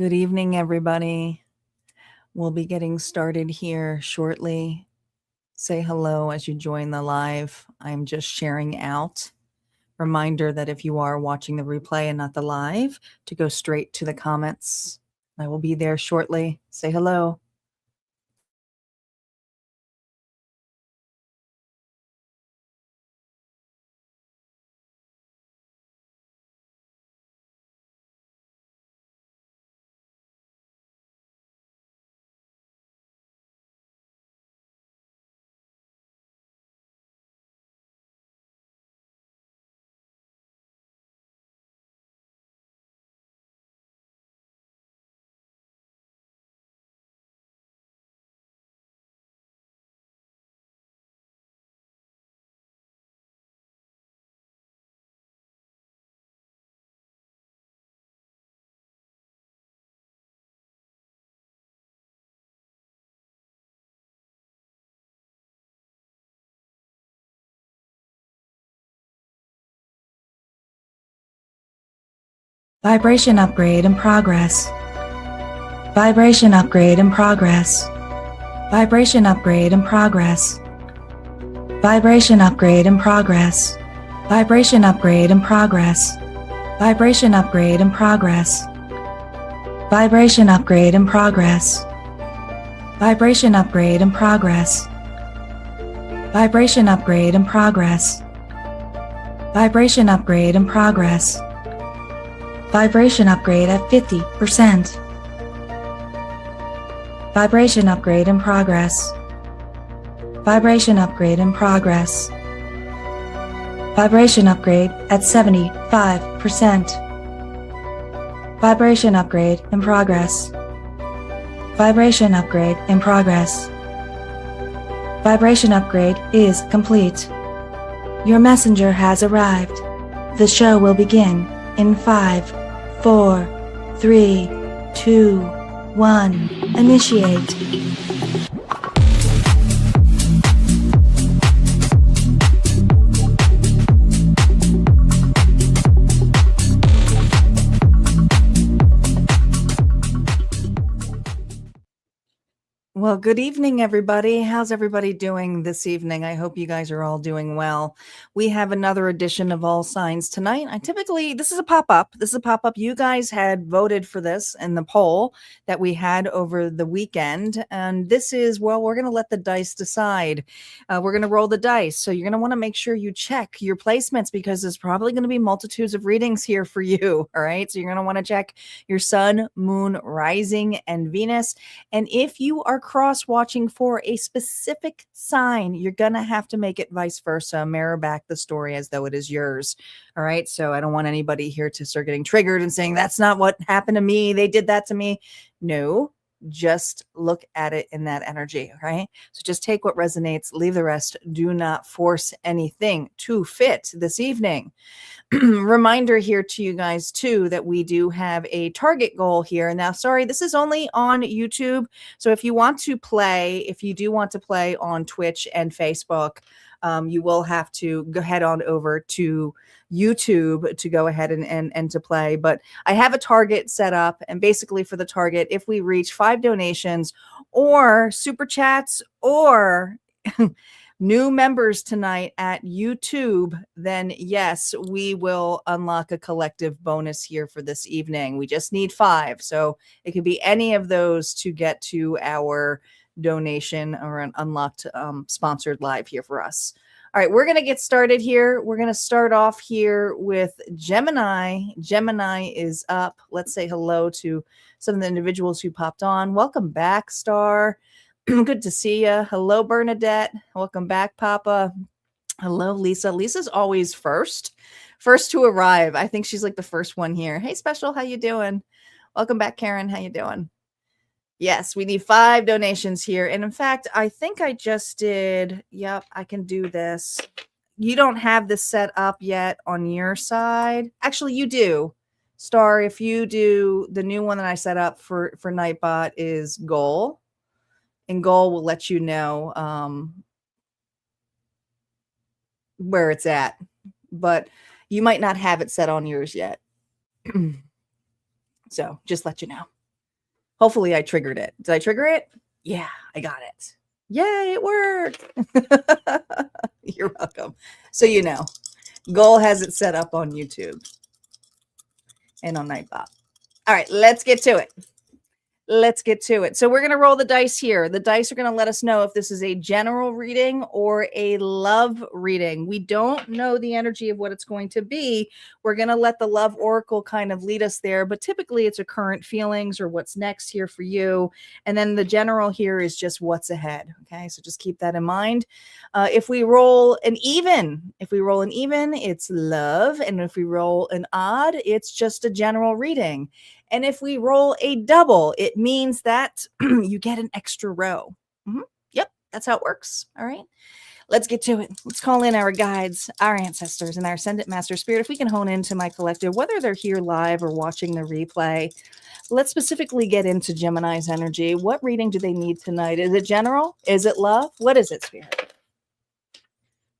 Good evening, everybody. We'll be getting started here shortly. Say hello as you join the live. I'm just sharing out. Reminder that if you are watching the replay and not the live, to go straight to the comments. I will be there shortly. Say hello. Vibration upgrade in progress. Vibration upgrade in progress. Vibration upgrade in progress. Vibration upgrade in progress. Vibration upgrade in progress. Vibration upgrade in progress. Vibration upgrade in progress. Vibration upgrade in progress. Vibration upgrade in progress. Vibration upgrade in progress. Vibration upgrade at 50%. Vibration upgrade in progress. Vibration upgrade in progress. Vibration upgrade at 75%. Vibration upgrade in progress. Vibration upgrade in progress. Vibration upgrade is complete. Your messenger has arrived. The show will begin in 5, 4, 3, 2, 1. Initiate. Well, good evening, everybody. How's everybody doing this evening? I hope you guys are all doing well. We have another edition of All Signs tonight. This is a pop-up. This is a pop-up. You guys had voted for this in the poll that we had over the weekend. And this is, well, we're going to let the dice decide. We're going to roll the dice. So you're going to want to make sure you check your placements because there's probably going to be multitudes of readings here for you. All right. So you're going to want to check your sun, moon, rising, and Venus. And if you are cross watching for a specific sign, you're going to have to make it vice versa. Mirror back the story as though it is yours. All right. So I don't want anybody here to start getting triggered and saying, that's not what happened to me. They did that to me. No, just look at it in that energy. Right. So just take what resonates, leave the rest. Do not force anything to fit this evening. Reminder here to you guys too that we do have a target goal here. Now, sorry, this is only on YouTube. So if you do want to play on Twitch and Facebook, you will have to head on over to YouTube to go ahead and to play. But I have a target set up, and basically for the target, if we reach 5 donations or super chats or new members tonight at YouTube, then yes, we will unlock a collective bonus here for this evening. We just need 5. So it could be any of those to get to our donation or an unlocked sponsored live here for us. All right, we're going to get started here. We're going to start off here with Gemini. Gemini is up. Let's say hello to some of the individuals who popped on. Welcome back, Star. Good to see you. Hello, Bernadette. Welcome back, Papa. Hello, Lisa. Lisa's always first to arrive. I think she's like the first one here. Hey, Special, how you doing? Welcome back, Karen. How you doing? Yes, we need 5 donations here. And in fact, I think I just did. Yep, I can do this. You don't have this set up yet on your side. Actually, you do. Star, if you do, the new one that I set up for Nightbot is goal. And goal will let you know where it's at. But you might not have it set on yours yet. So just let you know. Hopefully I triggered it. Did I trigger it? Yeah, I got it. Yay, it worked. You're welcome. So you know, Goal has it set up on YouTube and on Nightbot. All right, let's get to it. Let's get to it. So we're going to roll the dice here. The dice are going to let us know if this is a general reading or a love reading. We don't know the energy of what it's going to be. We're going to let the love oracle kind of lead us there, but typically it's a current feelings or what's next here for you. And then the general here is just what's ahead. Okay, so just keep that in mind. If we roll an even, it's love. And if we roll an odd, it's just a general reading. And if we roll a double, it means that you get an extra row. Yep, that's how it works. All right, let's get to it. Let's call in our guides, our ancestors, and our ascendant master spirit. If we can hone into my collective, whether they're here live or watching the replay, let's specifically get into Gemini's energy. What reading do they need tonight? Is it general? Is it love? What is it, spirit?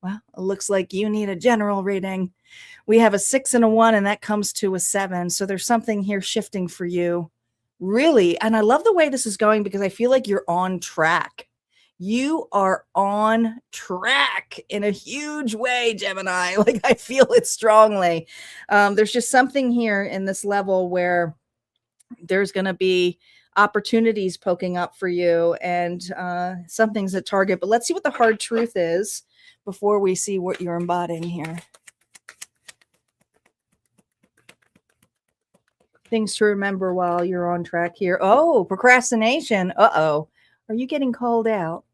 Well, it looks like you need a general reading. We have a 6 and a 1, and that comes to a 7. So there's something here shifting for you. Really. And I love the way this is going because I feel like you're on track. You are on track in a huge way, Gemini. Like I feel it strongly. There's just something here in this level where there's going to be opportunities poking up for you and something's at target. But let's see what the hard truth is before we see what you're embodying here. Things to remember while you're on track here. Oh, procrastination. Uh-oh. Are you getting called out?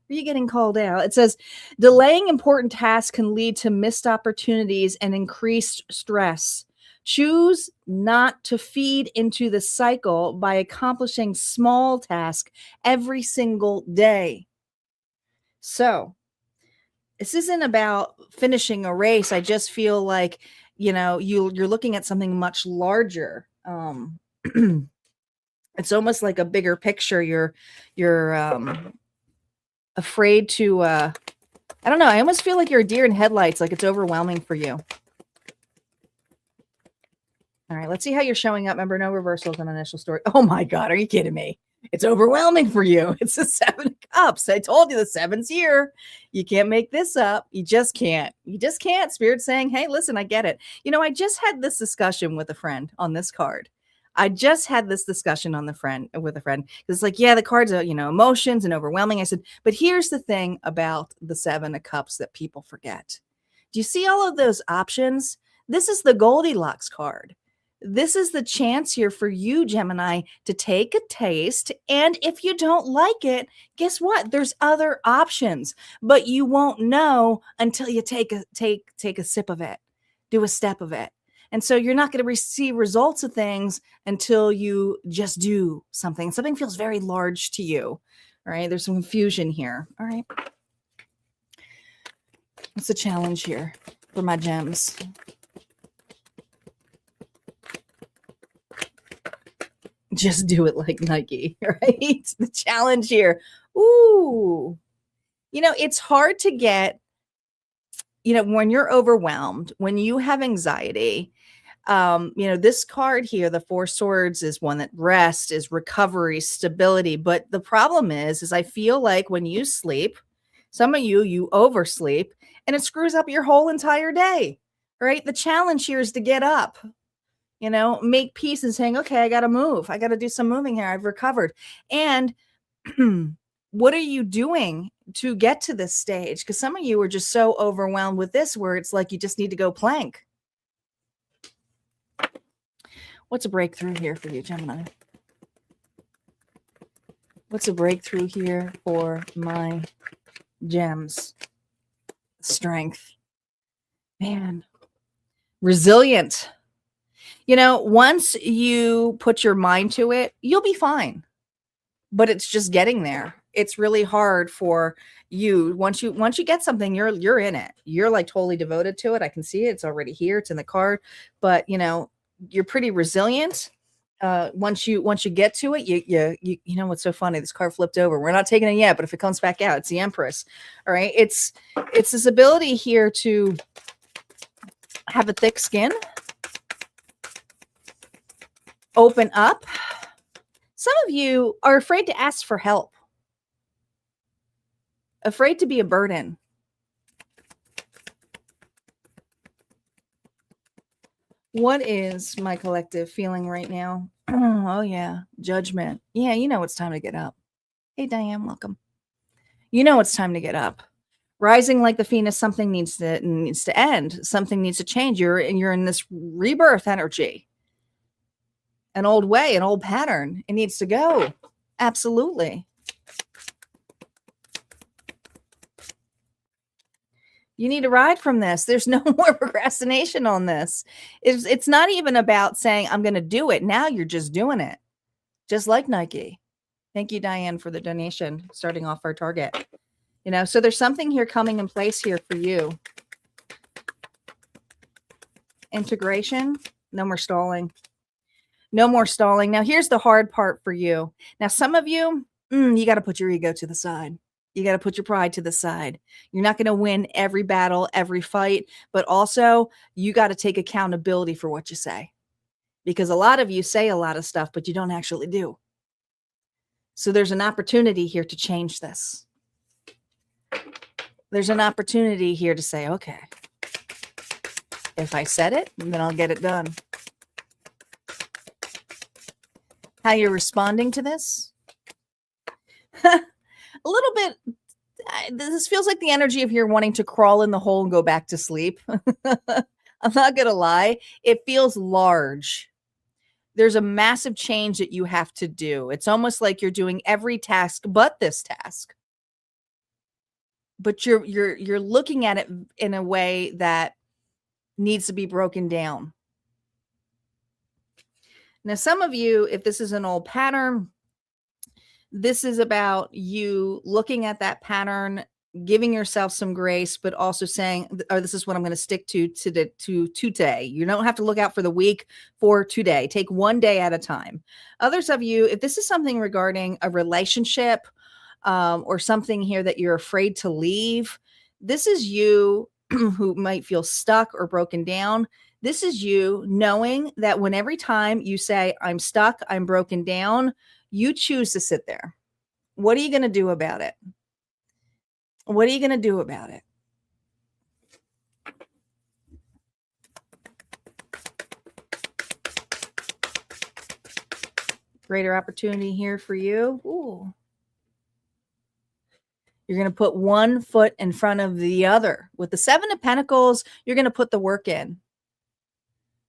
Are you getting called out? It says, delaying important tasks can lead to missed opportunities and increased stress. Choose not to feed into the cycle by accomplishing small tasks every single day. So, this isn't about finishing a race. I just feel like, you know, you're looking at something much larger. It's almost like a bigger picture. You're afraid to I don't know. I almost feel like you're a deer in headlights, like it's overwhelming for you. All right, let's see how you're showing up. Remember, no reversals on initial story. Oh my God, are you kidding me? It's overwhelming for you. It's the 7 of Cups. I told you the 7's here. You can't make this up. You just can't. You just can't. Spirit's saying, hey, listen, I get it. You know, I just had this discussion with a friend on this card. With a friend. It's like, yeah, the cards are, emotions and overwhelming. I said, but here's the thing about the 7 of Cups that people forget. Do you see all of those options? This is the Goldilocks card. This is the chance here for you, Gemini, to take a taste. And if you don't like it, guess what? There's other options, but you won't know until you take a sip of it, do a step of it. And so you're not going to receive results of things until you just do something. Something feels very large to you. All right. There's some confusion here. All right. What's the challenge here for my gems? Just do it like Nike, right? The challenge here. Ooh, it's hard to get, when you're overwhelmed, when you have anxiety, this card here, the 4 Swords, is one that rest, is recovery, stability. But the problem is I feel like when you sleep, some of you oversleep and it screws up your whole entire day, right? The challenge here is to get up. Make peace and saying, okay, I got to move. I got to do some moving here. I've recovered. And what are you doing to get to this stage? Because some of you are just so overwhelmed with this where it's like you just need to go plank. What's a breakthrough here for you, Gemini? What's a breakthrough here for my gems? Strength. Man. Resilient. Once you put your mind to it, you'll be fine. But it's just getting there. It's really hard for you. Once you get something, you're in it. You're like totally devoted to it. I can see it. It's already here. It's in the card. But you're pretty resilient. Once you get to it, you know what's so funny? This card flipped over. We're not taking it yet, but if it comes back out, it's the Empress. All right. It's this ability here to have a thick skin. Open up, Some of you are afraid to ask for help, afraid to be a burden. What is my collective feeling right now? Oh, yeah. Judgment. Yeah, you know it's time to get up. Hey, Diane, welcome. You know it's time to get up. Rising like the Phoenix, something needs to end. Something needs to change. You're in this rebirth energy. An old way, an old pattern. It needs to go. Absolutely. You need to ride from this. There's no more procrastination on this. It's not even about saying, I'm going to do it. Now you're just doing it. Just like Nike. Thank you, Diane, for the donation, starting off our target. You know, so there's something here coming in place here for you. Integration. No more stalling. No more stalling. Now, here's the hard part for you. Now, some of you, you got to put your ego to the side. You got to put your pride to the side. You're not going to win every battle, every fight, but also you got to take accountability for what you say. Because a lot of you say a lot of stuff, but you don't actually do. So there's an opportunity here to change this. There's an opportunity here to say, okay, if I said it, then I'll get it done. How you're responding to this? A little bit, this feels like the energy of you're wanting to crawl in the hole and go back to sleep. I'm not going to lie. It feels large. There's a massive change that you have to do. It's almost like you're doing every task but this task. But you're looking at it in a way that needs to be broken down. Now, some of you, if this is an old pattern, this is about you looking at that pattern, giving yourself some grace, but also saying, oh, this is what I'm going to stick to today. You don't have to look out for the week, for today. Take one day at a time. Others of you, if this is something regarding a relationship or something here that you're afraid to leave, this is you who might feel stuck or broken down. This is you knowing that when every time you say, I'm stuck, I'm broken down, you choose to sit there. What are you going to do about it? What are you going to do about it? Greater opportunity here for you. Ooh. You're going to put one foot in front of the other. With the Seven of Pentacles, you're going to put the work in.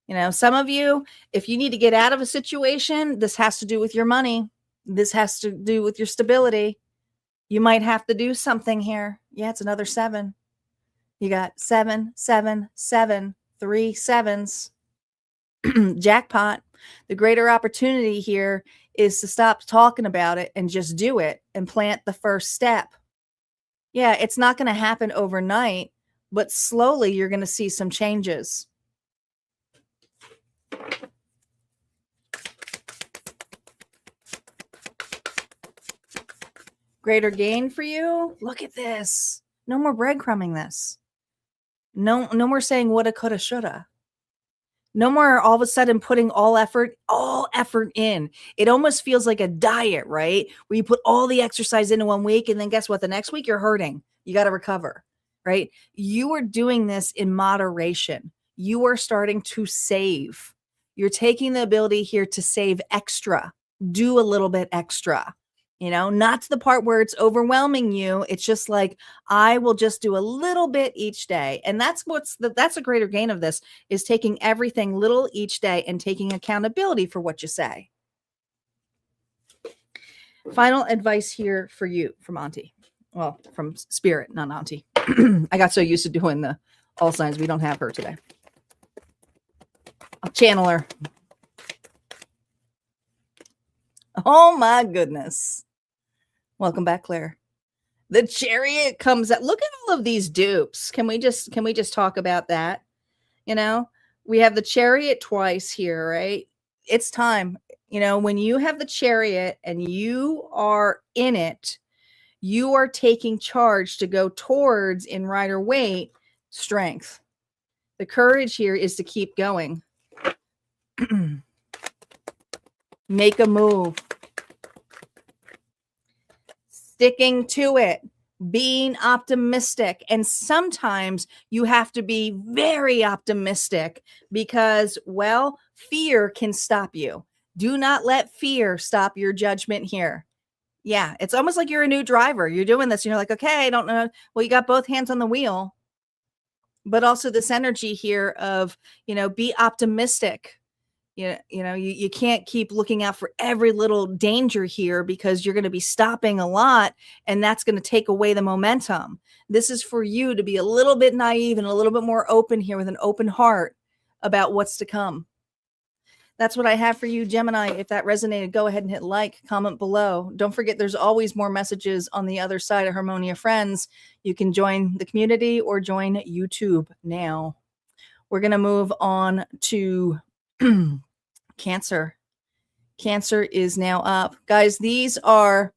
You know, some of you, if you need to get out of a situation, this has to do with your money. This has to do with your stability. You might have to do something here. Yeah, it's another 7. You got 7, 7, 7, 3 sevens. Jackpot. The greater opportunity here is to stop talking about it and just do it and plant the first step. Yeah, it's not going to happen overnight, but slowly you're going to see some changes. Greater gain for you. Look at this. No more breadcrumbing this. No more saying woulda, coulda, shoulda. No more all of a sudden putting all effort in. It almost feels like a diet, right? Where you put all the exercise into 1 week and then guess what? The next week you're hurting. You got to recover, right? You are doing this in moderation. You are starting to save. You're taking the ability here to save extra. Do a little bit extra. You know, not to the part where it's overwhelming you. It's just like, I will just do a little bit each day. And that's a greater gain of this, is taking everything little each day and taking accountability for what you say. Final advice here for you from Auntie. Well, from Spirit, not Auntie. I got so used to doing the all signs. We don't have her today. I'll channel her. Oh my goodness. Welcome back, Claire. The Chariot comes out. Look at all of these dupes. Can we just talk about that? You know, we have the Chariot twice here, right? It's time. You know, when you have the Chariot and you are in it, you are taking charge to go towards, in Rider-Waite, strength. The courage here is to keep going. Make a move. sticking to it, being optimistic. And sometimes you have to be very optimistic because, well, fear can stop you. Do not let fear stop your judgment here. Yeah, it's almost like you're a new driver. You're doing this and you're like, okay, I don't know. Well, you got both hands on the wheel, but also this energy here of, be optimistic. You can't keep looking out for every little danger here because you're going to be stopping a lot and that's going to take away the momentum. This is for you to be a little bit naive and a little bit more open here with an open heart about what's to come. That's what I have for you, Gemini. If that resonated, go ahead and hit like, comment below. Don't forget, there's always more messages on the other side of Harmonia Friends. You can join the community or join YouTube now. We're going to move on to Cancer. Cancer is now up. Guys, these are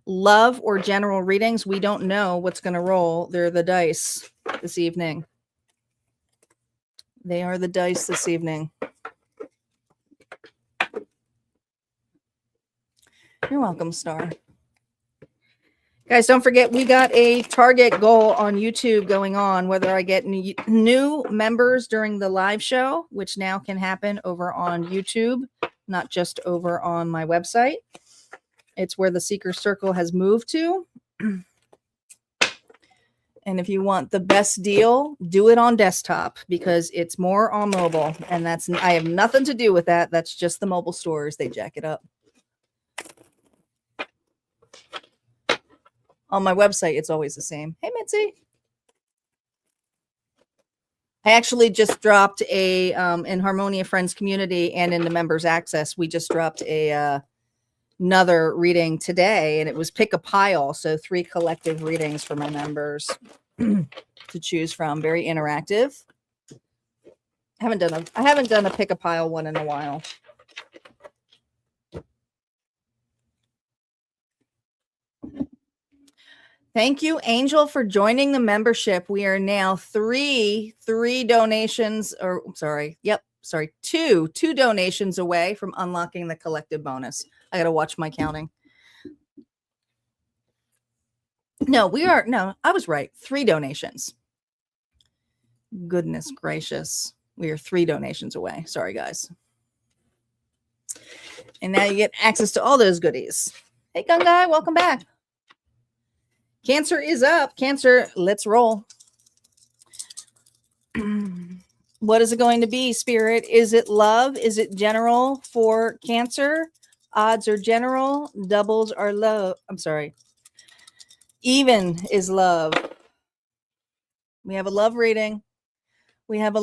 love or general readings. We don't know what's going to roll. They're the dice this evening. They are the dice this evening. You're welcome, Star. Guys, don't forget, we got a target goal on YouTube going on, whether I get new members during the live show, which now can happen over on YouTube, not just over on my website. It's where the Seeker Circle has moved to. And if you want the best deal, do it on desktop because it's more on mobile. And I have nothing to do with that. That's just the mobile stores. They jack it up. On my website, it's always the same. Hey, Mitzi. I actually just dropped in Harmonia Friends community and in the members access, we just dropped another reading today, and it was pick a pile. So 3 collective readings for my members to choose from. Very interactive. I haven't done a pick a pile one in a while. Thank you, Angel, for joining the membership. We are now two donations away from unlocking the collective bonus. I got to watch my counting. No, I was right. 3 donations. Goodness gracious. We are 3 donations away. Sorry, guys. And now you get access to all those goodies. Hey, Gungai, welcome back. Cancer is up. Cancer, let's roll. What is it going to be, Spirit? Is it love? Is it general for Cancer? Odds are general. Doubles are low. I'm sorry. Even is love. We have a love reading. We have the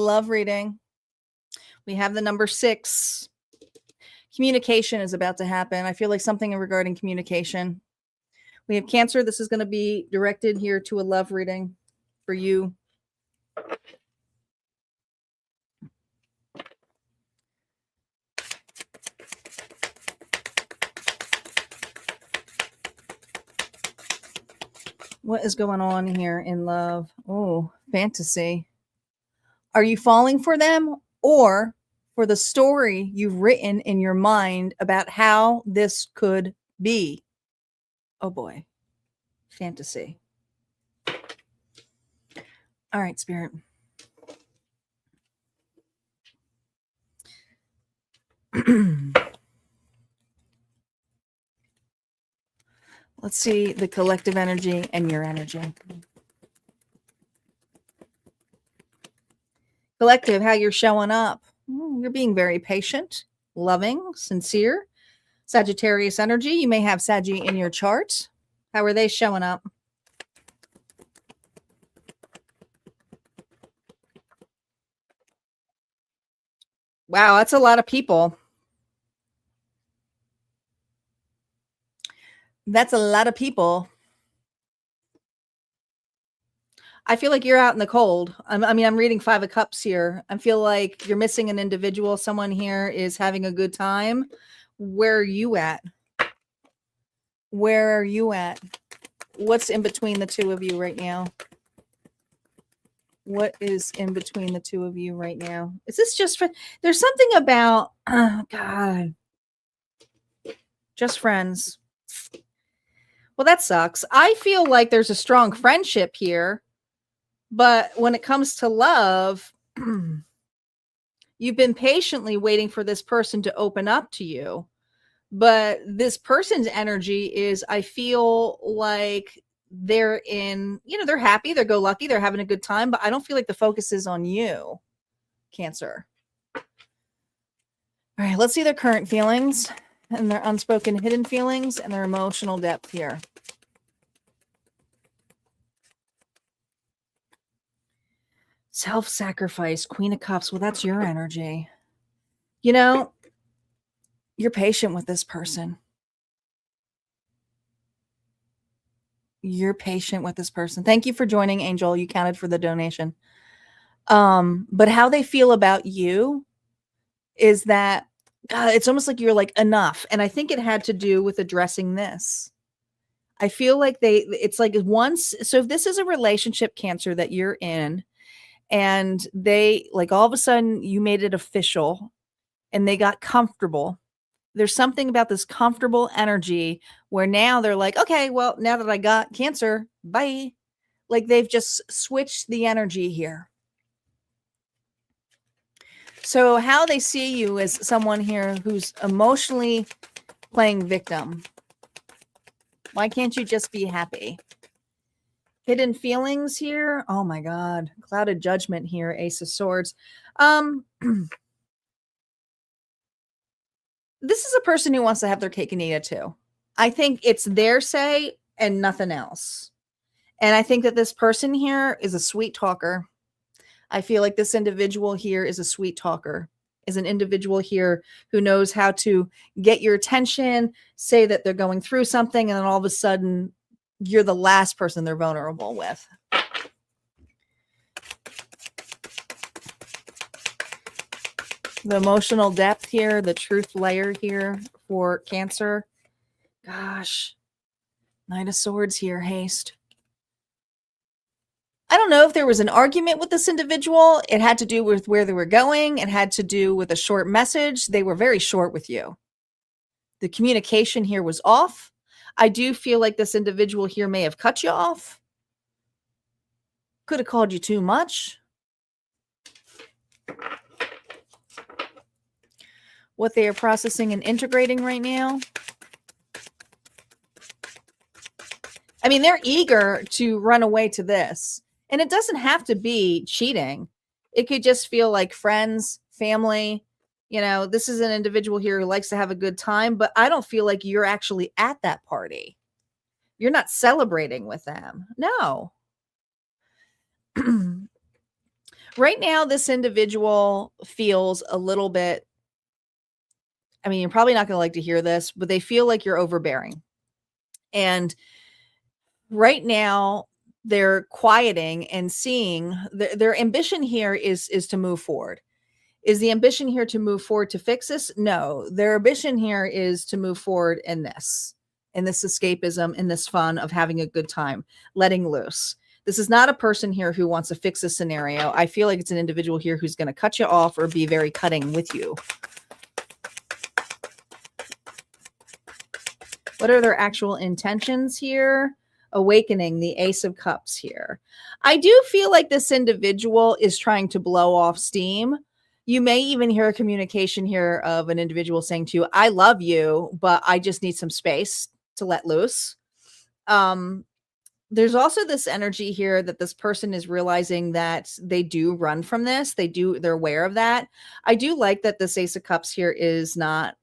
number 6. Communication is about to happen. I feel like something regarding communication. We have Cancer. This is going to be directed here to a love reading for you. What is going on here in love? Oh, fantasy. Are you falling for them or for the story you've written in your mind about how this could be? Oh boy. Fantasy. All right, Spirit. Let's see the collective energy and your energy. Collective, how you're showing up. You're being very patient, loving, sincere. Sagittarius energy. You may have Saggy in your chart. How are they showing up? Wow, that's a lot of people. That's a lot of people. I feel like you're out in the cold. I'm reading 5 of Cups here. I feel like you're missing an individual. Someone here is having a good time. Where are you at? Where are you at? What's in between the two of you right now? What is in between the two of you right now? Is this just for, there's something about, oh God, just friends. Well, that sucks. I feel like there's a strong friendship here, but when it comes to love, you've been patiently waiting for this person to open up to you. But this person's energy is, I feel like they're in, they're happy, they're go lucky, they're having a good time, but I don't feel like the focus is on you, Cancer. All right, let's see their current feelings and their unspoken hidden feelings and their emotional depth here. Self-sacrifice, Queen of Cups. Well, that's your energy. You're patient with this person. You're patient with this person. Thank you for joining, Angel. You counted for the donation. But how they feel about you is that it's almost like you're like enough. And I think it had to do with addressing this. I feel like it's like once, so if this is a relationship, Cancer, that you're in, and they like all of a sudden you made it official and they got comfortable. There's something about this comfortable energy where now they're like, okay, well, now that I got Cancer, bye. Like they've just switched the energy here. So how they see you as someone here who's emotionally playing victim. Why can't you just be happy? Hidden feelings here. Oh my God. Clouded judgment here. Ace of Swords. This is a person who wants to have their cake and eat it too. I think it's their say and nothing else. And I think that this person here is a sweet talker. I feel like this individual here is a sweet talker, is an individual here who knows how to get your attention, say that they're going through something, and then all of a sudden you're the last person they're vulnerable with. The emotional depth here, the truth layer here for Cancer. Gosh, Knight of Swords here, haste. I don't know if there was an argument with this individual. It had to do with where they were going. It had to do with a short message. They were very short with you. The communication here was off. I do feel like this individual here may have cut you off. Could have called you too much. What they are processing and integrating right now. I mean, they're eager to run away to this. And it doesn't have to be cheating. It could just feel like friends, family. This is an individual here who likes to have a good time, but I don't feel like you're actually at that party. You're not celebrating with them. No. Right now, this individual feels a little bit, I mean, you're probably not going to like to hear this, but they feel like you're overbearing. And right now, they're quieting and seeing their ambition here is to move forward. Is the ambition here to move forward to fix this? No, their ambition here is to move forward in this escapism, in this fun of having a good time, letting loose. This is not a person here who wants to fix a scenario. I feel like it's an individual here who's going to cut you off or be very cutting with you. What are their actual intentions here? Awakening, the Ace of Cups here. I do feel like this individual is trying to blow off steam. You may even hear a communication here of an individual saying to you, I love you, but I just need some space to let loose. There's also this energy here that this person is realizing that they do run from this. They're aware of that. I do like that this Ace of Cups here is not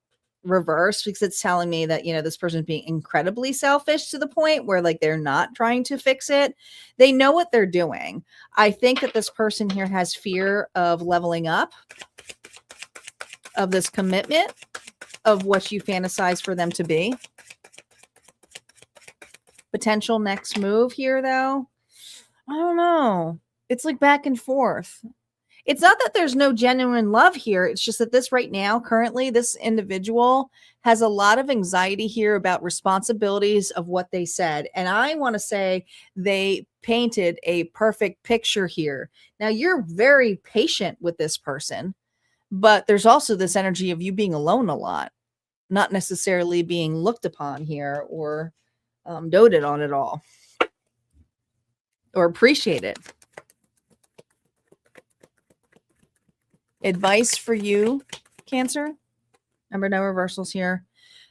reverse, because it's telling me that this person is being incredibly selfish to the point where like they're not trying to fix it. They know what they're doing. I think that this person here has fear of leveling up, of this commitment, of what you fantasize for them to be. Potential next move here, though, I don't know. It's like back and forth. It's not that there's no genuine love here. It's just that this right now, currently, this individual has a lot of anxiety here about responsibilities of what they said. And I want to say they painted a perfect picture here. Now, you're very patient with this person, but there's also this energy of you being alone a lot, not necessarily being looked upon here or doted on it all or appreciate it. Advice for you, Cancer. Remember, no reversals here.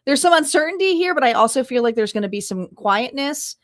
There's some uncertainty here, but I also feel like there's going to be some quietness.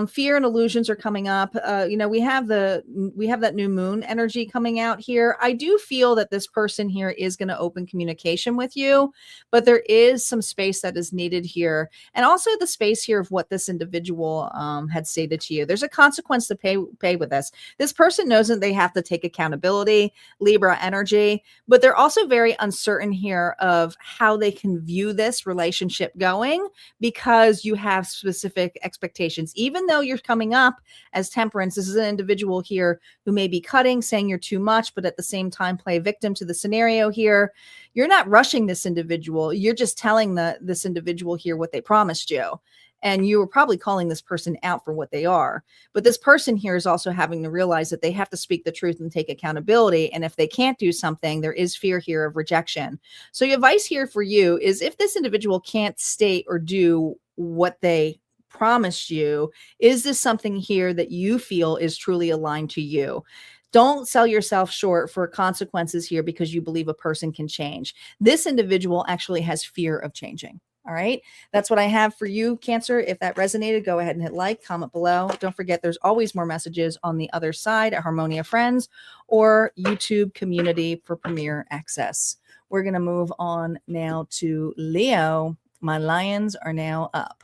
Fear and illusions are coming up. We have that new moon energy coming out here. I do feel that this person here is going to open communication with you, but there is some space that is needed here. And also the space here of what this individual had stated to you. There's a consequence to pay with this. This person knows that they have to take accountability, Libra energy, but they're also very uncertain here of how they can view this relationship going because you have specific expectations. Even though you're coming up as Temperance, this is an individual here who may be cutting, saying you're too much, but at the same time play victim to the scenario here. You're not rushing this individual. You're just telling this individual here what they promised you. And you were probably calling this person out for what they are. But this person here is also having to realize that they have to speak the truth and take accountability. And if they can't do something, there is fear here of rejection. So your advice here for you is if this individual can't state or do what they promised you, is this something here that you feel is truly aligned to you? Don't sell yourself short for consequences here because you believe a person can change. This individual actually has fear of changing. All right. That's what I have for you, Cancer. If that resonated, go ahead and hit like, comment below. Don't forget, there's always more messages on the other side at Harmonia Friends or YouTube community for premier access. We're going to move on now to Leo. My lions are now up.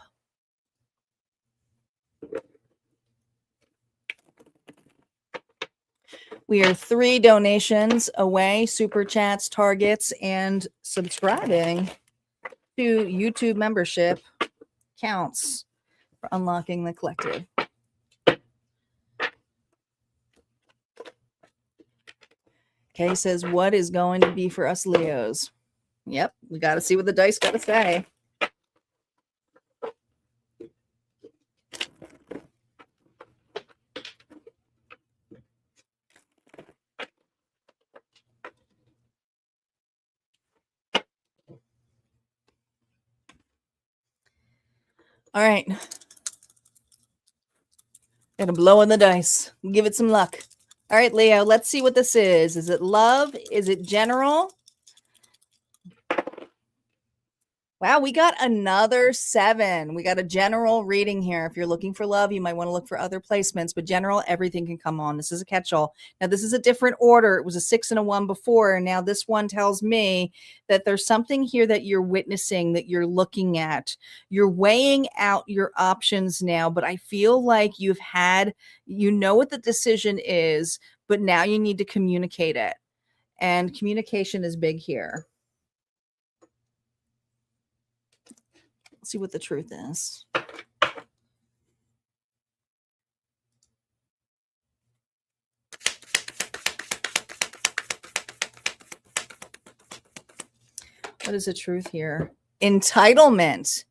We are 3 donations away, super chats, targets, and subscribing to YouTube membership counts for unlocking the collective. Okay, says, what is going to be for us Leos? Yep, we got to see what the dice got to say. All right. Gonna blow on the dice. Give it some luck. All right, Leo, let's see what this is. Is it love? Is it general? Wow, we got another 7. We got a general reading here. If you're looking for love, you might want to look for other placements, but general, everything can come on. This is a catch-all. Now, this is a different order. It was a 6 and a 1 before, and now this one tells me that there's something here that you're witnessing, that you're looking at. You're weighing out your options now, but I feel like you know what the decision is, but now you need to communicate it. And communication is big here. See what the truth is. What is the truth here? Entitlement.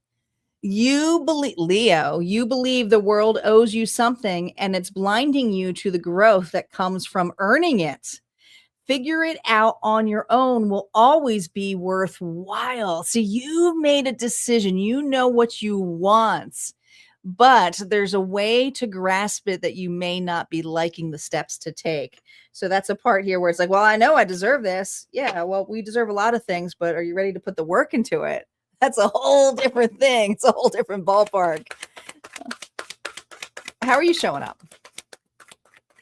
You believe, Leo, you believe the world owes you something and it's blinding you to the growth that comes from earning it. Figure it out on your own will always be worthwhile. So you've made a decision. You know what you want, but there's a way to grasp it that you may not be liking the steps to take. So that's a part here where it's like, well, I know I deserve this. Yeah, well, we deserve a lot of things, but are you ready to put the work into it? That's a whole different thing. It's a whole different ballpark. How are you showing up?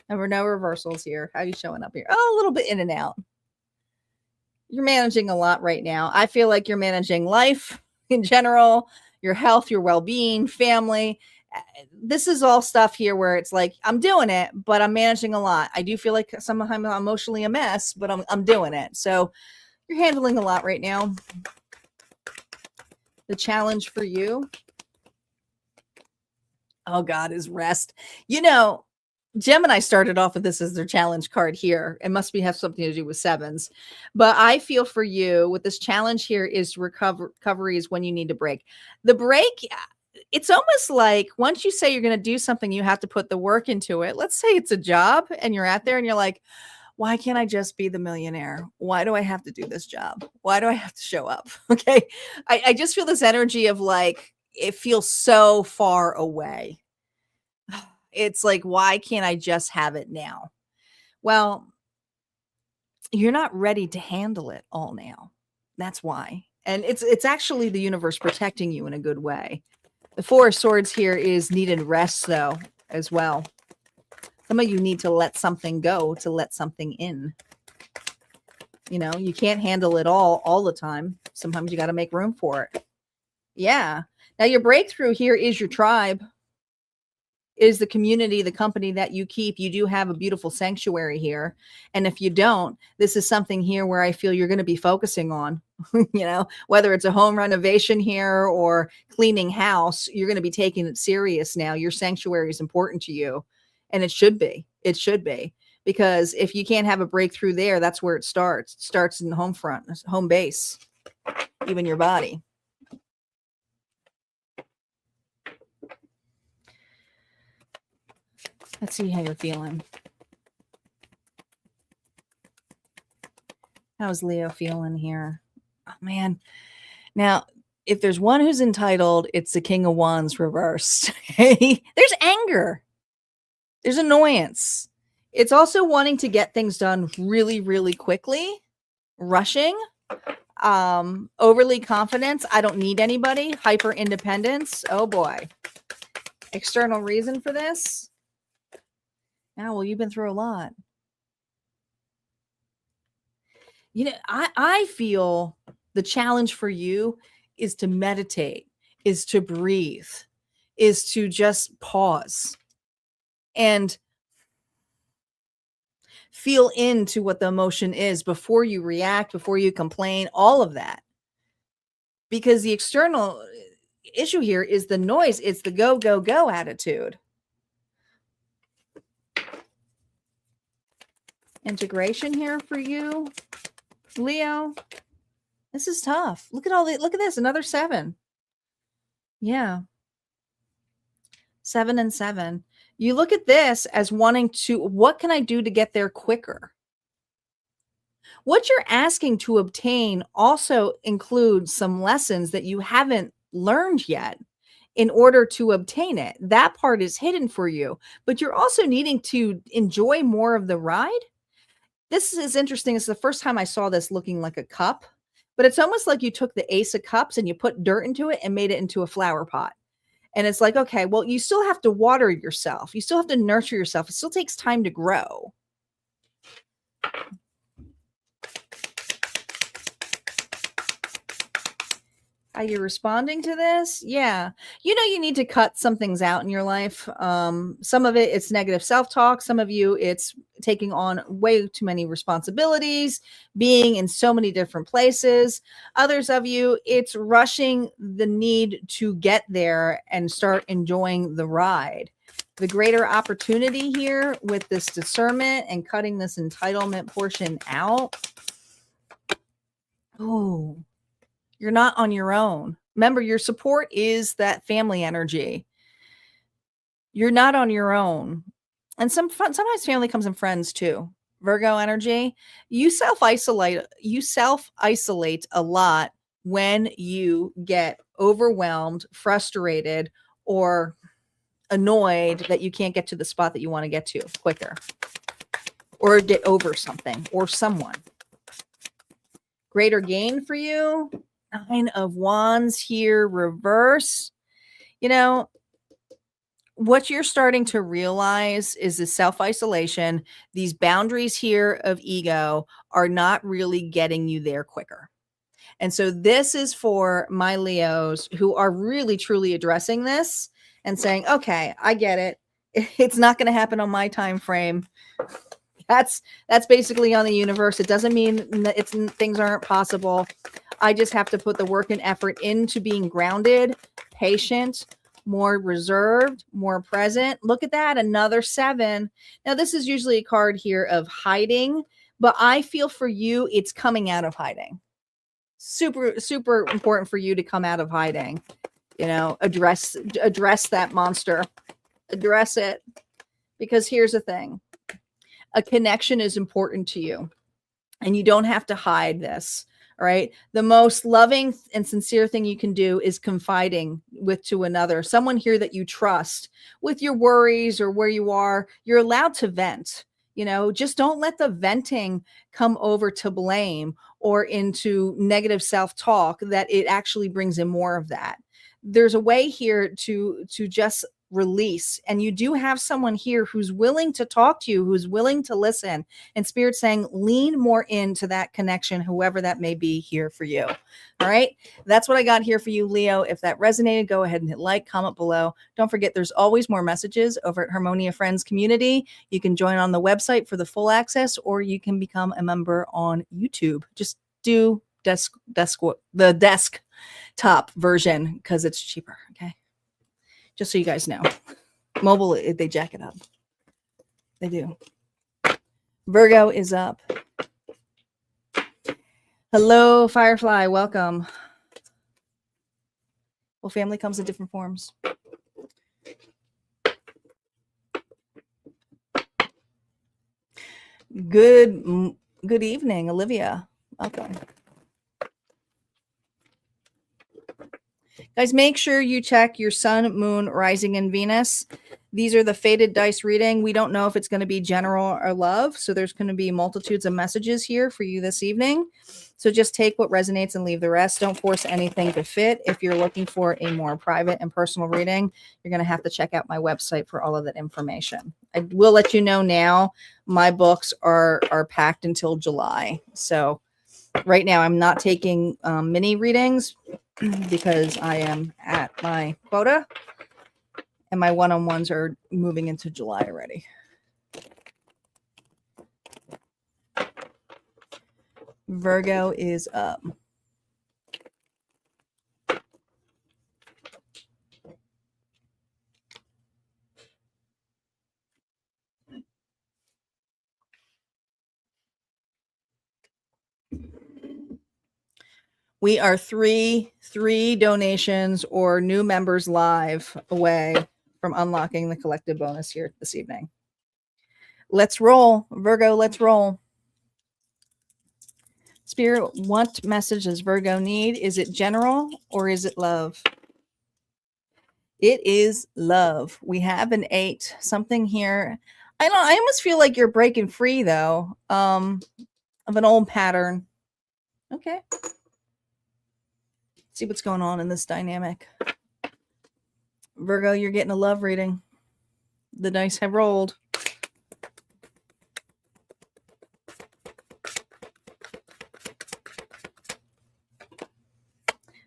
There no reversals here. How are you showing up here? Oh, a little bit in and out. You're managing a lot right now. I feel like you're managing life in general, your health, your well-being, family. This is all stuff here where it's like, I'm doing it, but I'm managing a lot. I do feel like sometimes I'm emotionally a mess, but I'm doing it. So you're handling a lot right now. The challenge for you, oh God, is rest. You know, Gemini started off with this as their challenge card here. It must have something to do with 7s. But I feel for you with this challenge here is recovery is when you need to break. The break, it's almost like once you say you're going to do something, you have to put the work into it. Let's say it's a job and you're out there and you're like, why can't I just be the millionaire? Why do I have to do this job? Why do I have to show up? Okay. I just feel this energy of like, it feels so far away. It's like, why can't I just have it now? Well, you're not ready to handle it all now. That's why. And it's actually the universe protecting you in a good way. The Four of Swords here is needed rest, though, as well. Some of you need to let something go to let something in. You know, you can't handle it all the time. Sometimes you got to make room for it. Yeah. Now, your breakthrough here is your tribe, is the community, the company that you keep. You do have a beautiful sanctuary here. And if you don't, this is something here where I feel you're going to be focusing on, you know, whether it's a home renovation here or cleaning house, you're going to be taking it serious now. Your sanctuary is important to you. And it should be. It should be. Because if you can't have a breakthrough there, that's where it starts. It starts in the home front, home base, even your body. Let's see how you're feeling. How's Leo feeling here? Oh, man. Now, if there's one who's entitled, it's the King of Wands reversed. There's anger. There's annoyance. It's also wanting to get things done really, really quickly. Rushing. Overly confidence. I don't need anybody. Hyper independence. Oh, boy. External reason for this. Now, well, you've been through a lot. You know, I feel the challenge for you is to meditate, is to breathe, is to just pause and feel into what the emotion is before you react, before you complain, all of that. Because the external issue here is the noise. It's the go, go, go attitude. Integration here for you, Leo. This is tough. Look at look at this, another 7. Yeah. 7 and 7. You look at this as wanting to, what can I do to get there quicker? What you're asking to obtain also includes some lessons that you haven't learned yet in order to obtain it. That part is hidden for you, but you're also needing to enjoy more of the ride. This is interesting. It's the first time I saw this looking like a cup, but it's almost like you took the Ace of Cups and you put dirt into it and made it into a flower pot. And it's like, okay, well, you still have to water yourself. You still have to nurture yourself. It still takes time to grow. How you responding to this? Yeah. You know, you need to cut some things out in your life. Some of it, it's negative self-talk. Some of you, it's taking on way too many responsibilities, being in so many different places. Others of you, it's rushing the need to get there and start enjoying the ride. The greater opportunity here with this discernment and cutting this entitlement portion out. Oh, you're not on your own. Remember, your support is that family energy. You're not on your own. And sometimes family comes in friends too. Virgo energy. You self-isolate a lot when you get overwhelmed, frustrated, or annoyed that you can't get to the spot that you want to get to quicker, or get over something or someone. Greater gain for you. 9 of Wands here, reverse. You know, what you're starting to realize is the self-isolation. These boundaries here of ego are not really getting you there quicker. And so this is for my Leos who are really, truly addressing this and saying, okay, I get it. It's not going to happen on my time frame. That's basically on the universe. It doesn't mean things aren't possible. I just have to put the work and effort into being grounded, patient, more reserved, more present. Look at that, another 7. Now, this is usually a card here of hiding, but I feel for you, it's coming out of hiding. Super, super important for you to come out of hiding. You know, address that monster. Address it. Because here's the thing. A connection is important to you, and you don't have to hide this. All right. The most loving and sincere thing you can do is confiding to another, someone here that you trust with your worries or where you are. You're allowed to vent. Just don't let the venting come over to blame or into negative self-talk, that it actually brings in more of that. There's a way here to just release, and you do have someone here who's willing to talk to you, who's willing to listen, and Spirit saying lean more into that connection, whoever that may be here for you. All right, that's what I got here for you, Leo. If that resonated, go ahead and hit like, comment below. Don't forget, there's always more messages over at Harmonia Friends Community. You can join on the website for the full access, or you can become a member on YouTube. Just do the desktop version because it's cheaper. Okay, just so you guys know. Mobile, they jack it up. They do. Virgo is up. Hello, Firefly. Welcome. Well, family comes in different forms. Good evening, Olivia. Welcome. Guys, make sure you check your sun, moon, rising, and Venus. These are the faded dice reading. We don't know if it's going to be general or love, so there's going to be multitudes of messages here for you this evening. So just take what resonates and leave the rest. Don't force anything to fit. If you're looking for a more private and personal reading, you're going to have to check out my website for all of that information. I will let you know now, my books are packed until July. So right now I'm not taking mini readings because I am at my quota, and my one-on-ones are moving into July already. Virgo is up. We are three donations or new members live away from unlocking the collective bonus here this evening. Let's roll, Virgo. Let's roll. Spirit, what message does Virgo need? Is it general or is it love? It is love. We have an 8. Something here. I almost feel like you're breaking free though, of an old pattern. Okay. See what's going on in this dynamic. Virgo, you're getting a love reading. The dice have rolled.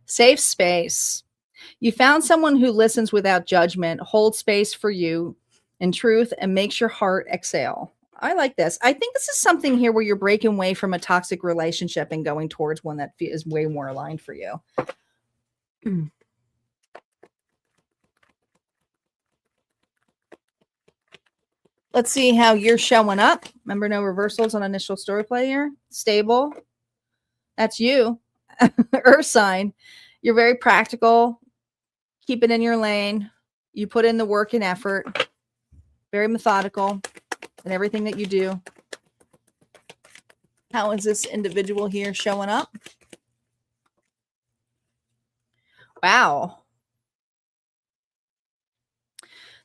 Safe space. You found someone who listens without judgment, holds space for you in truth, and makes your heart exhale. I like this. I think this is something here where you're breaking away from a toxic relationship and going towards one that is way more aligned for you. Let's see how you're showing up. Remember, no reversals on initial story play here. Stable. That's you. Earth sign. You're very practical. Keep it in your lane. You put in the work and effort. Very methodical in everything that you do. How is this individual here showing up? Wow.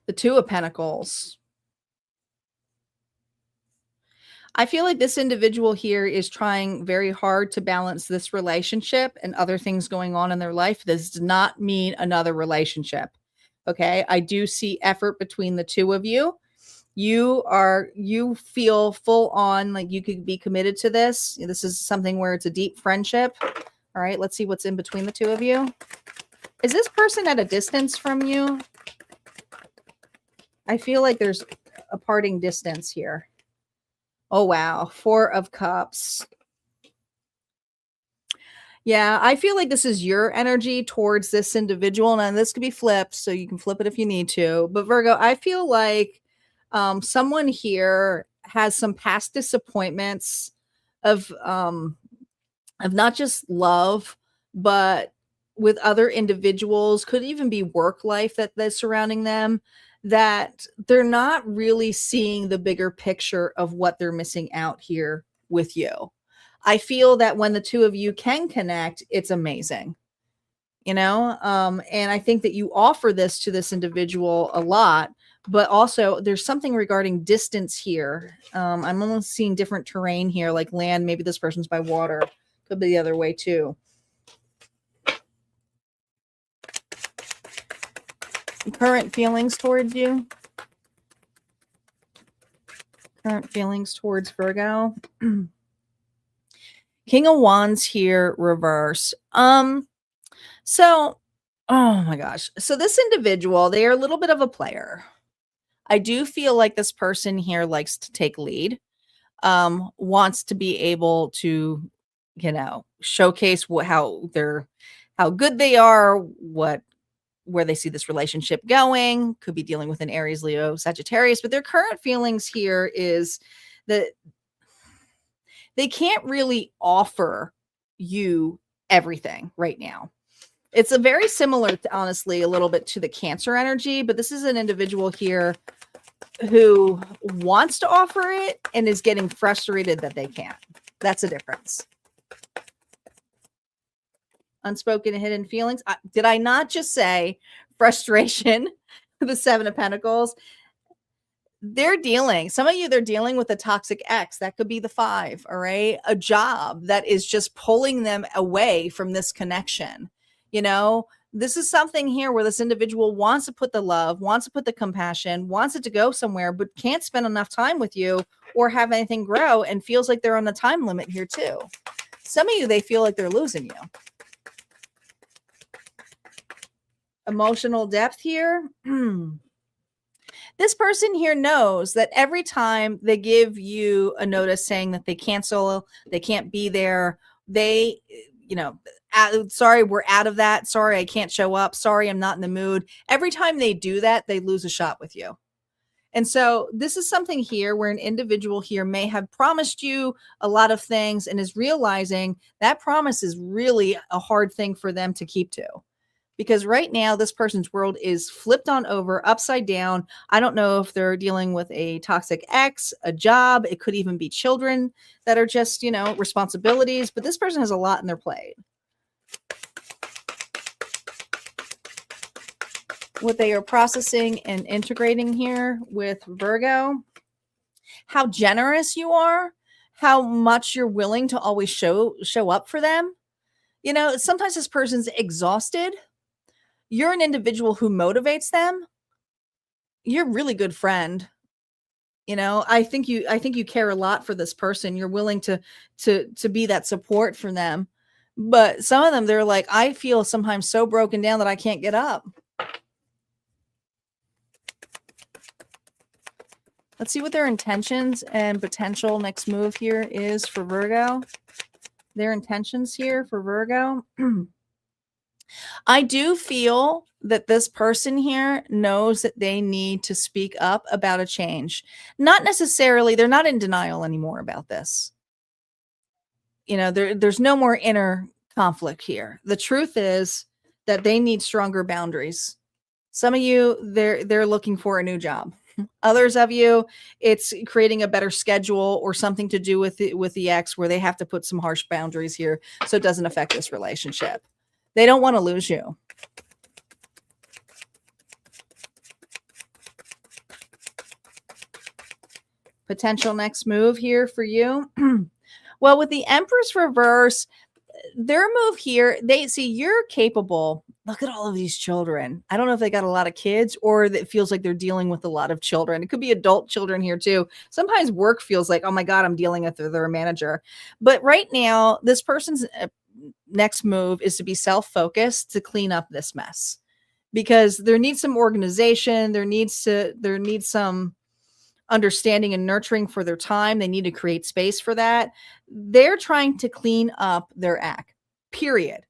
The Two of Pentacles. I feel like this individual here is trying very hard to balance this relationship and other things going on in their life. This does not mean another relationship. Okay. I do see effort between the two of you. You feel full on like you could be committed to this. This is something where it's a deep friendship. All right. Let's see what's in between the two of you. Is this person at a distance from you? I feel like there's a parting distance here. Oh, wow. 4 of Cups. Yeah, I feel like this is your energy towards this individual. Now, this could be flipped, so you can flip it if you need to. But Virgo, I feel like someone here has some past disappointments of not just love, but with other individuals, could even be work life that's surrounding them, that they're not really seeing the bigger picture of what they're missing out here with you. I feel that when the two of you can connect, it's amazing. you know? And I think that you offer this to this individual a lot, but also there's something regarding distance here. I'm almost seeing different terrain here, like land. Maybe this person's by water. Could be the other way too. Current feelings towards you. Current feelings towards Virgo. King of Wands here, reverse. So, oh my gosh. So this individual, they are a little bit of a player. I do feel like this person here likes to take lead, wants to be able to, you know, showcase how good they are, where they see this relationship going. Could be dealing with an Aries, Leo, Sagittarius, but their current feelings here is that they can't really offer you everything right now. It's a very similar, honestly, a little bit to the Cancer energy, but this is an individual here who wants to offer it and is getting frustrated that they can't. That's a difference. Unspoken and hidden feelings. Did I not just say frustration? The Seven of Pentacles. They're dealing with a toxic ex. That could be the 5, all right? A job that is just pulling them away from this connection. You know, this is something here where this individual wants to put the love, wants to put the compassion, wants it to go somewhere, but can't spend enough time with you or have anything grow, and feels like they're on the time limit here too. Some of you, they feel like they're losing you. Emotional depth here. This person here knows that every time they give you a notice saying that they cancel, they can't be there, they, you know, sorry, we're out of that. Sorry, I can't show up. Sorry, I'm not in the mood. Every time they do that, they lose a shot with you. And so this is something here where an individual here may have promised you a lot of things and is realizing that promise is really a hard thing for them to keep to. Because right now, this person's world is flipped on over, upside down. I don't know if they're dealing with a toxic ex, a job. It could even be children that are just, you know, responsibilities. But this person has a lot in their plate. What they are processing and integrating here with Virgo. How generous you are. How much you're willing to always show up for them. You know, sometimes this person's exhausted. You're an individual who motivates them. You're a really good friend. You know, I think you care a lot for this person. You're willing to be that support for them. But some of them, they're like, I feel sometimes so broken down that I can't get up. Let's see what their intentions and potential next move here is for Virgo. Their intentions here for Virgo. I do feel that this person here knows that they need to speak up about a change. Not necessarily, they're not in denial anymore about this. You know, there's no more inner conflict here. The truth is that they need stronger boundaries. Some of you, they're looking for a new job. Others of you, it's creating a better schedule or something to do with the ex where they have to put some harsh boundaries here so it doesn't affect this relationship. They don't want to lose you. Potential next move here for you. Well, with the Empress reverse, their move here, they see you're capable. Look at all of these children. I don't know if they got a lot of kids or it feels like they're dealing with a lot of children. It could be adult children here too. Sometimes work feels like, oh my God, I'm dealing with their manager. But right now, this person's next move is to be self-focused to clean up this mess, because there needs some organization. There needs some understanding and nurturing for their time. They need to create space for that. They're trying to clean up their act, period.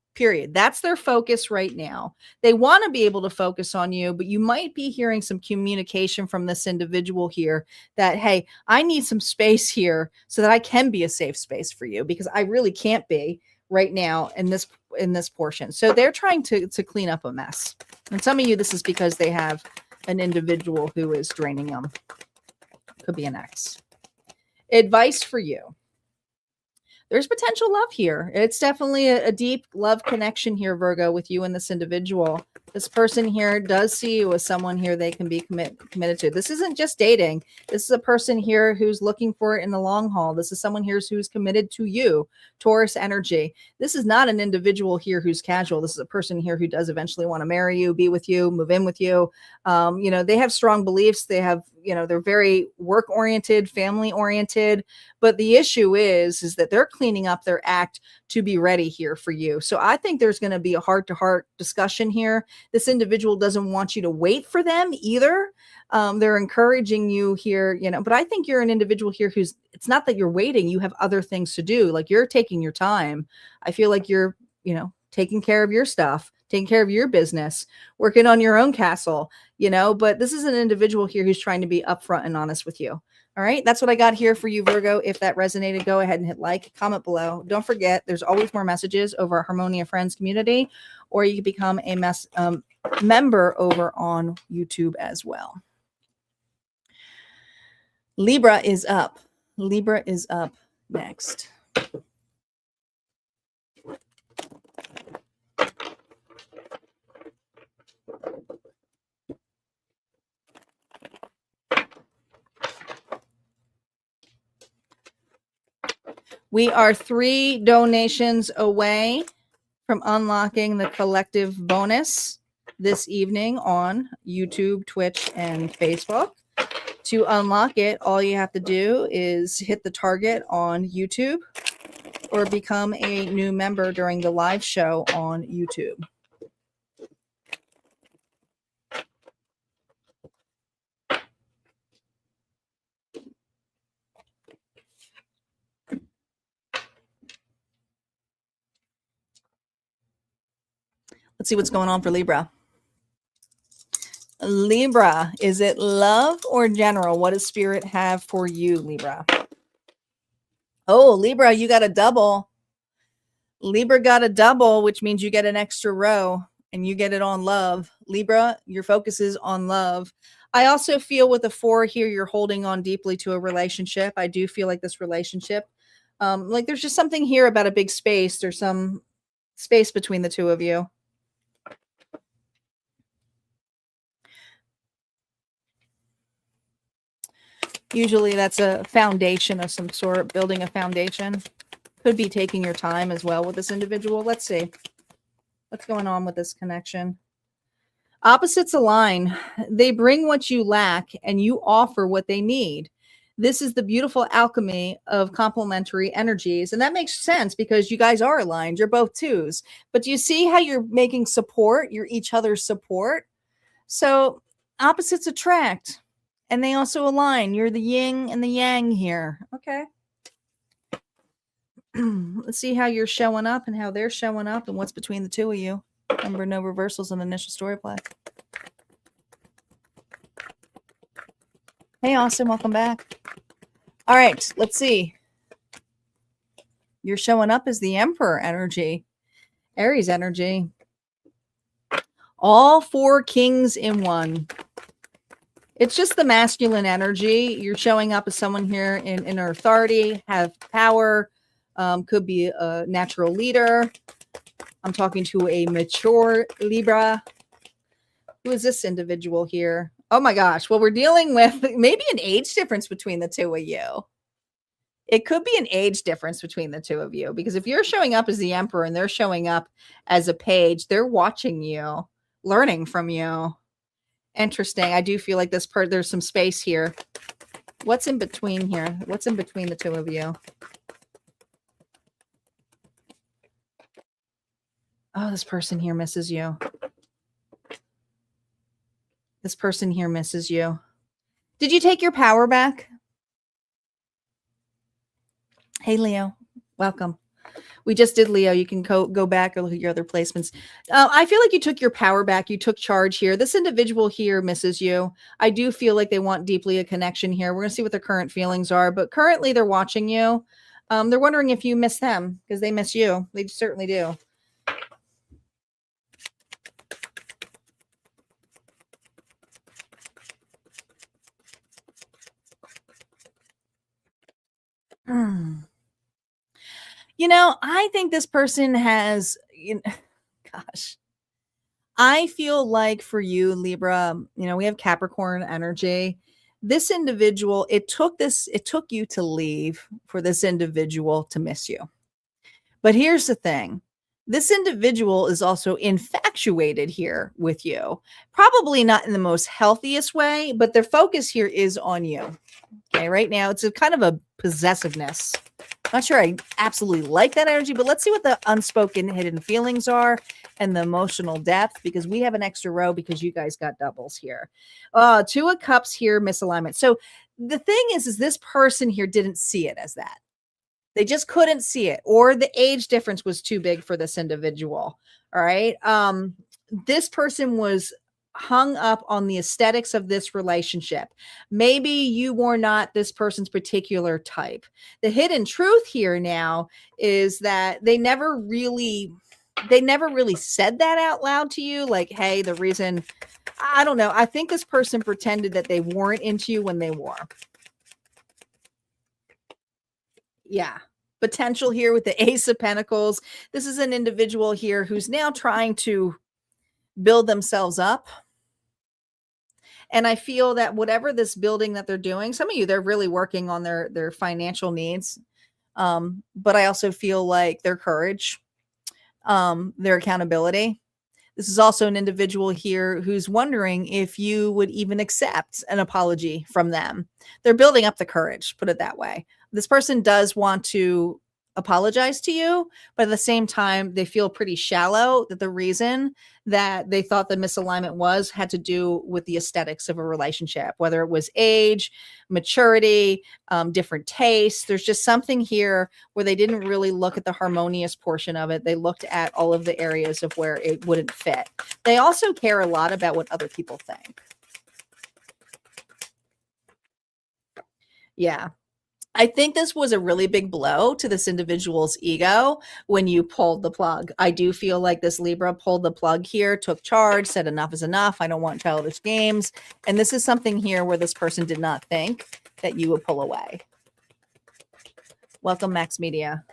That's their focus right now. They want to be able to focus on you, but you might be hearing some communication from this individual here that, hey, I need some space here so that I can be a safe space for you, because I really can't be right now in this portion. So they're trying to clean up a mess. And some of you, this is because they have an individual who is draining them. Could be an ex. Advice for you. there's potential love here. It's definitely a deep love connection here, Virgo, with you and this individual. This person here does see you as someone here they can be committed to. This isn't just dating. This is a person here who's looking for it in the long haul. This is someone here who's committed to you, Taurus energy. This is not an individual here who's casual. This is a person here who does eventually want to marry you, be with you, move in with you. They have strong beliefs. They have, they're very work oriented, family oriented. But the issue is that they're cleaning up their act to be ready here for you. So I think there's going to be a heart-to-heart discussion here. This individual doesn't want you to wait for them either. They're encouraging you here, but I think you're an individual here it's not that you're waiting. You have other things to do. Like, you're taking your time. I feel like you're, taking care of your stuff, taking care of your business, working on your own castle, but this is an individual here who's trying to be upfront and honest with you. All right, that's what I got here for you, Virgo. If that resonated, go ahead and hit like, comment below. Don't forget, there's always more messages over our Harmonia Friends community, or you can become a member over on YouTube as well. Libra is up. Libra is up next. We are 3 donations away from unlocking the collective bonus this evening on YouTube, Twitch, and Facebook. To unlock it, all you have to do is hit the target on YouTube or become a new member during the live show on YouTube. Let's see what's going on for Libra. Libra, is it love or general? What does Spirit have for you, Libra? Oh, Libra, you got a double. Libra got a double, which means you get an extra row and you get it on love. Libra, your focus is on love. I also feel with the 4 here, you're holding on deeply to a relationship. I do feel like this relationship, like there's just something here about a big space. There's some space between the two of you. Usually that's a foundation of some sort, building a foundation. Could be taking your time as well with this individual. Let's see what's going on with this connection. Opposites align. They bring what you lack and you offer what they need. This is the beautiful alchemy of complementary energies. And that makes sense because you guys are aligned. You're both 2s. But do you see how you're making support? You're each other's support. So opposites attract. And they also align. You're the yin and the yang here. Okay. Let's see how you're showing up and how they're showing up and what's between the 2 of you. Remember, no reversals on initial story play. Hey, Austin, welcome back. All right, let's see. You're showing up as the Emperor energy, Aries energy. All 4 kings in one. It's just the masculine energy. You're showing up as someone here in inner authority, have power, could be a natural leader. I'm talking to a mature Libra. Who is this individual here? Oh my gosh. Well, we're dealing with maybe an age difference between the 2 of you. It could be an age difference between the 2 of you, because if you're showing up as the Emperor and they're showing up as a page, they're watching you, learning from you. Interesting. I do feel like there's some space here. What's in between here? What's in between the 2 of you? Oh, this person here misses you. This person here misses you. Did you take your power back? Hey, Leo. Welcome. We just did Leo. You can go back or look at your other placements. I feel like you took your power back. You took charge here. This individual here misses you. I do feel like they want deeply a connection here. We're going to see what their current feelings are. But currently, they're watching you. They're wondering if you miss them because they miss you. They certainly do. I think this person has, gosh, I feel like for you, Libra, we have Capricorn energy. This individual, it took you to leave for this individual to miss you. But here's the thing. This individual is also infatuated here with you. Probably not in the most healthiest way, but their focus here is on you. Okay, right now it's a kind of a possessiveness. Not sure I absolutely like that energy, but let's see what the unspoken hidden feelings are and the emotional depth, because we have an extra row because you guys got doubles here. Two of Cups here, misalignment. So the thing is this person here didn't see it as that. They just couldn't see it, or the age difference was too big for this individual. All right. This person was hung up on the aesthetics of this relationship. Maybe you were not this person's particular type. The hidden truth here now is that they never really said that out loud to you. Like, hey, the reason, I don't know. I think this person pretended that they weren't into you when they were. Yeah. Potential here with the Ace of Pentacles. This is an individual here who's now trying to build themselves up. And I feel that whatever this building that they're doing, some of you, they're really working on their financial needs. But I also feel like their courage, their accountability. This is also an individual here who's wondering if you would even accept an apology from them. They're building up the courage, put it that way. This person does want to apologize to you, but at the same time, they feel pretty shallow that the reason that they thought the misalignment had to do with the aesthetics of a relationship, whether it was age, maturity, different tastes. There's just something here where they didn't really look at the harmonious portion of it. They looked at all of the areas of where it wouldn't fit. They also care a lot about what other people think. Yeah. I think this was a really big blow to this individual's ego when you pulled the plug. I do feel like this Libra pulled the plug here, took charge, said enough is enough. I don't want childish games. And this is something here where this person did not think that you would pull away. Welcome, Max Media.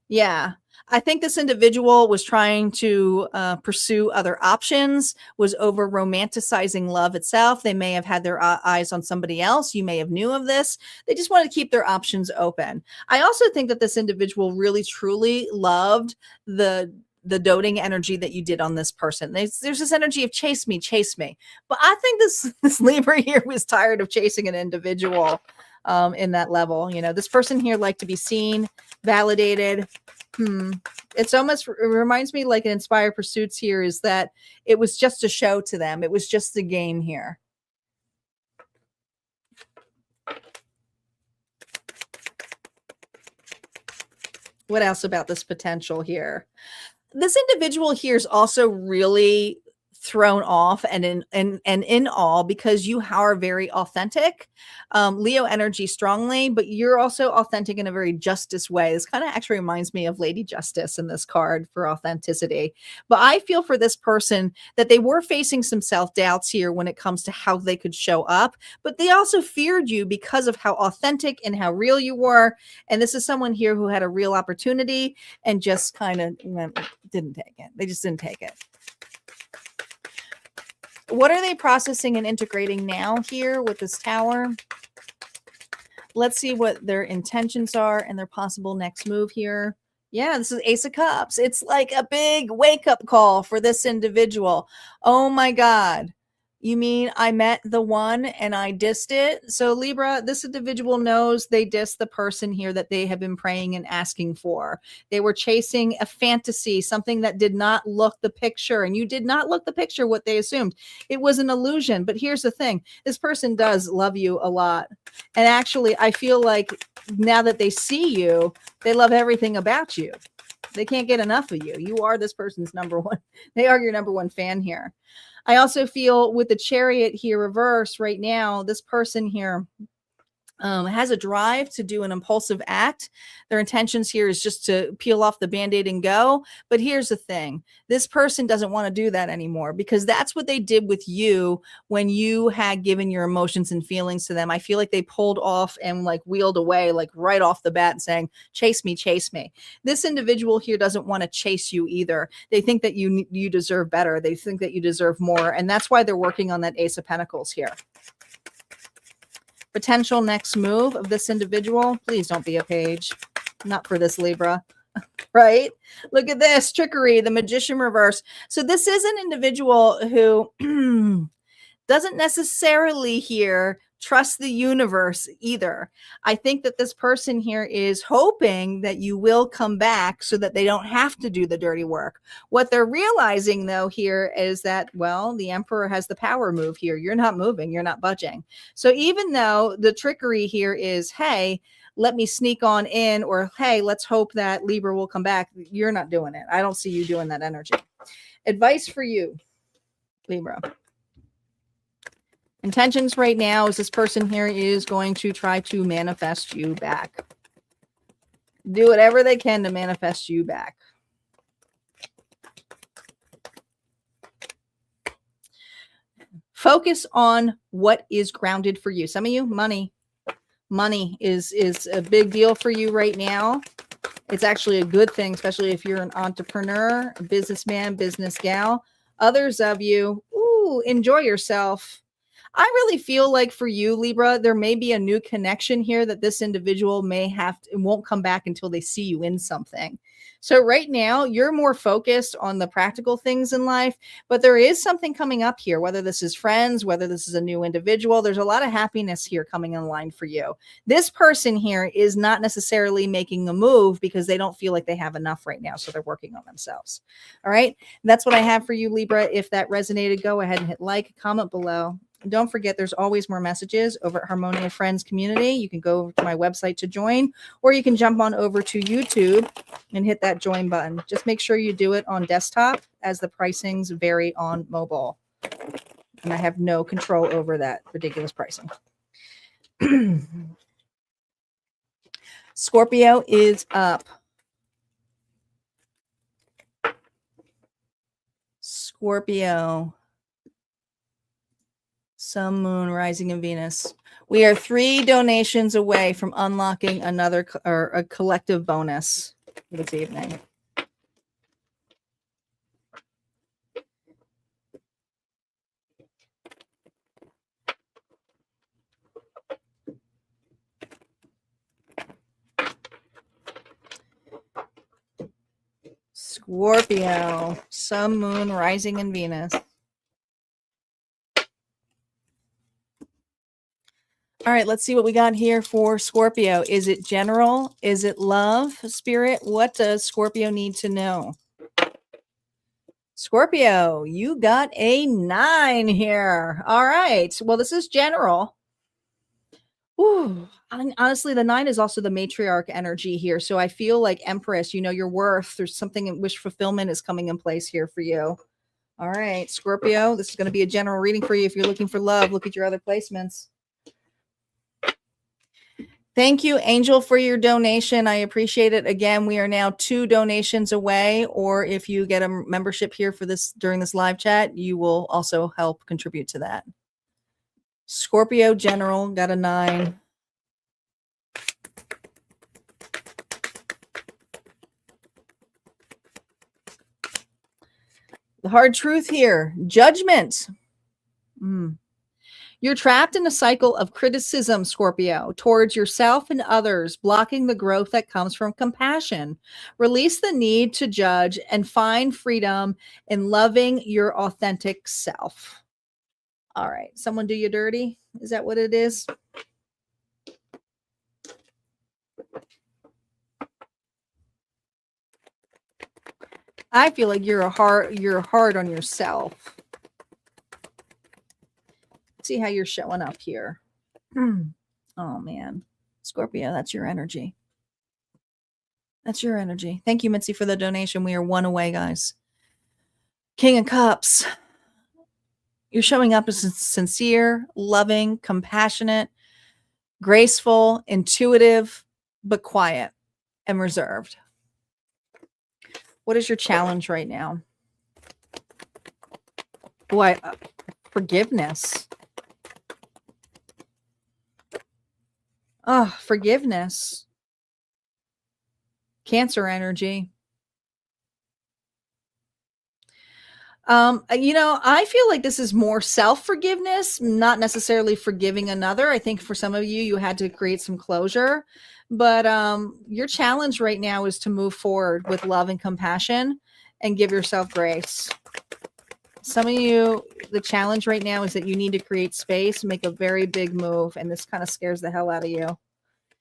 Yeah. I think this individual was trying to pursue other options, was over romanticizing love itself. They may have had their eyes on somebody else. You may have knew of this. They just want to keep their options open. I also think that this individual really, truly loved the doting energy that you did on this person. There's this energy of chase me. But I think this Libra here was tired of chasing an individual in that level. This person here liked to be seen, validated. It's almost, it reminds me like an Inspired Pursuits here, is that it was just a show to them. It was just a game here. What else about this potential here? This individual here is also really thrown off and in awe because you are very authentic. Leo energy strongly, but you're also authentic in a very justice way. This kind of actually reminds me of Lady Justice in this card for authenticity. But I feel for this person that they were facing some self-doubts here when it comes to how they could show up, but they also feared you because of how authentic and how real you were. And this is someone here who had a real opportunity and just kind of didn't take it. They just didn't take it. What are they processing and integrating now here with this Tower? Let's see what their intentions are and their possible next move here. Yeah, this is Ace of Cups. It's like a big wake-up call for this individual. Oh my God. You mean I met the one and I dissed it? So Libra, this individual knows they dissed the person here that they have been praying and asking for. They were chasing a fantasy, something that did not look the picture. And you did not look the picture what they assumed. It was an illusion. But here's the thing. This person does love you a lot. And actually, I feel like now that they see you, they love everything about you. They can't get enough of you. You are this person's number one. They are your number one fan here. I also feel with the Chariot here reverse right now, this person here, has a drive to do an impulsive act. Their intentions here is just to peel off the Band-Aid and go. But here's the thing. This person doesn't want to do that anymore because that's what they did with you when you had given your emotions and feelings to them. I feel like they pulled off and like wheeled away, like right off the bat saying, chase me, chase me. This individual here doesn't want to chase you either. They think that you deserve better. They think that you deserve more. And that's why they're working on that Ace of Pentacles here. Potential next move of this individual. Please don't be a page. Not for this Libra. Right? Look at this. Trickery, the Magician reverse. So this is an individual who doesn't necessarily here trust the universe either. I think that this person here is hoping that you will come back so that they don't have to do the dirty work. What they're realizing though here is that, well, the Emperor has the power move here. You're not moving, you're not budging. So even though the trickery here is, hey, let me sneak on in, or hey, let's hope that Libra will come back, you're not doing it. I don't see you doing that energy. Advice for you, Libra. Intentions right now is this person here is going to try to manifest you back. Do whatever they can to manifest you back. Focus on what is grounded for you. Some of you, money. Money is a big deal for you right now. It's actually a good thing, especially if you're an entrepreneur, a businessman, business gal. Others of you, ooh, enjoy yourself. I really feel like for you, Libra, there may be a new connection here that this individual may have to, it won't come back until they see you in something. So right now, you're more focused on the practical things in life, but there is something coming up here, whether this is friends, whether this is a new individual. There's a lot of happiness here coming in line for you. This person here is not necessarily making a move because they don't feel like they have enough right now, so they're working on themselves. All right, that's what I have for you, Libra. If that resonated, go ahead and hit like, comment below. Don't forget, there's always more messages over at Harmonia Friends Community. You can go over to my website to join, or you can jump on over to YouTube and hit that join button. Just make sure you do it on desktop, as the pricings vary on mobile. And I have no control over that ridiculous pricing. Scorpio is up. Scorpio. Sun, Moon, Rising, and Venus. We are 3 donations away from unlocking another or a collective bonus this evening. Scorpio, Sun, Moon, Rising, and Venus. All right, let's see what we got here for Scorpio. Is it general? Is it love, spirit? What does Scorpio need to know? Scorpio, you got a 9 here. All right. Well, this is general. Ooh, honestly, the 9 is also the matriarch energy here. So I feel like Empress, you know your worth. There's something in wish fulfillment is coming in place here for you. All right, Scorpio, this is going to be a general reading for you. If you're looking for love, look at your other placements. Thank you, Angel, for your donation. I appreciate it. Again, we are now 2 donations away, or if you get a membership here for this during this live chat, you will also help contribute to that. Scorpio General got a 9. The hard truth here, judgment. You're trapped in a cycle of criticism, Scorpio, towards yourself and others, blocking the growth that comes from compassion. Release the need to judge and find freedom in loving your authentic self. All right, someone do you dirty? Is that what it is? I feel like you're hard on yourself. See how you're showing up here. Oh man, Scorpio, that's your energy. That's your energy. Thank you, Mitzi, for the donation. We are 1 away, guys. King of Cups. You're showing up as sincere, loving, compassionate. graceful, intuitive, but quiet and reserved. What is your challenge right now? What? Forgiveness. Oh, forgiveness. Cancer energy. I feel like this is more self-forgiveness, not necessarily forgiving another. I think for some of you, you had to create some closure, but your challenge right now is to move forward with love and compassion and give yourself grace. Some of you, the challenge right now is that you need to create space, make a very big move, and this kind of scares the hell out of you.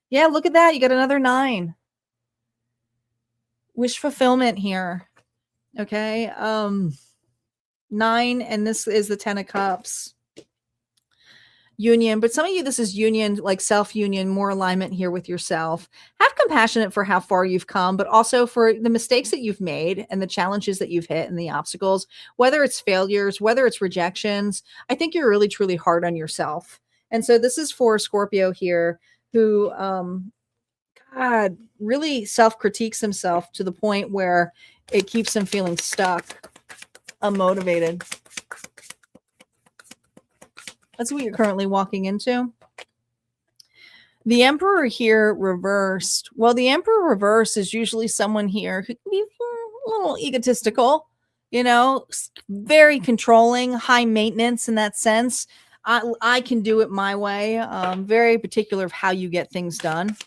Yeah, look at that. You got another 9. Wish fulfillment here. Okay. 9, and this is the 10 of Cups. Union, but some of you, this is union, like self-union, more alignment here with yourself. Have compassion for how far you've come, but also for the mistakes that you've made and the challenges that you've hit and the obstacles, whether it's failures, whether it's rejections. I think you're really, truly hard on yourself. And so this is for Scorpio here who, God, really self-critiques himself to the point where it keeps him feeling stuck, unmotivated. That's what you're currently walking into. The Emperor here reversed. Well, the Emperor reverse is usually someone here who can be a little egotistical, very controlling, high maintenance in that sense. I can do it my way. Very particular of how you get things done.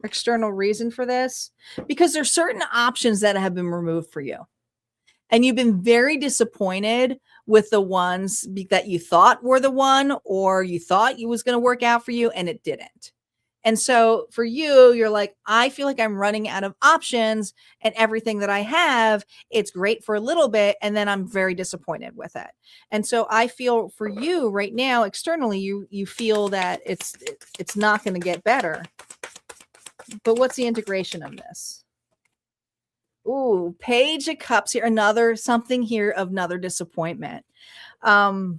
External reason for this, because there's certain options that have been removed for you. And you've been very disappointed with the ones that you thought were the one, or you thought it was going to work out for you and it didn't. And so for you, you're like, I feel like I'm running out of options and everything that I have, it's great for a little bit. And then I'm very disappointed with it. And so I feel for you right now, externally, you feel that it's not going to get better. But what's the integration of this? Ooh, Page of Cups here. Something here of another disappointment. There's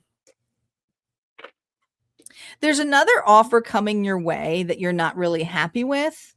another offer coming your way that you're not really happy with.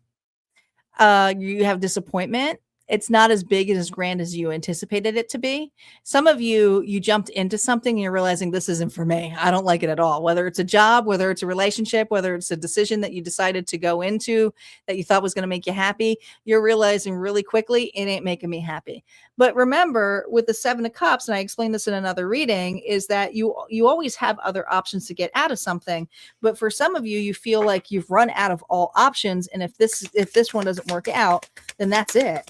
You have disappointment. It's not as big and as grand as you anticipated it to be. Some of you jumped into something and you're realizing this isn't for me. I don't like it at all. Whether it's a job, whether it's a relationship, whether it's a decision that you decided to go into that you thought was going to make you happy, you're realizing really quickly it ain't making me happy. But remember, with the 7 of Cups, and I explained this in another reading, is that you always have other options to get out of something. But for some of you, you feel like you've run out of all options. And if this one doesn't work out, then that's it.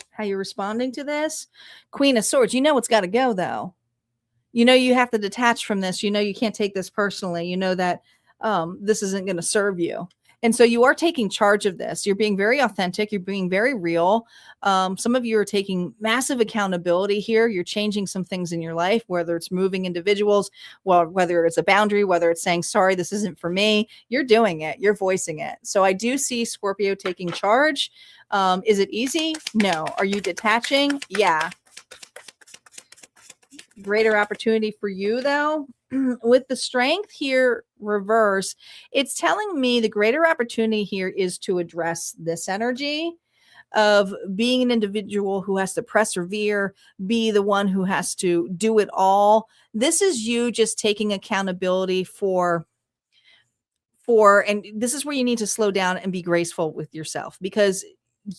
How you're responding to this? Queen of Swords. You know it's got to go, though. You have to detach from this. You can't take this personally. You know that this isn't going to serve you. And so you are taking charge of this. You're being very authentic. You're being very real. Some of you are taking massive accountability here. You're changing some things in your life, whether it's moving individuals, whether it's a boundary, whether it's saying, sorry, this isn't for me. You're doing it. You're voicing it. So I do see Scorpio taking charge. Is it easy? No. Are you detaching? Yeah. Greater opportunity for you, though. With the Strength here reverse, it's telling me the greater opportunity here is to address this energy of being an individual who has to persevere, be the one who has to do it all. This is you just taking accountability for, and this is where you need to slow down and be graceful with yourself, because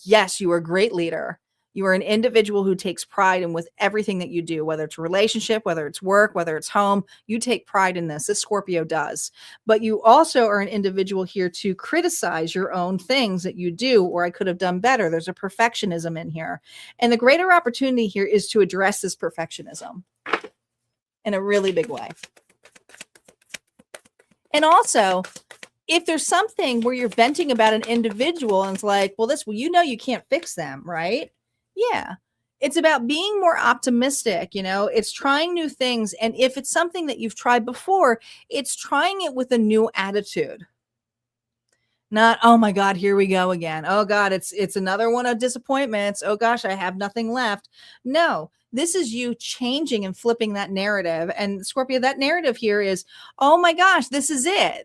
yes, you are a great leader. You are an individual who takes pride in with everything that you do, whether it's a relationship, whether it's work, whether it's home. You take pride in this. This Scorpio does. But you also are an individual here to criticize your own things that you do, or I could have done better. There's a perfectionism in here. And the greater opportunity here is to address this perfectionism in a really big way. And also, if there's something where you're venting about an individual and it's like, well, you can't fix them, right? Yeah. It's about being more optimistic. It's trying new things. And if it's something that you've tried before, it's trying it with a new attitude. Not, oh my God, here we go again. Oh God, it's another one of disappointments. Oh gosh, I have nothing left. No, this is you changing and flipping that narrative. And Scorpio, that narrative here is, oh my gosh, this is it.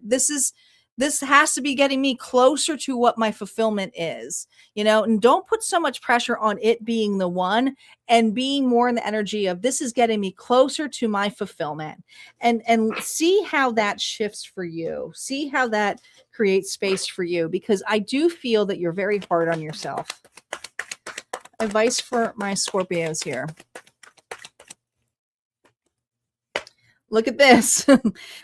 This has to be getting me closer to what my fulfillment is, and don't put so much pressure on it being the one, and being more in the energy of, this is getting me closer to my fulfillment, and see how that shifts for you. See how that create space for you, because I do feel that you're very hard on yourself. Advice for my Scorpios here. Look at this.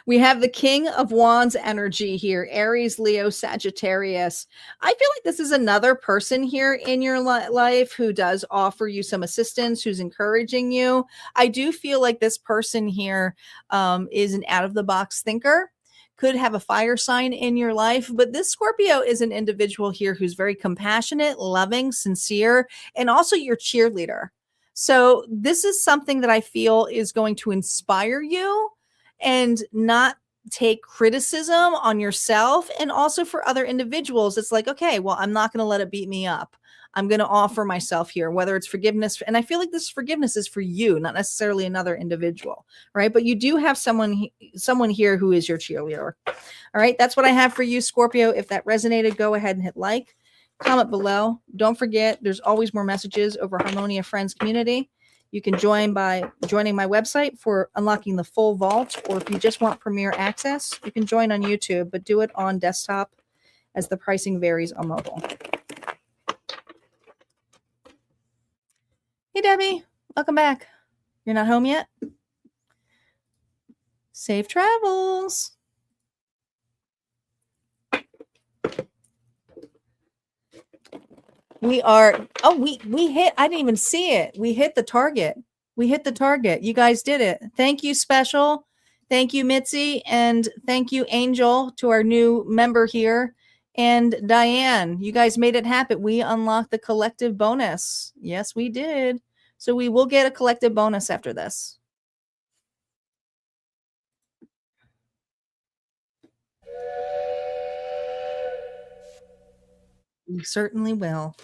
We have the King of Wands energy here. Aries, Leo, Sagittarius. I feel like this is another person here in your life who does offer you some assistance, who's encouraging you. I do feel like this person here is an out-of-the-box thinker. Could have a fire sign in your life, but this Scorpio is an individual here who's very compassionate, loving, sincere, and also your cheerleader. So this is something that I feel is going to inspire you, and not take criticism on yourself. And also for other individuals, it's like, okay, well, I'm not going to let it beat me up. I'm going to offer myself here, whether it's forgiveness. And I feel like this forgiveness is for you, not necessarily another individual, right? But you do have someone here who is your cheerleader. All right. That's what I have for you, Scorpio. If that resonated, go ahead and hit like, comment below. Don't forget, there's always more messages over Harmonia Friends community. You can join by joining my website for unlocking the full vault, or if you just want premier access, you can join on YouTube, but do it on desktop as the pricing varies on mobile. Hey, Debbie, welcome back. You're not home yet? Safe travels. We are, oh, we hit, I didn't even see it. We hit the target. We hit the target. You guys did it. Thank you, Special. Thank you, Mitzi. And thank you, Angel, to our new member here. And Diane, you guys made it happen. We unlocked the collective bonus. Yes, we did. So we will get a collective bonus after this. We certainly will.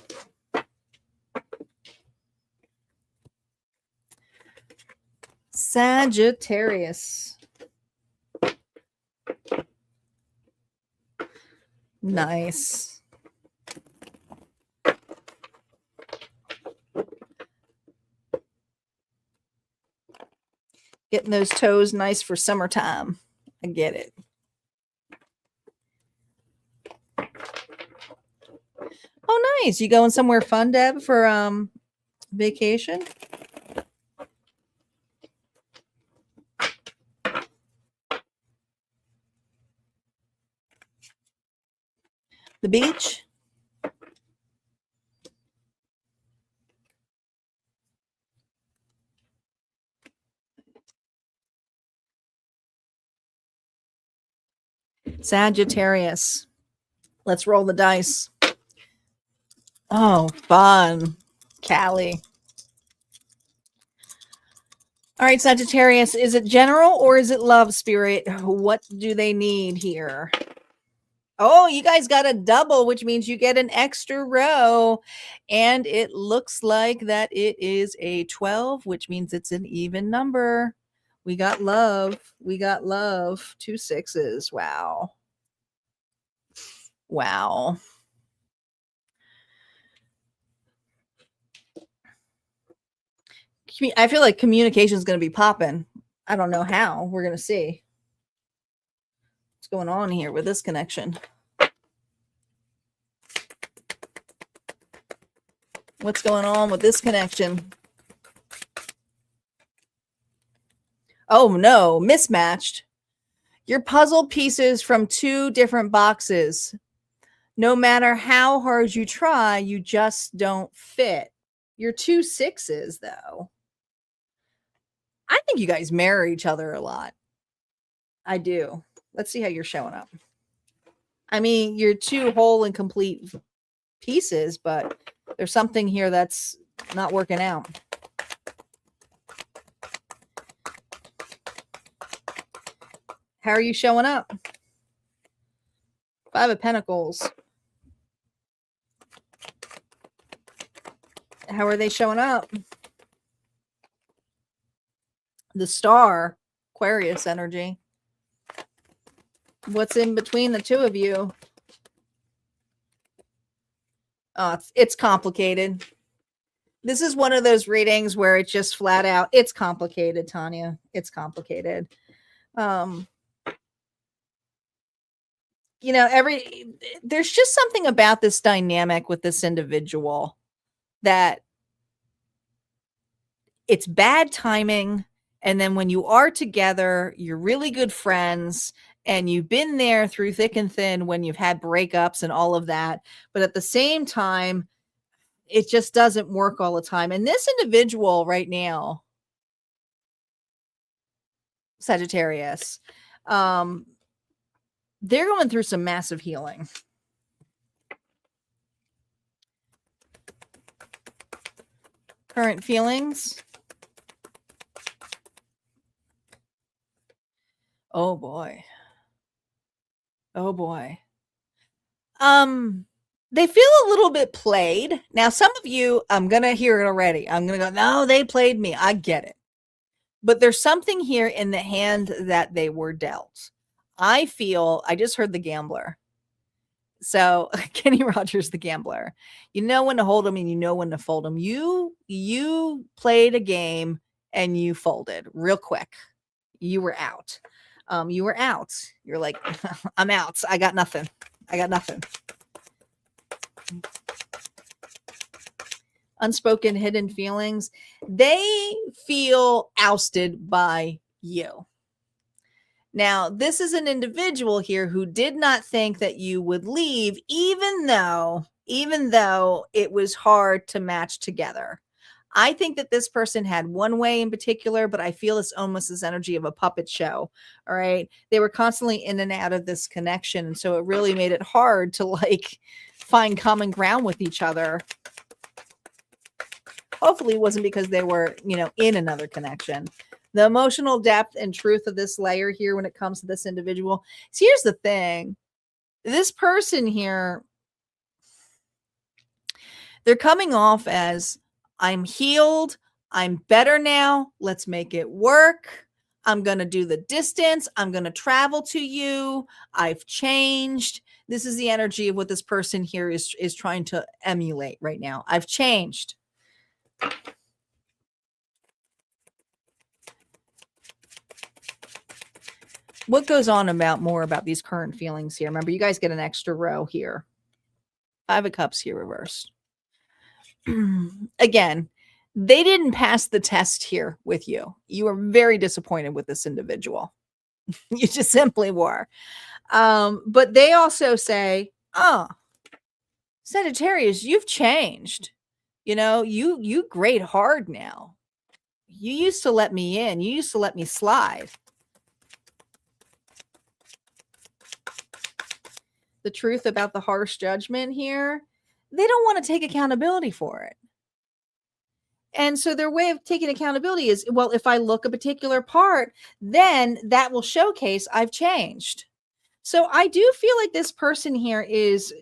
Sagittarius. Nice. Getting those toes nice for summertime. I get it. Oh, nice. You going somewhere fun, Deb, for vacation? The beach? Sagittarius. Let's roll the dice. Oh, fun. Callie. All right, Sagittarius, is it general or is it love, spirit? What do they need here? Oh, you guys got a double, which means you get an extra row. And it looks like that it is a 12, which means it's an even number. We got love. We got love. 2 6s. Wow. Wow. I feel like communication is going to be popping. I don't know how. We're going to see what's going on here with this connection. What's going on with this connection? Oh no, mismatched. Your puzzle pieces from 2 different boxes. No matter how hard you try, you just don't fit. You're 2 6s though. I think you guys marry each other a lot. I do. Let's see how you're showing up. I mean, you're 2 whole and complete pieces, but there's something here that's not working out. How are you showing up? Five of Pentacles. How are they showing up? The Star, Aquarius energy. What's in between the two of you? Oh, it's complicated. This is one of those readings where it's just flat out, it's complicated, Tanya. It's complicated. You know, there's just something about this dynamic with this individual that it's bad timing. And then when you are together, you're really good friends and you've been there through thick and thin when you've had breakups and all of that. But at the same time, it just doesn't work all the time. And this individual right now, Sagittarius, they're going through some massive healing. Current feelings. Oh boy. Oh boy. They feel a little bit played. Now, some of you, I'm going to hear it already. I'm going to go, no, they played me. I get it. But there's something here in the hand that they were dealt. I just heard the gambler. So Kenny Rogers, the gambler, you know when to hold them and you know when to fold them. You played a game and you folded real quick. You were out. You were out. You're like, I'm out. I got nothing. Unspoken hidden feelings. They feel ousted by you. Now, this is an individual here who did not think that you would leave, even though it was hard to match together. I think that this person had one way in particular, but I feel it's almost this energy of a puppet show. All right. They were constantly in and out of this connection. And so it really made it hard to find common ground with each other. Hopefully it wasn't because they were, in another connection. The emotional depth and truth of this layer here when it comes to this individual. So here's the thing. This person here, they're coming off as, I'm healed. I'm better now. Let's make it work. I'm going to do the distance. I'm going to travel to you. I've changed. This is the energy of what this person here is trying to emulate right now. I've changed. What goes on more about these current feelings here? Remember, you guys get an extra row here. Five of Cups here reversed. Again, they didn't pass the test here with you. You were very disappointed with this individual. You just simply were. But they also say, Sagittarius, you've changed. You grade hard now. You used to let me in. You used to let me slide. The truth about the harsh judgment here, they don't want to take accountability for it. And so their way of taking accountability is, well, if I look a particular part, then that will showcase I've changed. So I do feel like this person here is,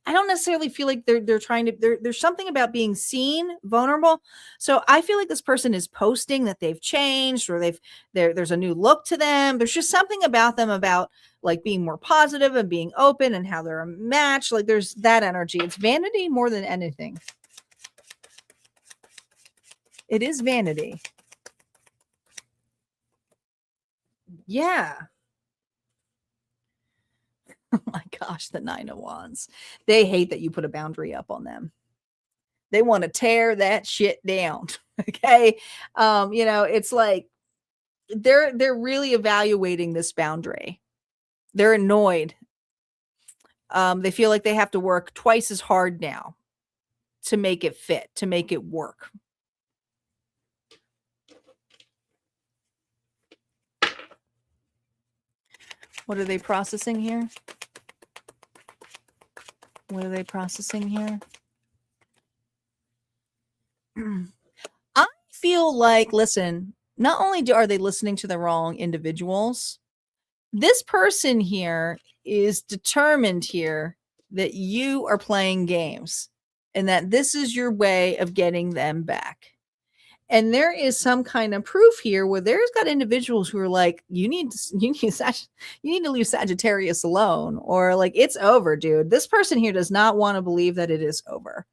I don't necessarily feel like they're trying to, there's something about being seen, vulnerable. So I feel like this person is posting that they've changed or there's a new look to them. There's just something about them about being more positive and being open and how they're a match. There's that energy. It's vanity more than anything. It is vanity. Yeah. Oh my gosh, the Nine of Wands. They hate that you put a boundary up on them. They want to tear that shit down. Okay. It's like they're really evaluating this boundary. They're annoyed. They feel like they have to work twice as hard now to make it fit, to make it work. What are they processing here? What are they processing here? I feel like, listen, not only are they listening to the wrong individuals, this person here is determined here that you are playing games and that this is your way of getting them back. And there is some kind of proof here where there's got individuals who are like, you need to leave Sagittarius alone, or like, it's over, dude. This person here does not want to believe that it is over.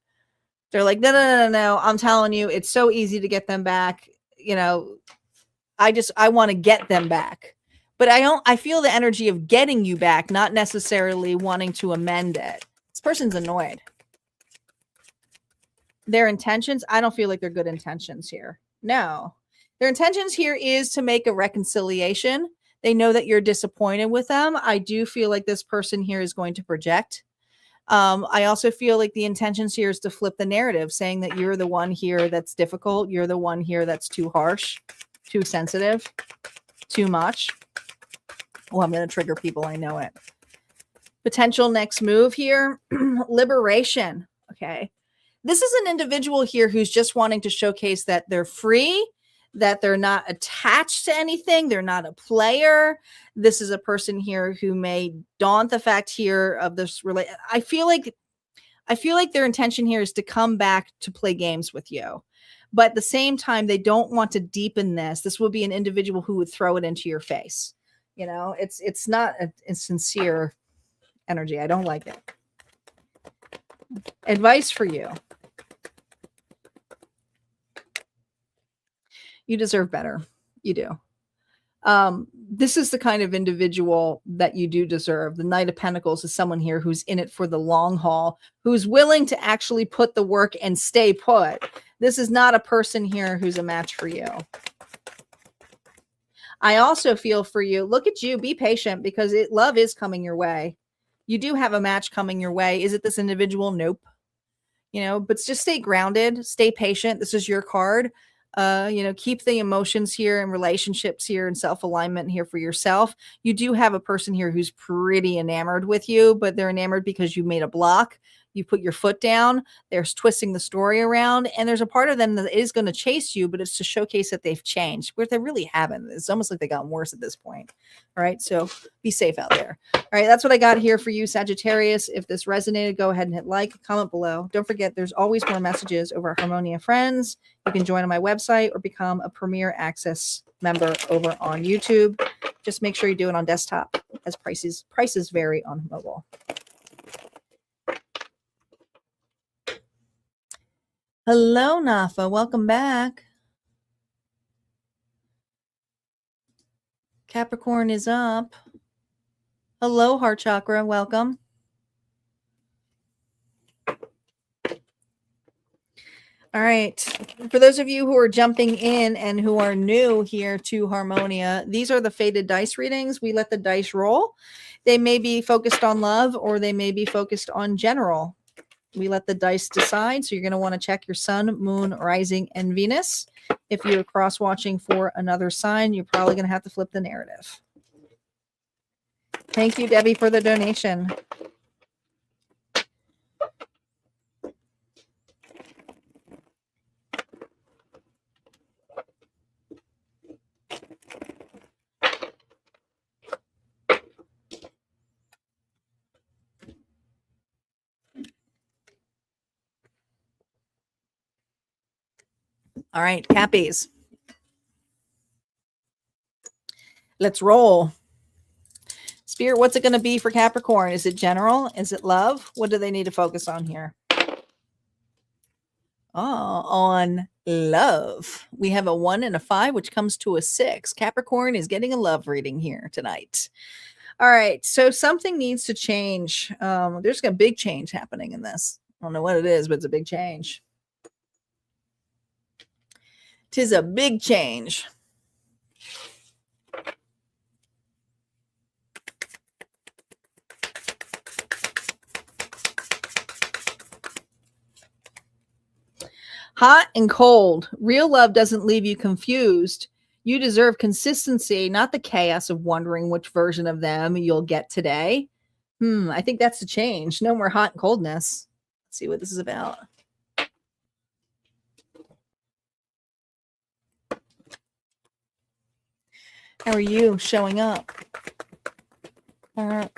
They're like, no. I'm telling you, it's so easy to get them back. You know, I want to get them back. But I feel the energy of getting you back, not necessarily wanting to amend it. This person's annoyed. Their intentions, I don't feel like they're good intentions here. No. Their intentions here is to make a reconciliation. They know that you're disappointed with them. I do feel like this person here is going to project. I also feel like the intentions here is to flip the narrative, saying that you're the one here that's difficult. You're the one here that's too harsh, too sensitive, too much. Oh, I'm going to trigger people. I know it. Potential next move here, liberation. Okay. This is an individual here who's just wanting to showcase that they're free, that they're not attached to anything. They're not a player. This is a person here who may daunt the fact here of this. I feel like their intention here is to come back to play games with you. But at the same time, they don't want to deepen this. This would be an individual who would throw it into your face. You know, it's not a sincere energy. I don't like it. Advice for you. You deserve better. You do. This is the kind of individual that you do deserve. The Knight of Pentacles is someone here who's in it for the long haul, who's willing to actually put the work and stay put. This is not a person here who's a match for you. I also feel for you. Look at you. Be patient, because love is coming your way. You do have a match coming your way. Is it this individual? Nope. You know, but just stay grounded, stay patient. This is your card. You know, keep the emotions here and relationships here and self-alignment here for yourself. You do have a person here who's pretty enamored with you, but they're enamored because you made a block. You put your foot down. They're twisting the story around, and there's a part of them that is going to chase you, but it's to showcase that they've changed, where they really haven't. It's almost like they've gotten worse at this point. All right, so be safe out there. All right, that's what I got here for you, Sagittarius. If this resonated, go ahead and hit like, comment below. Don't forget, there's always more messages over Harmonia Friends. You can join on my website or become a Premier Access member over on YouTube. Just make sure you do it on desktop, as prices vary on mobile. Hello, Nafa. Welcome back. Capricorn is up. Hello, Heart Chakra. Welcome. All right. For those of you who are jumping in and who are new here to Harmonia, these are the Fated Dice readings. We let the dice roll. They may be focused on love, or they may be focused on general. We let the dice decide. So you're going to want to check your sun, moon, rising, and Venus. If you're cross watching for another sign, you're probably going to have to flip the narrative. Thank you, Debbie, for the donation. All right, Cappies. Let's roll. Spirit, what's it going to be for Capricorn? Is it general? Is it love? What do they need to focus on here? Oh, on love. We have a 1 and a 5, which comes to a 6. Capricorn is getting a love reading here tonight. All right, so something needs to change. There's a big change happening in this. I don't know what it is, but it's a big change. 'Tis a big change. Hot and cold. Real love doesn't leave you confused. You deserve consistency, not the chaos of wondering which version of them you'll get today. I think that's the change. No more hot and coldness. Let's see what this is about. How are you showing up?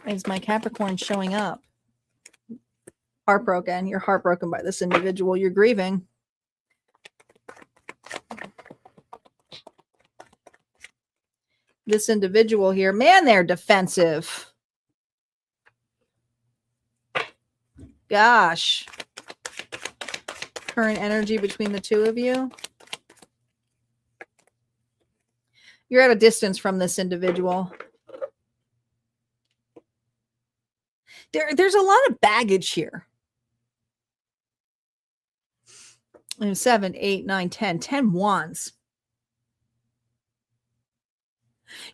Is my Capricorn showing up? Heartbroken. You're heartbroken by this individual. You're grieving. This individual here, man, they're defensive. Gosh. Current energy between the two of you. You're at a distance from this individual. There's a lot of baggage here. 7, 8, 9, 10. 10 wands.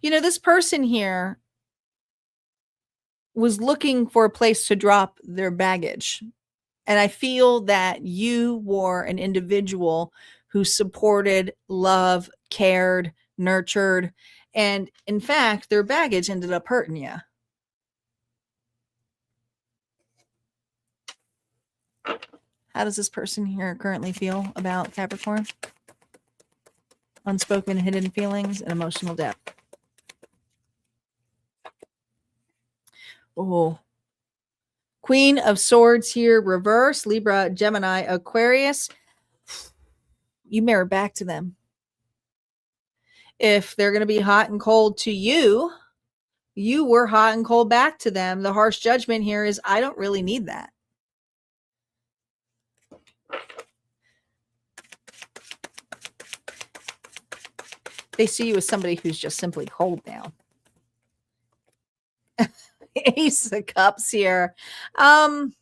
You know, this person here was looking for a place to drop their baggage. And I feel that you were an individual who supported, loved, cared, nurtured. And in fact, their baggage ended up hurting you. How does this person here currently feel about Capricorn? Unspoken hidden feelings and emotional depth. Oh, Queen of Swords here, reverse, Libra, Gemini, Aquarius. You mirror back to them. If they're going to be hot and cold to you, you were hot and cold back to them. The harsh judgment here is, I don't really need that. They see you as somebody who's just simply cold now. Ace of Cups here. They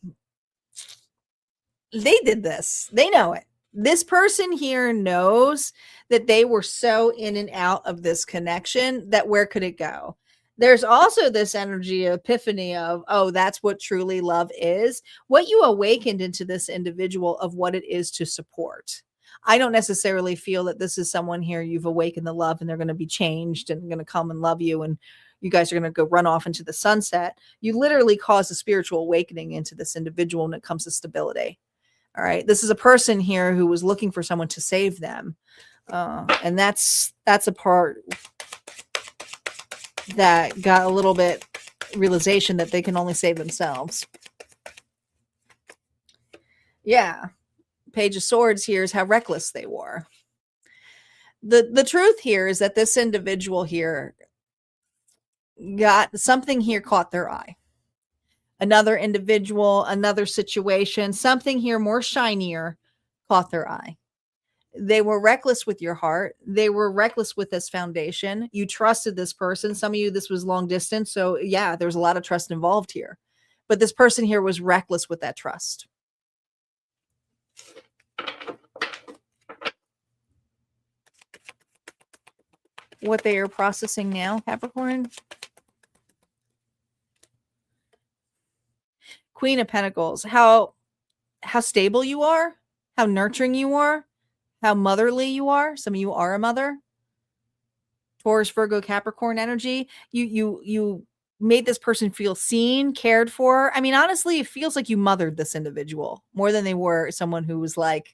did this. They know it. This person here knows that they were so in and out of this connection that where could it go? There's also this energy epiphany of, oh, that's what truly love is. What you awakened into this individual of what it is to support. I don't necessarily feel that this is someone here you've awakened the love and they're going to be changed and going to come and love you and you guys are going to go run off into the sunset. You literally cause a spiritual awakening into this individual when it comes to stability. All right. This is a person here who was looking for someone to save them. And that's a part that got a little bit realization that they can only save themselves. Yeah. Page of Swords here is how reckless they were. The truth here is that this individual here got something here caught their eye. Another individual, another situation, something here more shinier caught their eye. They were reckless with your heart. They were reckless with this foundation. You trusted this person. Some of you, this was long distance. So yeah, there's a lot of trust involved here. But this person here was reckless with that trust. What they are processing now, Capricorn. Queen of Pentacles. How stable you are, how nurturing you are, how motherly you are. Some of you are a mother. Taurus, Virgo, Capricorn energy. You made this person feel seen, cared for. I mean, honestly, it feels like you mothered this individual more than they were someone who was like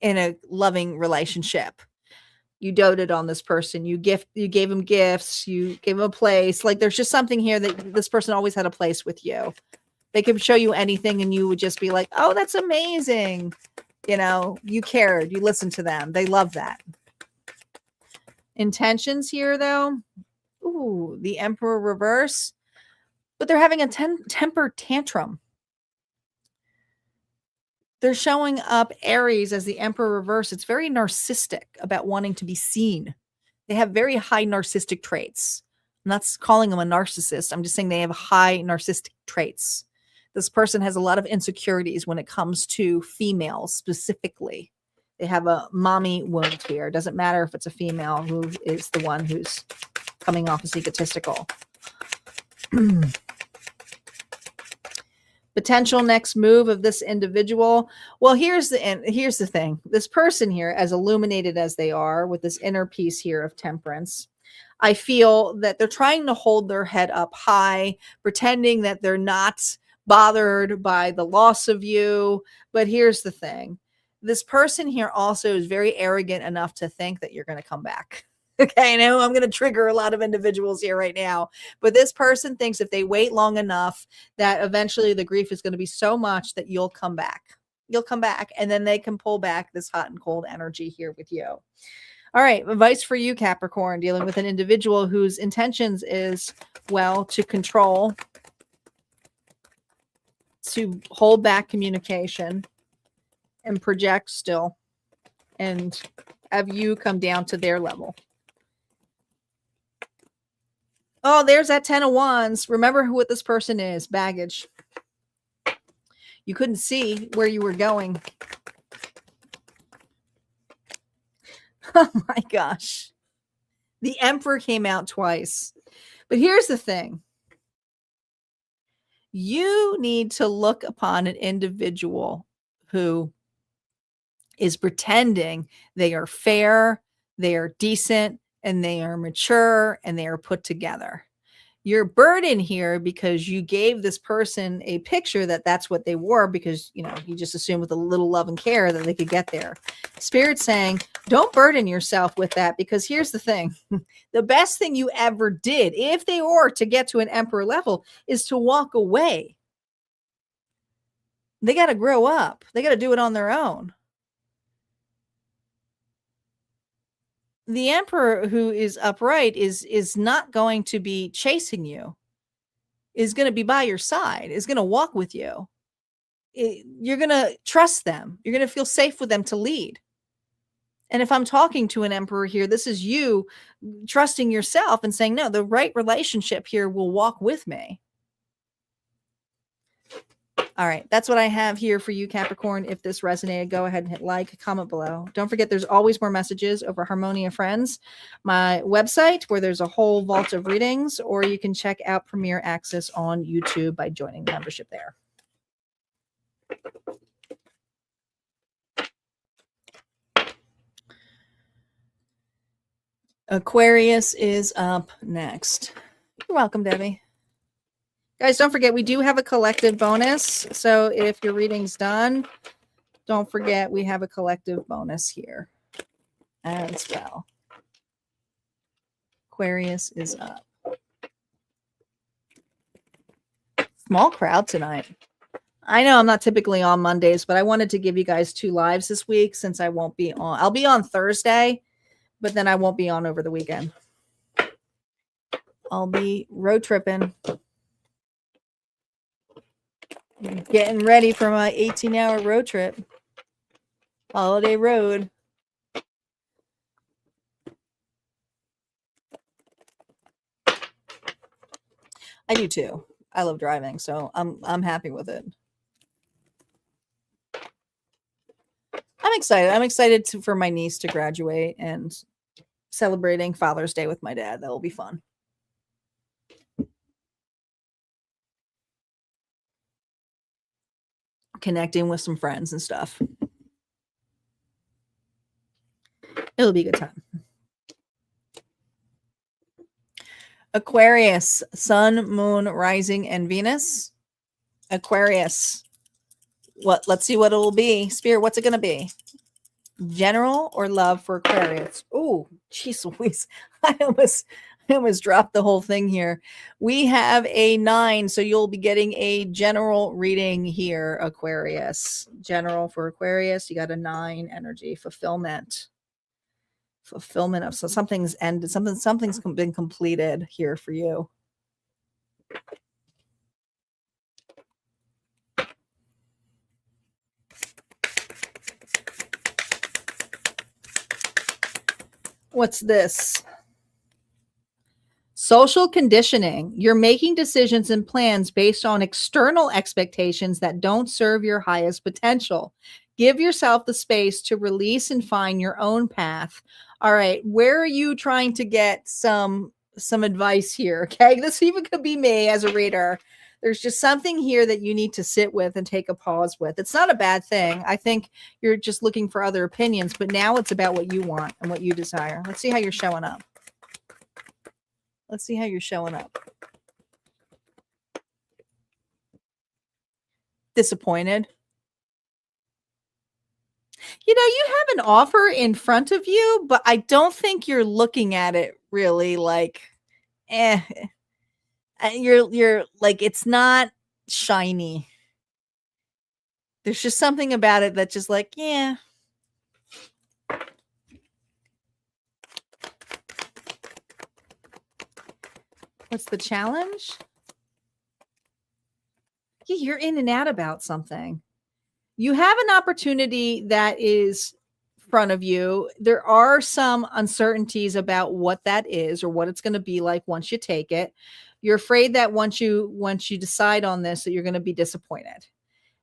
in a loving relationship. You doted on this person. You gave him gifts. You gave him a place. Like there's just something here that this person always had a place with you. They could show you anything and you would just be like, oh, that's amazing. You know, you cared. You listened to them. They love that. Intentions here, though. Ooh, the Emperor reverse. But they're having a temper tantrum. They're showing up Aries as the Emperor reverse. It's very narcissistic about wanting to be seen. They have very high narcissistic traits. I'm not calling them a narcissist. I'm just saying they have high narcissistic traits. This person has a lot of insecurities when it comes to females specifically. They have a mommy wound here. It doesn't matter if it's a female who is the one who's coming off as egotistical. Potential next move of this individual. Well, here's the thing. This person here, as illuminated as they are with this inner piece here of temperance, I feel that they're trying to hold their head up high, pretending that they're not bothered by the loss of you. But here's the thing. This person here also is very arrogant enough to think that you're going to come back. Okay, I know I'm going to trigger a lot of individuals here right now, but this person thinks if they wait long enough that eventually the grief is going to be so much that you'll come back. You'll come back, and then they can pull back this hot and cold energy here with you. All right, advice for you, Capricorn, dealing with an individual whose intentions is, well, to control, to hold back communication and project still, and have you come down to their level. Oh, there's that 10 of Wands. Remember what this person is. Baggage. You couldn't see where you were going. Oh my gosh. The Emperor came out twice. But here's the thing. You need to look upon an individual who is pretending they are fair, they are decent, and they are mature, and they are put together. You're burdened here because you gave this person a picture that that's what they were, because you just assumed with a little love and care that they could get there. Spirit's saying, don't burden yourself with that, because here's the thing. The best thing you ever did, if they were to get to an Emperor level, is to walk away. They got to grow up. They got to do it on their own. The Emperor who is upright is not going to be chasing you, is going to be by your side, is going to walk with you. You're going to trust them. You're going to feel safe with them to lead. And if I'm talking to an Emperor here, this is you trusting yourself and saying, no, the right relationship here will walk with me. All right, that's what I have here for you, Capricorn. If this resonated, go ahead and hit like, comment below. Don't forget, there's always more messages over Harmonia Friends, my website, where there's a whole vault of readings, or you can check out Premier Access on YouTube by joining the membership there. Aquarius is up next. You're welcome, Debbie. Guys, don't forget, we do have a collective bonus. So if your reading's done, don't forget we have a collective bonus here as well. Aquarius is up. Small crowd tonight. I know I'm not typically on Mondays, but I wanted to give you guys 2 lives this week since I won't be on. I'll be on Thursday, but then I won't be on over the weekend. I'll be road tripping. Getting ready for my 18-hour road trip. Holiday road. I do too. I love driving, so I'm happy with it. I'm excited. I'm excited for my niece to graduate and celebrating Father's Day with my dad. That will be fun. Connecting with some friends and stuff. It'll be a good time. Aquarius, Sun, Moon, Rising, and Venus. Aquarius. Let's see what it will be. Spirit, what's it going to be? General or love for Aquarius? Oh, jeez Louise. I almost dropped the whole thing here. We have a 9, so you'll be getting a general reading here, Aquarius. General for Aquarius, you got a 9 energy. Fulfillment of, so something's ended, something's been completed here for you. What's this? Social conditioning. You're making decisions and plans based on external expectations that don't serve your highest potential. Give yourself the space to release and find your own path. All right, where are you trying to get some advice here? Okay, this even could be me as a reader. There's just something here that you need to sit with and take a pause with. It's not a bad thing. I think you're just looking for other opinions, but now it's about what you want and what you desire. Let's see how you're showing up. Let's see how you're showing up. Disappointed. You have an offer in front of you, but I don't think you're looking at it really like, eh. You're like, it's not shiny. There's just something about it that's just like, yeah. What's the challenge? Yeah, you're in and out about something. You have an opportunity that is in front of you. There are some uncertainties about what that is or what it's going to be like once you take it. You're afraid that once you decide on this that you're going to be disappointed.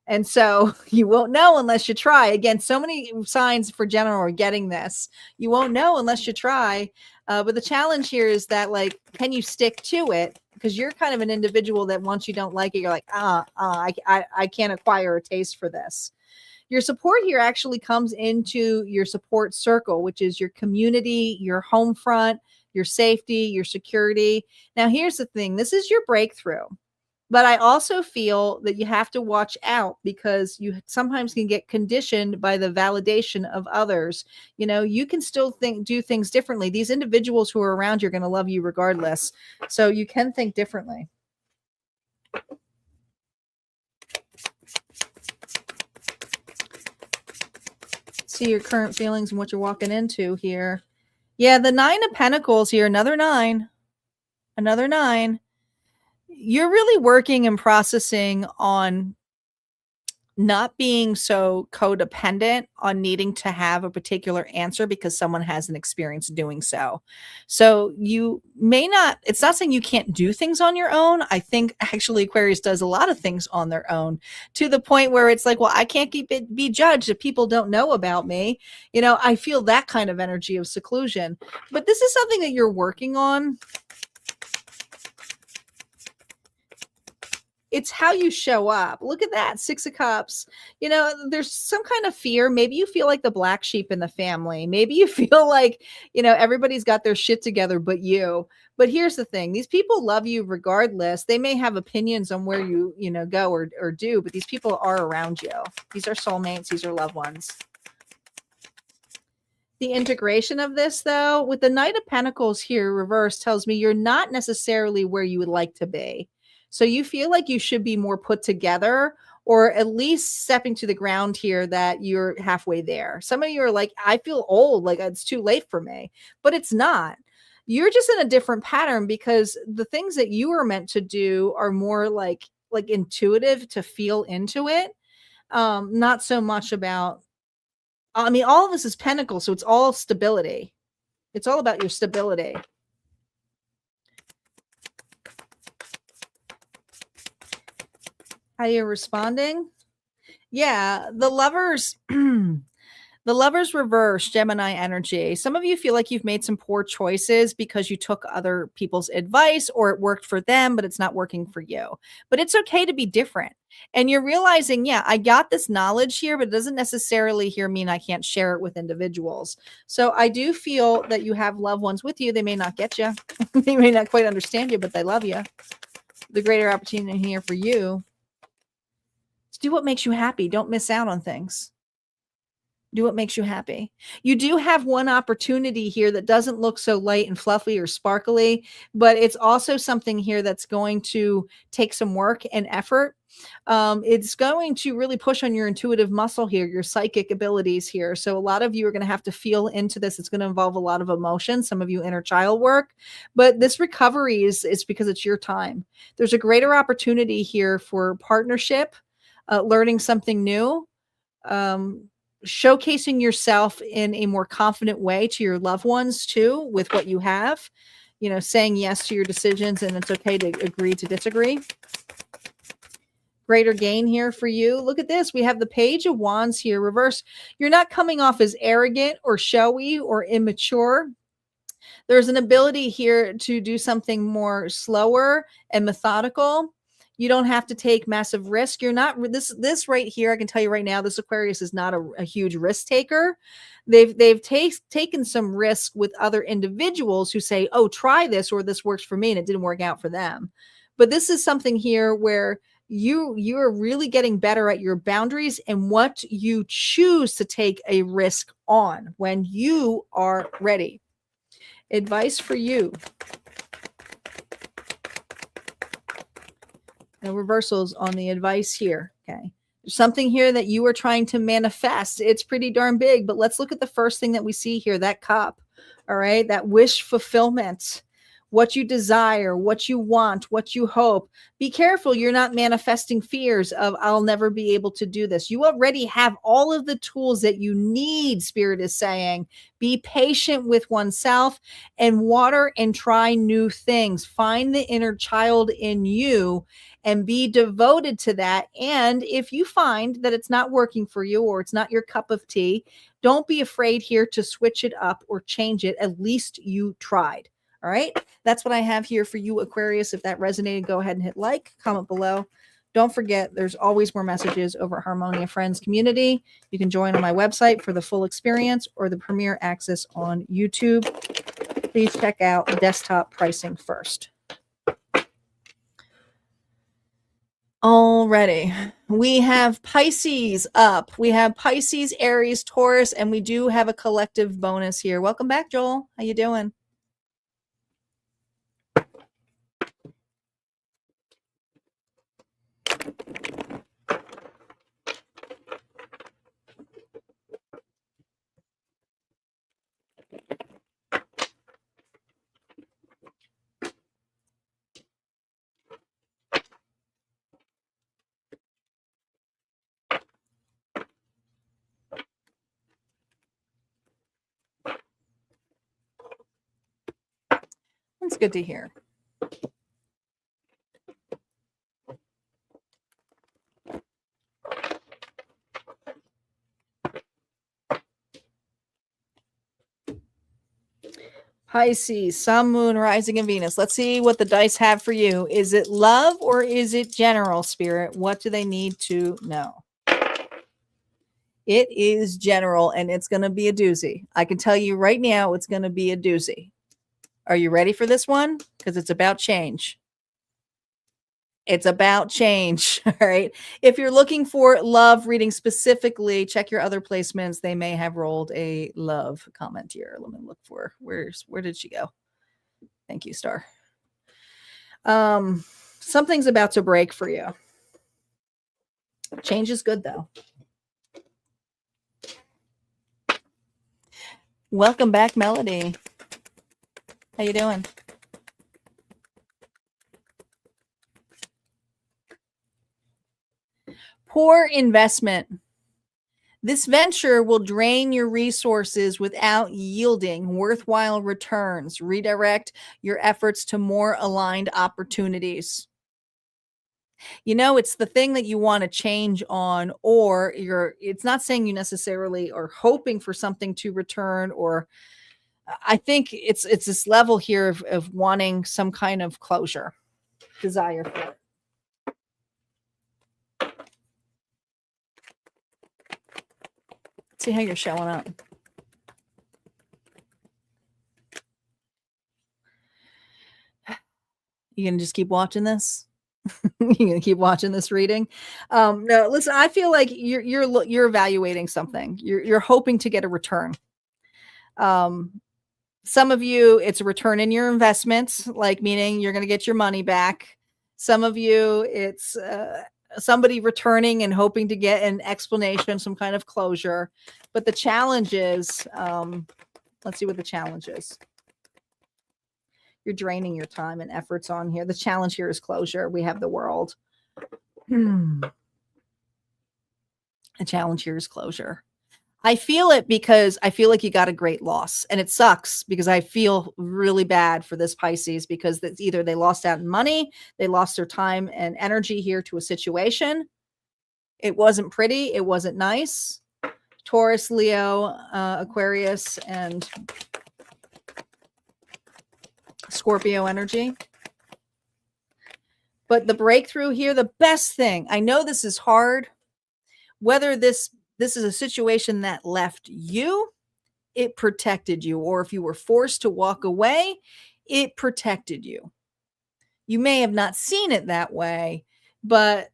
And so you won't know unless you try. Again, so many signs for general are getting this. You won't know unless you try. But the challenge here is that, like, can you stick to it? Because you're kind of an individual that once you don't like it, you're like, I can't acquire a taste for this. Your support here actually comes into your support circle, which is your community, your home front, your safety, your security. Now, here's the thing. This is your breakthrough. But I also feel that you have to watch out because you sometimes can get conditioned by the validation of others. You can still do things differently. These individuals who are around you are going to love you regardless. So you can think differently. See your current feelings and what you're walking into here. Yeah, the 9 of Pentacles here, another 9. Another 9. You're really working and processing on not being so codependent on needing to have a particular answer because someone has an experience doing so. So you may not, it's not saying you can't do things on your own. I think actually Aquarius does a lot of things on their own to the point where it's like, well, I can't be judged if people don't know about me. I feel that kind of energy of seclusion, but this is something that you're working on. It's how you show up. Look at that, 6 of Cups. There's some kind of fear. Maybe you feel like the black sheep in the family. Maybe you feel like, everybody's got their shit together but you. But here's the thing. These people love you regardless. They may have opinions on where you go or do, but these people are around you. These are soulmates. These are loved ones. The integration of this, though, with the Knight of Pentacles here reversed tells me you're not necessarily where you would like to be. So you feel like you should be more put together, or at least stepping to the ground here that you're halfway there. Some of you are like, I feel old, like it's too late for me, but it's not. You're just in a different pattern because the things that you are meant to do are more like intuitive, to feel into it. Not so much about, all of this is Pentacles, so it's all stability. It's all about your stability. How you're responding? Yeah, the lovers, the lovers reverse, Gemini energy. Some of you feel like you've made some poor choices because you took other people's advice or it worked for them, but it's not working for you. But it's okay to be different. And you're realizing, yeah, I got this knowledge here, but it doesn't necessarily mean I can't share it with individuals. So I do feel that you have loved ones with you. They may not get you. They may not quite understand you, but they love you. The greater opportunity here for you. Do what makes you happy. Don't miss out on things. Do what makes you happy. You do have one opportunity here that doesn't look so light and fluffy or sparkly, but it's also something here that's going to take some work and effort. It's going to really push on your intuitive muscle here, your psychic abilities here. So a lot of you are going to have to feel into this. It's going to involve a lot of emotion, some of you inner child work, but this recovery is because it's your time. There's a greater opportunity here for partnership, learning something new, showcasing yourself in a more confident way to your loved ones too, with what you have, saying yes to your decisions, and it's okay to agree to disagree. Greater gain here for you. Look at this. We have the Page of Wands here reverse. You're not coming off as arrogant or showy or immature. There's an ability here to do something more slower and methodical. You don't have to take massive risk. You're not this right here. I can tell you right now, this Aquarius is not a huge risk taker. They've taken some risk with other individuals who say, oh, try this, or this works for me, and it didn't work out for them. But this is something here where you're really getting better at your boundaries and what you choose to take a risk on when you are ready. Advice for you. No reversals on the advice here. Okay. There's something here that you are trying to manifest. It's pretty darn big, but let's look at the first thing that we see here, that cup. All right. That wish fulfillment, what you desire, what you want, what you hope. Be careful. You're not manifesting fears of, I'll never be able to do this. You already have all of the tools that you need. Spirit is saying, be patient with oneself and water and try new things. Find the inner child in you and be devoted to that. And if you find that it's not working for you or it's not your cup of tea, don't be afraid here to switch it up or change it. At least you tried. All right. That's what I have here for you, Aquarius. If that resonated, go ahead and hit like, comment below. Don't forget, there's always more messages over at Harmonia Friends community. You can join on my website for the full experience or the premier access on YouTube. Please check out the desktop pricing first. Already, we have Pisces up. We have Pisces, Aries, Taurus, and we do have a collective bonus here. Welcome back, Joel. How you doing? That's good to hear. Pisces, Sun, Moon, Rising, and Venus. Let's see what the dice have for you. Is it love or is it general, Spirit? What do they need to know? It is general, and it's going to be a doozy. I can tell you right now, it's going to be a doozy. Are you ready for this one? Because it's about change. It's about change. All right. If you're looking for love reading specifically, check your other placements. They may have rolled a love comment here. Let me look for where did she go? Thank you, Star. Something's about to break for you. Change is good though. Welcome back, Melody. How you doing? Poor investment. This venture will drain your resources without yielding worthwhile returns. Redirect your efforts to more aligned opportunities. You know, it's the thing that you want to change on, or it's not saying you necessarily are hoping for something to return, or I think it's this level here of wanting some kind of closure, desire for it. See how you're showing up. You gonna just keep watching this? You gonna keep watching this reading? No, listen. I feel like you're evaluating something. You're hoping to get a return. Some of you, it's a return in your investments, like meaning you're gonna get your money back. Some of you, it's somebody returning and hoping to get an explanation, some kind of closure. But the challenge is, let's see what the challenge is. You're draining your time and efforts on here. The challenge here is closure. We have the World. The challenge here is closure. I feel it because I feel like you got a great loss, and it sucks because I feel really bad for this Pisces, because it's either they lost out in money, they lost their time and energy here to a situation. It wasn't pretty. It wasn't nice. Taurus, Leo, Aquarius, and Scorpio energy. But the breakthrough here, the best thing, I know this is hard, whether this is a situation that left you, it protected you. Or if you were forced to walk away, it protected you. You may have not seen it that way, but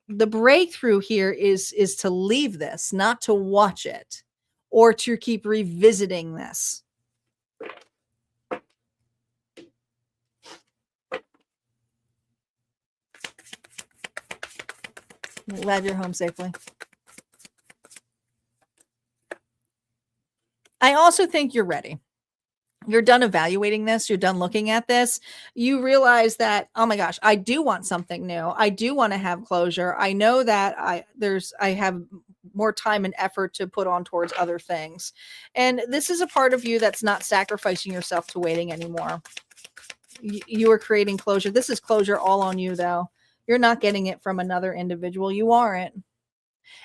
The breakthrough here is to leave this, not to watch it or to keep revisiting this. I'm glad you're home safely. I also think you're ready. You're done evaluating this. You're done looking at this. You realize that, oh my gosh, I do want something new. I do want to have closure. I know that I have more time and effort to put on towards other things. And this is a part of you that's not sacrificing yourself to waiting anymore. You are creating closure. This is closure all on you, though. You're not getting it from another individual. You aren't.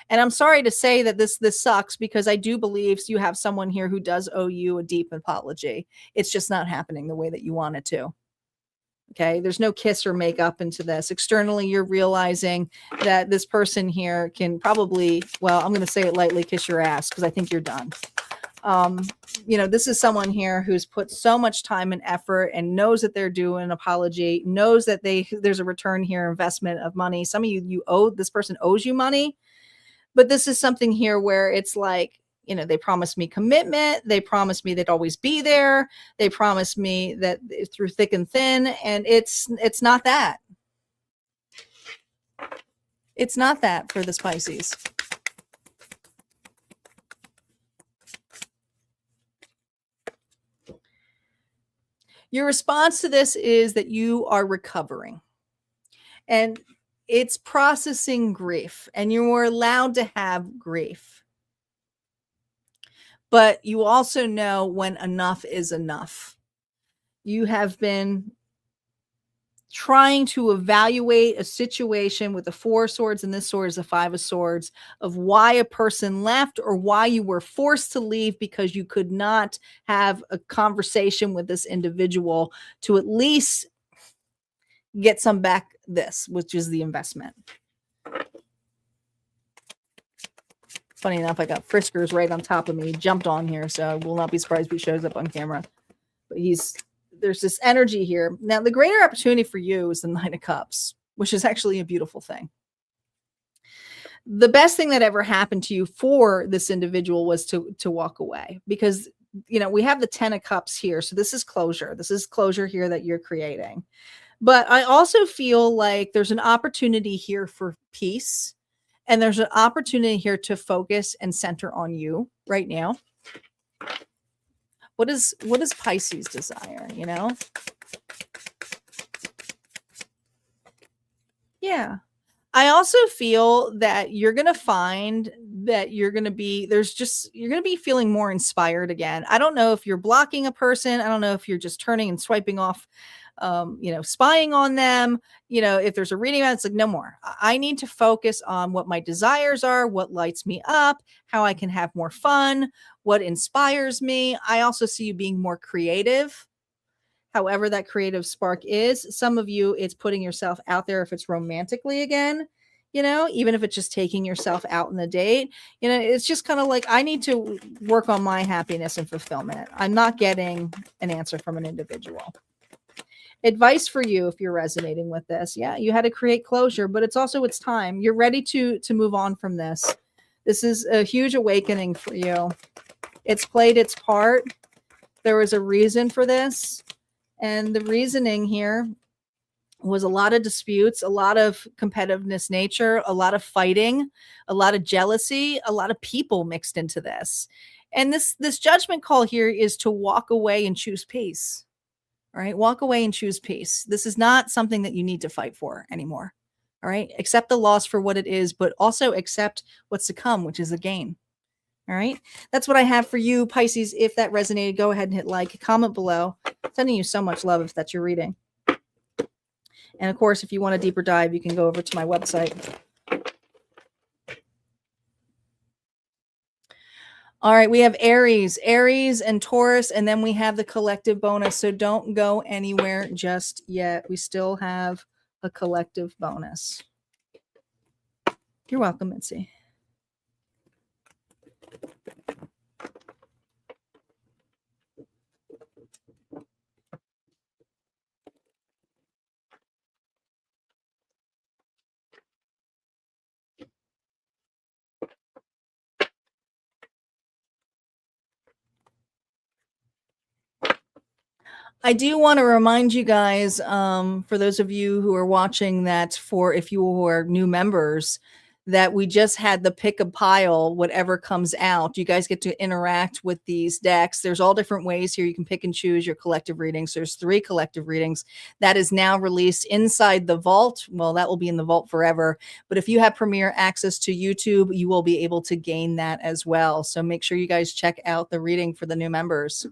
And I'm sorry to say that this sucks, because I do believe you have someone here who does owe you a deep apology. It's just not happening the way that you want it to. Okay. There's no kiss or make up into this. Externally, you're realizing that this person here can probably, well, I'm going to say it lightly, kiss your ass, because I think you're done. This is someone here who's put so much time and effort and knows that they're due an apology, knows that there's a return here, investment of money. Some of this person owes you money. But this is something here where it's like, they promised me commitment. They promised me they'd always be there. They promised me that through thick and thin. And it's not that. It's not that for this Pisces. Your response to this is that you are recovering. And it's processing grief, and you are allowed to have grief. But you also know when enough is enough. You have been trying to evaluate a situation with the 4 of Swords, and this sword is the 5 of Swords, of why a person left or why you were forced to leave because you could not have a conversation with this individual to at least get some back this, which is the investment. Funny enough, I got Friskers right on top of me. He jumped on here, so I will not be surprised if he shows up on camera. But there's this energy here. Now, the greater opportunity for you is the 9 of Cups, which is actually a beautiful thing. The best thing that ever happened to you for this individual was to walk away, because we have the 10 of Cups here. So this is closure. This is closure here that you're creating. But I also feel like there's an opportunity here for peace, and there's an opportunity here to focus and center on you right now. What is Pisces desire, Yeah. I also feel that you're going to find that you're going to be feeling more inspired again. I don't know if you're blocking a person. I don't know if you're just turning and swiping off, spying on them. If there's a reading, it's like, no more. I need to focus on what my desires are, what lights me up, how I can have more fun, what inspires me. I also see you being more creative. However that creative spark is. Some of you, it's putting yourself out there if it's romantically again, even if it's just taking yourself out on a date. It's just kind of like, I need to work on my happiness and fulfillment. I'm not getting an answer from an individual. Advice for you if you're resonating with this. Yeah, you had to create closure, but it's time. You're ready to move on from this. This is a huge awakening for you. It's played its part. There was a reason for this. And the reasoning here was a lot of disputes, a lot of competitiveness nature, a lot of fighting, a lot of jealousy, a lot of people mixed into this. And this judgment call here is to walk away and choose peace. All right. Walk away and choose peace. This is not something that you need to fight for anymore. All right. Accept the loss for what it is, but also accept what's to come, which is a gain. All right. That's what I have for you, Pisces. If that resonated, go ahead and hit like, comment below. Sending you so much love if that's your reading. And of course, if you want a deeper dive, you can go over to my website. All right, we have Aries and Taurus, and then we have the collective bonus. So don't go anywhere just yet. We still have a collective bonus. You're welcome, Mitzi. I do want to remind you guys, for those of you who are watching, that for if you are new members, that we just had the pick a pile, whatever comes out. You guys get to interact with these decks. There's all different ways here. You can pick and choose your collective readings. There's 3 collective readings that is now released inside the vault. Well, that will be in the vault forever. But if you have premier access to YouTube, you will be able to gain that as well. So make sure you guys check out the reading for the new members.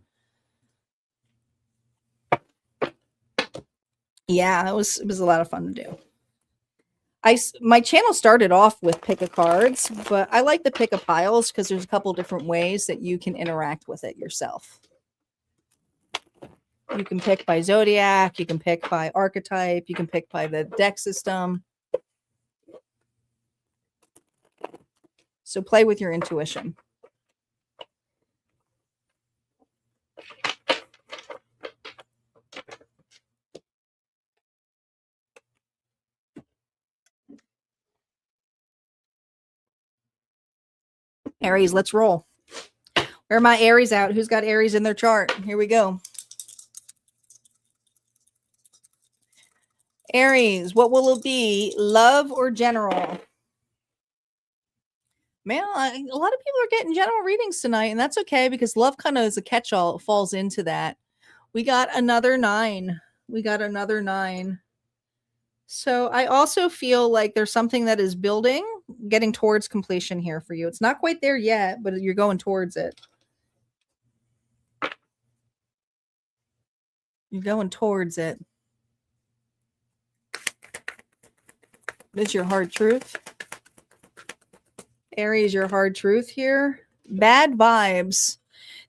Yeah, it was a lot of fun to do. My channel started off with pick a cards, but I like the pick a piles because there's a couple different ways that you can interact with it yourself. You can pick by zodiac, you can pick by archetype, you can pick by the deck system. So play with your intuition. Aries, let's roll. Where are my Aries out? Who's got Aries in their chart? Here we go. Aries, what will it be? Love or general? Man, a lot of people are getting general readings tonight, and that's okay because love kind of is a catch-all. It falls into that. We got another 9. We got another 9. So I also feel like there's something that is building, getting towards completion here for you. It's not quite there yet, but you're going towards it. You're going towards it. It's your hard truth. Aries, your hard truth here. Bad vibes.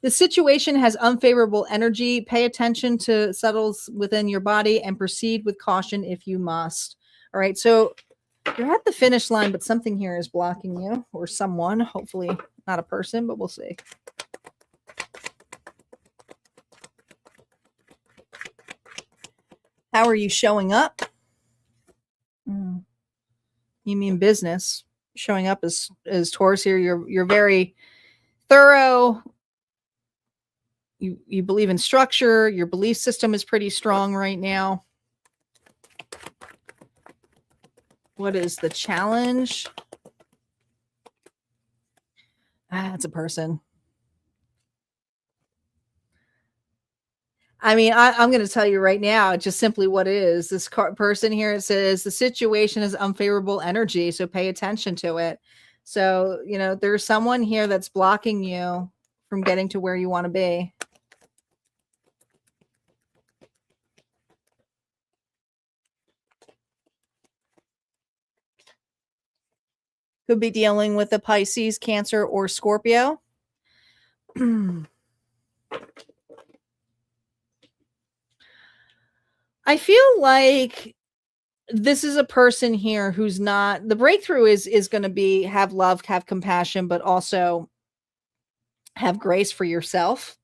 The situation has unfavorable energy. Pay attention to settles within your body and proceed with caution if you must. All right, so you're at the finish line, but something here is blocking you, or someone. Hopefully not a person, but we'll see. How are you showing up? You mean business? Showing up as Taurus here. You're very thorough. You believe in structure. Your belief system is pretty strong right now. What is the challenge? It's a person. I mean, I'm going to tell you right now, just simply what it is. This person here, it says the situation is unfavorable energy, so pay attention to it. So, you know, there's someone here that's blocking you from getting to where you want to be. Could be dealing with a Pisces, Cancer, or Scorpio. I feel like this is a person here who's not, the breakthrough is going to be have love, have compassion, but also have grace for yourself.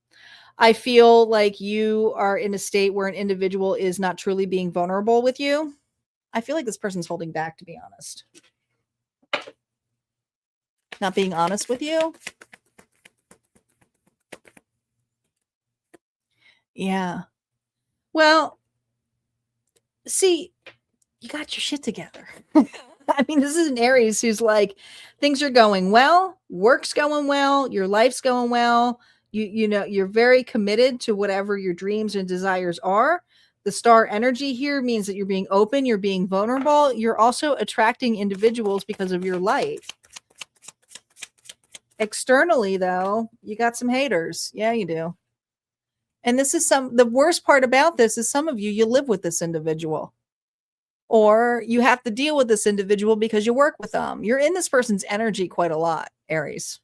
I feel like you are in a state where an individual is not truly being vulnerable with you. I feel like this person's holding back, to be honest. Not being honest with you. Yeah. Well, see, you got your shit together. I mean, this is an Aries who's like, things are going well, work's going well, your life's going well. You know, you're very committed to whatever your dreams and desires are. The star energy here means that you're being open, you're being vulnerable. You're also attracting individuals because of your light. Externally, though, you got some haters. Yeah, you do. And this is the worst part about this is some of you live with this individual. Or you have to deal with this individual because you work with them. You're in this person's energy quite a lot, Aries.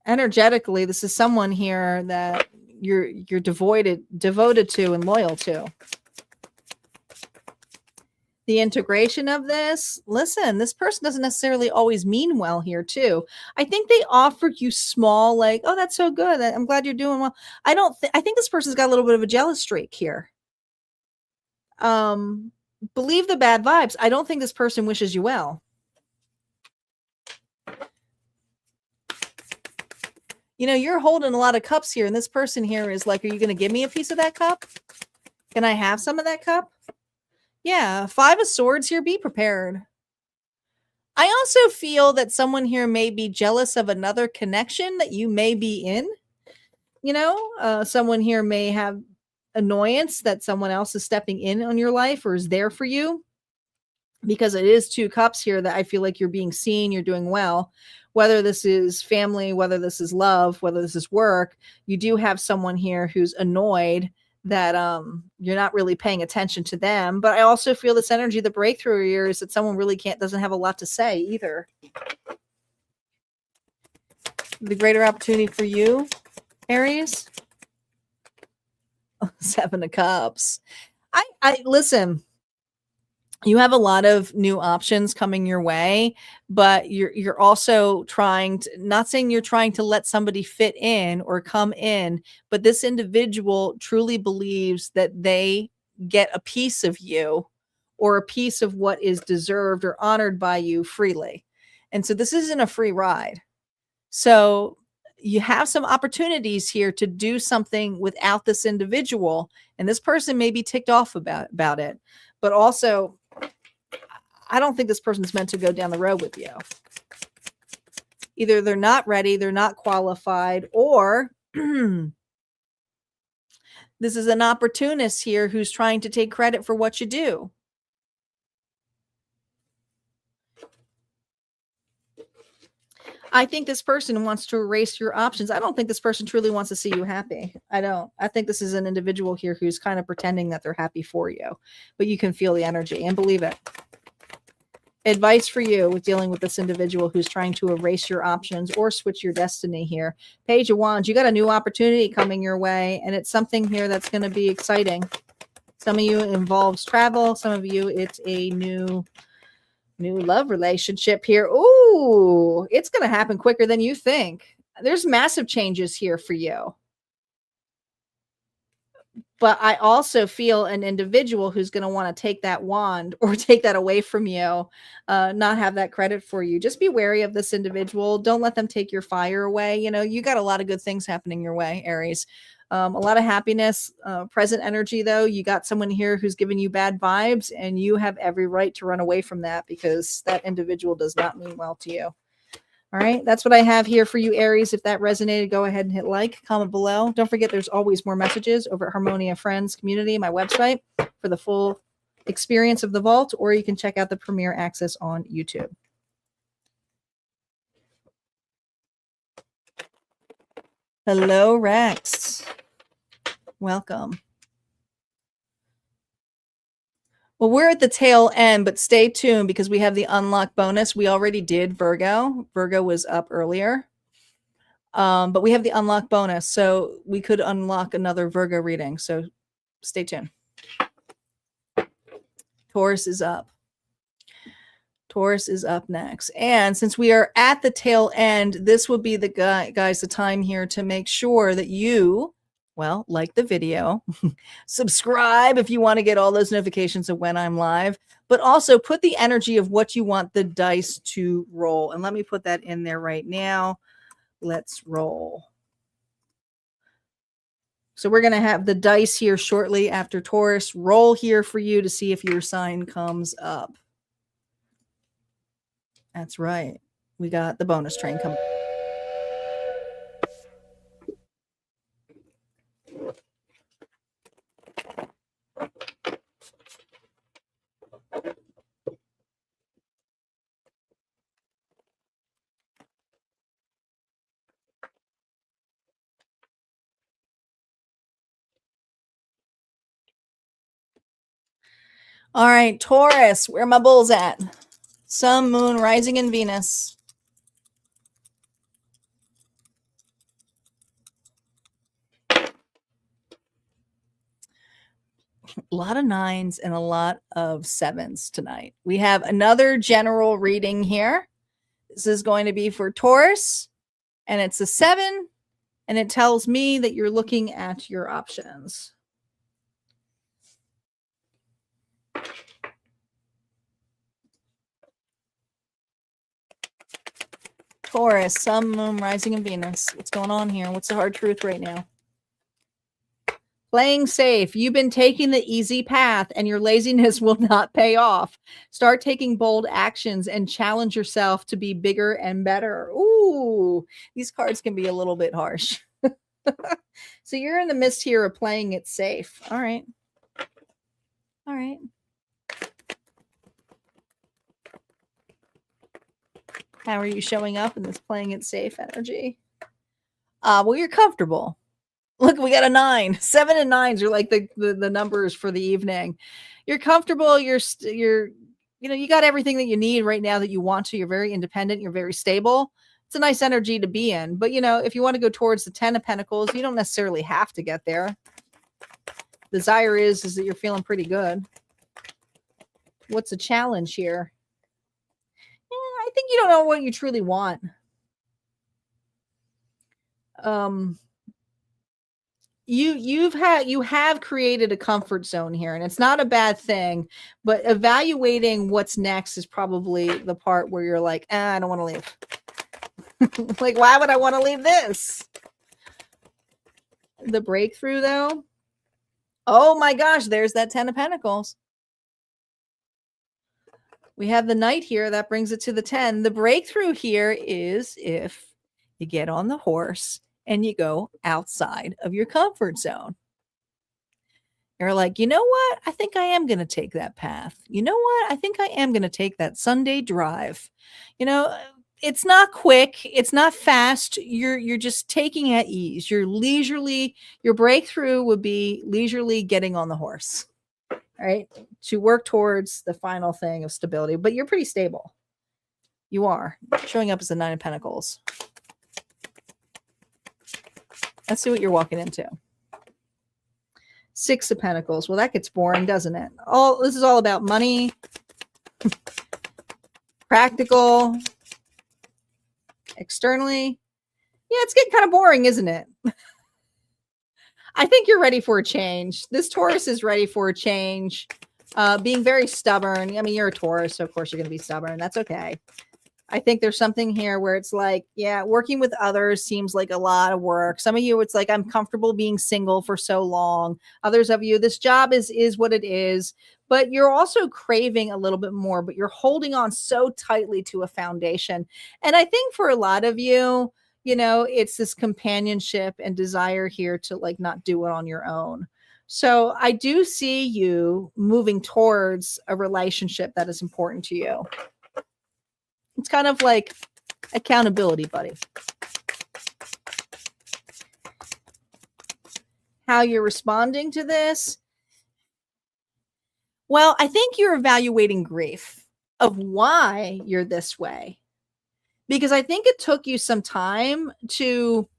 Energetically, this is someone here that you're devoted to and loyal to. The integration of this, listen, this person doesn't necessarily always mean well here too. I think they offer you small, like, oh, that's so good. I'm glad you're doing well. I think this person's got a little bit of a jealous streak here. Believe the bad vibes. I don't think this person wishes you well. You know, you're holding a lot of cups here, and this person here is like, are you going to give me a piece of that cup? Can I have some of that cup? Yeah, 5 of Swords here. Be prepared. I also feel that someone here may be jealous of another connection that you may be in. You know, someone here may have annoyance that someone else is stepping in on your life or is there for you, because it is 2 cups here that I feel like you're being seen, you're doing well. Whether this is family, whether this is love, whether this is work, you do have someone here who's annoyed that you're not really paying attention to them. But I also feel this energy, the breakthrough here is that someone really doesn't have a lot to say either. The greater opportunity for you, Aries. 7 of Cups. I listen. You have a lot of new options coming your way, but you're also trying to, not saying you're trying to let somebody fit in or come in, but this individual truly believes that they get a piece of you or a piece of what is deserved or honored by you freely. And so this isn't a free ride. So you have some opportunities here to do something without this individual, and this person may be ticked off about it, but also I don't think this person's meant to go down the road with you. Either they're not ready, they're not qualified, or this is an opportunist here who's trying to take credit for what you do. I think this person wants to erase your options. I don't think this person truly wants to see you happy. I don't. I think this is an individual here who's kind of pretending that they're happy for you, but you can feel the energy and believe it. Advice for you with dealing with this individual who's trying to erase your options or switch your destiny here. Page of Wands, you got a new opportunity coming your way, and it's something here that's going to be exciting. Some of you it involves travel. Some of you it's a new love relationship here. Ooh, it's going to happen quicker than you think. There's massive changes here for you. But I also feel an individual who's going to want to take that wand or take that away from you, not have that credit for you. Just be wary of this individual. Don't let them take your fire away. You know, you got a lot of good things happening your way, Aries. A lot of happiness, present energy, though. You got someone here who's giving you bad vibes, and you have every right to run away from that because that individual does not mean well to you. All right, that's what I have here for you, Aries. If that resonated, go ahead and hit like, comment below. Don't forget, there's always more messages over at Harmonia Friends Community, my website, for the full experience of the vault, or you can check out the premiere access on YouTube. Hello, Rex. Welcome. Well, we're at the tail end, but stay tuned because we have the unlock bonus. We already did Virgo. Virgo was up earlier. But we have the unlock bonus, so we could unlock another Virgo reading. So stay tuned. Taurus is up. Taurus is up next. And since we are at the tail end, this will be the guys, the time here to make sure that you, well, like the video, subscribe if you want to get all those notifications of when I'm live, but also put the energy of what you want the dice to roll. And let me put that in there right now. Let's roll. So we're going to have the dice here shortly after Taurus roll here for you to see if your sign comes up. That's right. We got the bonus train coming. All right, Taurus, where are my bulls at? Sun, moon, rising, and Venus. A lot of 9s and a lot of 7s tonight. We have another general reading here. This is going to be for Taurus, and it's a 7, and it tells me that you're looking at your options. Taurus, Sun, Moon, Rising, and Venus. What's going on here? What's the hard truth right now? Playing safe. You've been taking the easy path and your laziness will not pay off. Start taking bold actions and challenge yourself to be bigger and better. Ooh, these cards can be a little bit harsh. So you're in the midst here of playing it safe. All right. All right. How are you showing up in this playing it safe energy? Well, you're comfortable. Look, we got a 9. 7 and 9s are like the numbers for the evening. You're comfortable. You're you got everything that you need right now that you want to. You're very independent. You're very stable. It's a nice energy to be in. But, if you want to go towards the 10 of Pentacles, you don't necessarily have to get there. Desire is that you're feeling pretty good. What's a challenge here? I think you don't know what you truly want. You have created a comfort zone here, and it's not a bad thing, but evaluating what's next is probably the part where you're like, I don't want to leave. Like, why would I want to leave this? The breakthrough, though. Oh my gosh, there's that 10 of Pentacles. We have the Knight here. That brings it to the 10. The breakthrough here is if you get on the horse and you go outside of your comfort zone. You're like, you know what? I think I am going to take that path. You know what? I think I am going to take that Sunday drive. It's not quick. It's not fast. You're just taking at ease. You're leisurely. Your breakthrough would be leisurely getting on the horse, right? To work towards the final thing of stability. But you're pretty stable. You are showing up as the 9 of Pentacles. Let's see what you're walking into. 6 of Pentacles. Well, that gets boring, doesn't it? This is all about money, practical, externally. Yeah, it's getting kind of boring, isn't it? I think you're ready for a change. This Taurus is ready for a change. Being very stubborn. I mean, you're a Taurus, so of course you're going to be stubborn. That's okay. I think there's something here where it's like, yeah, working with others seems like a lot of work. Some of you, it's like, I'm comfortable being single for so long. Others of you, this job is what it is, but you're also craving a little bit more, but you're holding on so tightly to a foundation. And I think for a lot of you, it's this companionship and desire here to like not do it on your own. So I do see you moving towards a relationship that is important to you. It's kind of like accountability, buddy. How you're responding to this? Well, I think you're evaluating grief of why you're this way. Because I think it took you some time to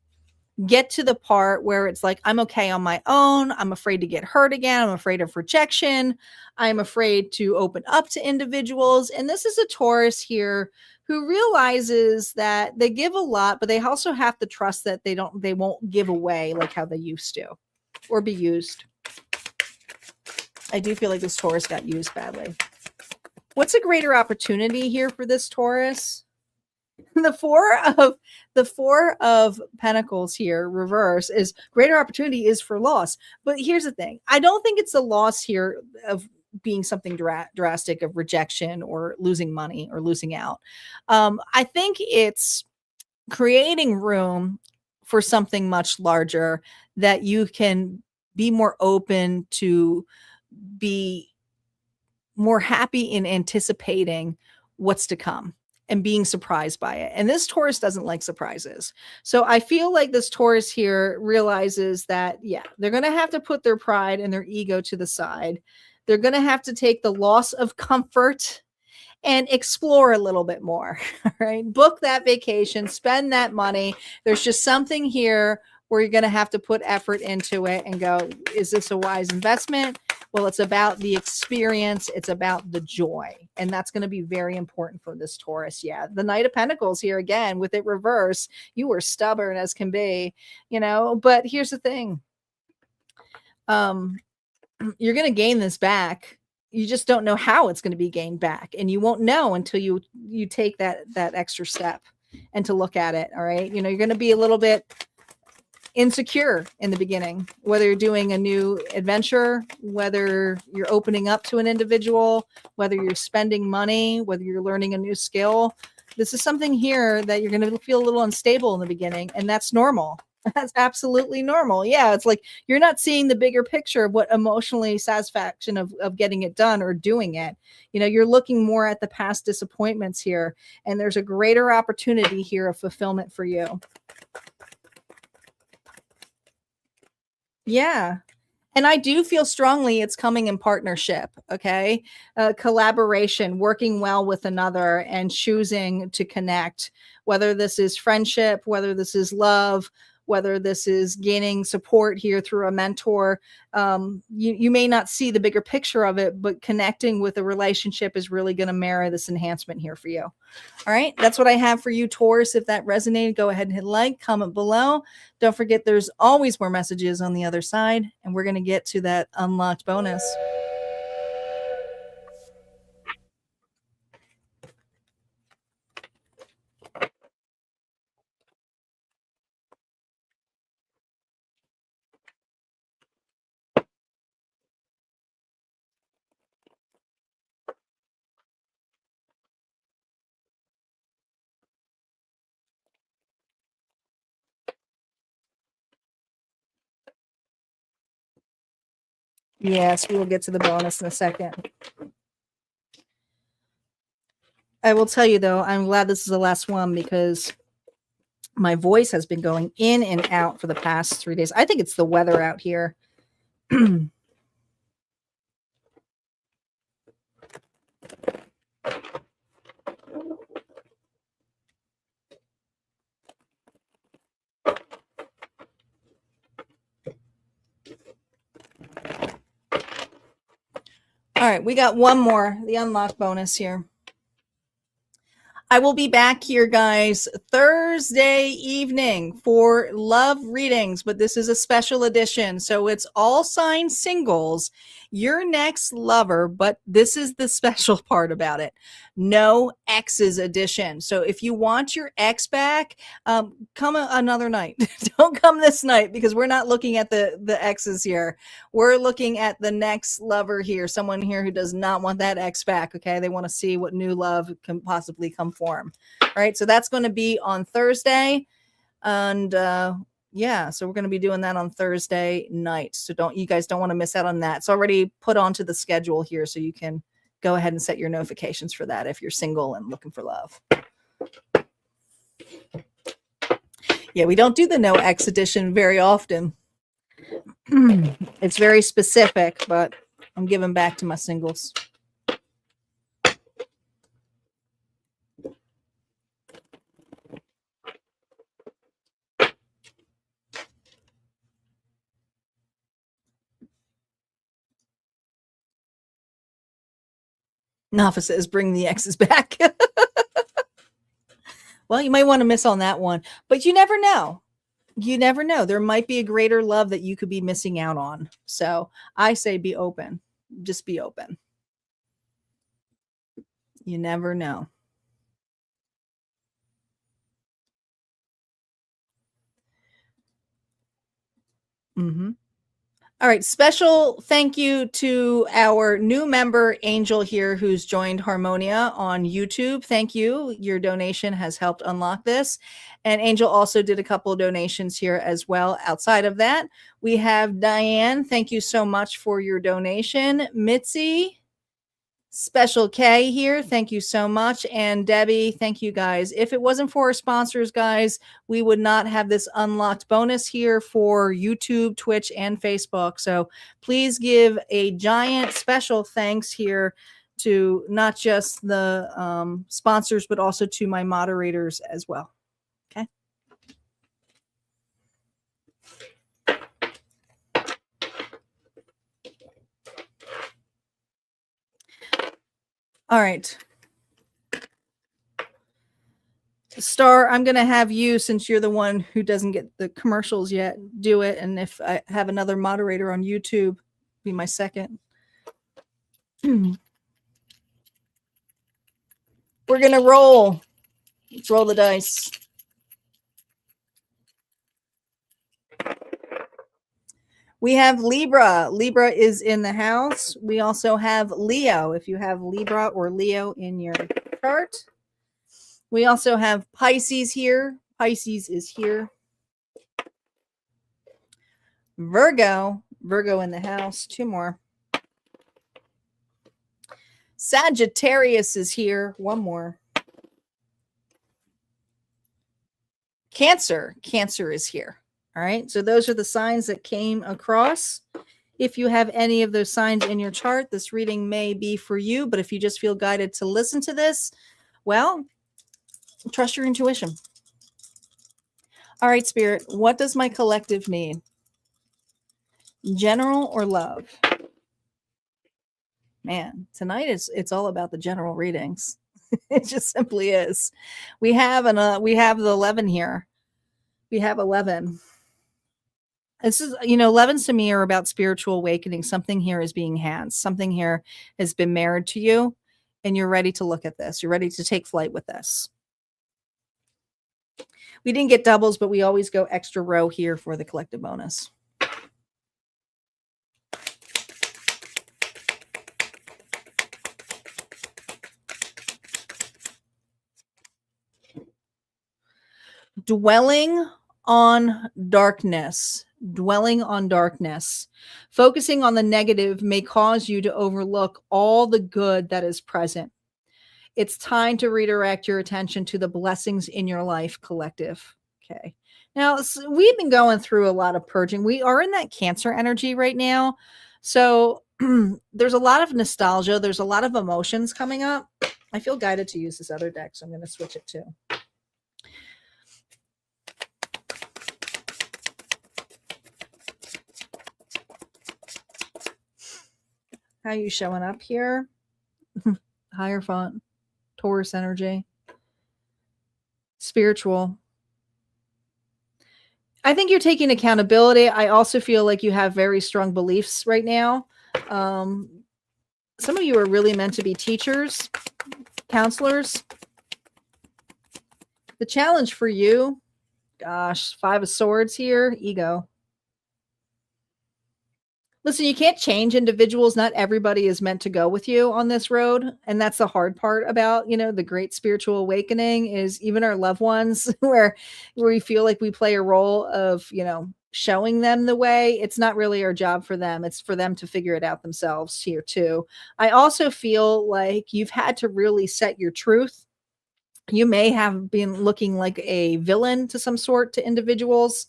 get to the part where it's like, I'm okay on my own. I'm afraid to get hurt again. I'm afraid of rejection. I'm afraid to open up to individuals. And this is a Taurus here who realizes that they give a lot, but they also have to trust that they won't give away like how they used to or be used. I do feel like this Taurus got used badly. What's a greater opportunity here for this Taurus? The four of Pentacles here, reverse, is greater opportunity is for loss. But here's the thing. I don't think it's a loss here of being something drastic of rejection or losing money or losing out. I think it's creating room for something much larger that you can be more open to, be more happy in anticipating what's to come and being surprised by it. And this Taurus doesn't like surprises. So I feel like this Taurus here realizes that, yeah, they're going to have to put their pride and their ego to the side. They're going to have to take the loss of comfort and explore a little bit more, right? Book that vacation, spend that money. There's just something here where you're going to have to put effort into it and go, is this a wise investment? Well, it's about the experience. It's about the joy. And that's going to be very important for this Taurus. Yeah. The Knight of Pentacles here again, with it reverse, you were stubborn as can be, but here's the thing. You're going to gain this back. You just don't know how it's going to be gained back. And you won't know until you take that extra step. and to look at it. All right. You know, you're going to be a little bit insecure in the beginning, whether you're doing a new adventure, whether you're opening up to an individual, whether you're spending money, whether you're learning a new skill. This is something here that you're going to feel a little unstable in the beginning, and that's normal. That's absolutely normal. Yeah, it's like you're not seeing the bigger picture of what emotionally satisfaction of getting it done or doing it. You know, you're looking more at the past disappointments here, and there's a greater opportunity here of fulfillment for you. Yeah. And I do feel strongly it's coming in partnership, okay? Collaboration, working well with another and choosing to connect, whether this is friendship, whether this is love, whether this is gaining support here through a mentor. You may not see the bigger picture of it, but connecting with a relationship is really going to mirror this enhancement here for you. All right, that's what I have for you, Taurus. If that resonated, go ahead and hit like, comment below. Don't forget there's always more messages on the other side, and we're going to get to that unlocked bonus. Yes, we will get to the bonus in a second. I will tell you, though, I'm glad this is the last one because my voice has been going in and out for the past 3 days. I think it's the weather out here. All right, we got one more, the unlock bonus here. I will be back here, guys, Thursday evening for love readings, but this is a special edition. So it's all sign singles, your next lover, but this is the special part about it. No exes edition. So if you want your ex back, come another night. Don't come this night because we're not looking at the exes here. We're looking at the next lover here, someone here who does not want that ex back. Okay. They want to see what new love can possibly come form. All right. So that's going to be on Thursday. And yeah, so we're going to be doing that on Thursday night. So you guys don't want to miss out on that. It's already put onto the schedule here. So you can go ahead and set your notifications for that if you're single and looking for love. Yeah, we don't do the no ex edition very often. It's very specific, but I'm giving back to my singles. Nafa says, bring the exes back. Well, you might want to miss on that one, but you never know. You never know. There might be a greater love that you could be missing out on. So I say be open. Just be open. You never know. Mm-hmm. All right. Special thank you to our new member, Angel, here, who's joined Harmonia on YouTube. Thank you. Your donation has helped unlock this. And Angel also did a couple of donations here as well. Outside of that, we have Diane. Thank you so much for your donation. Mitzi, Special K here. Thank you so much. And Debbie, thank you guys. If it wasn't for our sponsors, guys, we would not have this unlocked bonus here for YouTube, Twitch, and Facebook. So please give a giant special thanks here to not just the sponsors, but also to my moderators as well. Okay. All right. Star, I'm going to have you, since you're the one who doesn't get the commercials yet, do it. And if I have another moderator on YouTube, be my second. We're going to roll Let's roll the dice. We have Libra. Libra is in the house. We also have Leo, if you have Libra or Leo in your chart. We also have Pisces here. Pisces is here. Virgo in the house. Two more. Sagittarius is here. One more. Cancer is here. All right. So those are the signs that came across. If you have any of those signs in your chart, this reading may be for you. But if you just feel guided to listen to this, well, trust your intuition. All right, Spirit, what does my collective need? General or love? Man, tonight it's all about the general readings. It just simply is. We have the 11 here. We have 11. This is, 11s to me are about spiritual awakening. Something here is being hands. Something here has been married to you, and you're ready to look at this. You're ready to take flight with this. We didn't get doubles, but we always go extra row here for the collective bonus. Dwelling on darkness. Focusing on the negative may cause you to overlook all the good that is present. It's time to redirect your attention to the blessings in your life, collective. Okay. Now, we've been going through a lot of purging. We are in that Cancer energy right now. So there's a lot of nostalgia. There's a lot of emotions coming up. I feel guided to use this other deck, so I'm going to switch it too. How are you showing up here? Hierophant, Taurus energy, spiritual. I think you're taking accountability. I also feel like you have very strong beliefs right now. Some of you are really meant to be teachers, counselors. The challenge for you, gosh, 5 of Swords here, ego. Listen, you can't change individuals. Not everybody is meant to go with you on this road. And that's the hard part about, the great spiritual awakening is even our loved ones where we feel like we play a role of, showing them the way. It's not really our job for them. It's for them to figure it out themselves here too. I also feel like you've had to really set your truth. You may have been looking like a villain to some sort to individuals.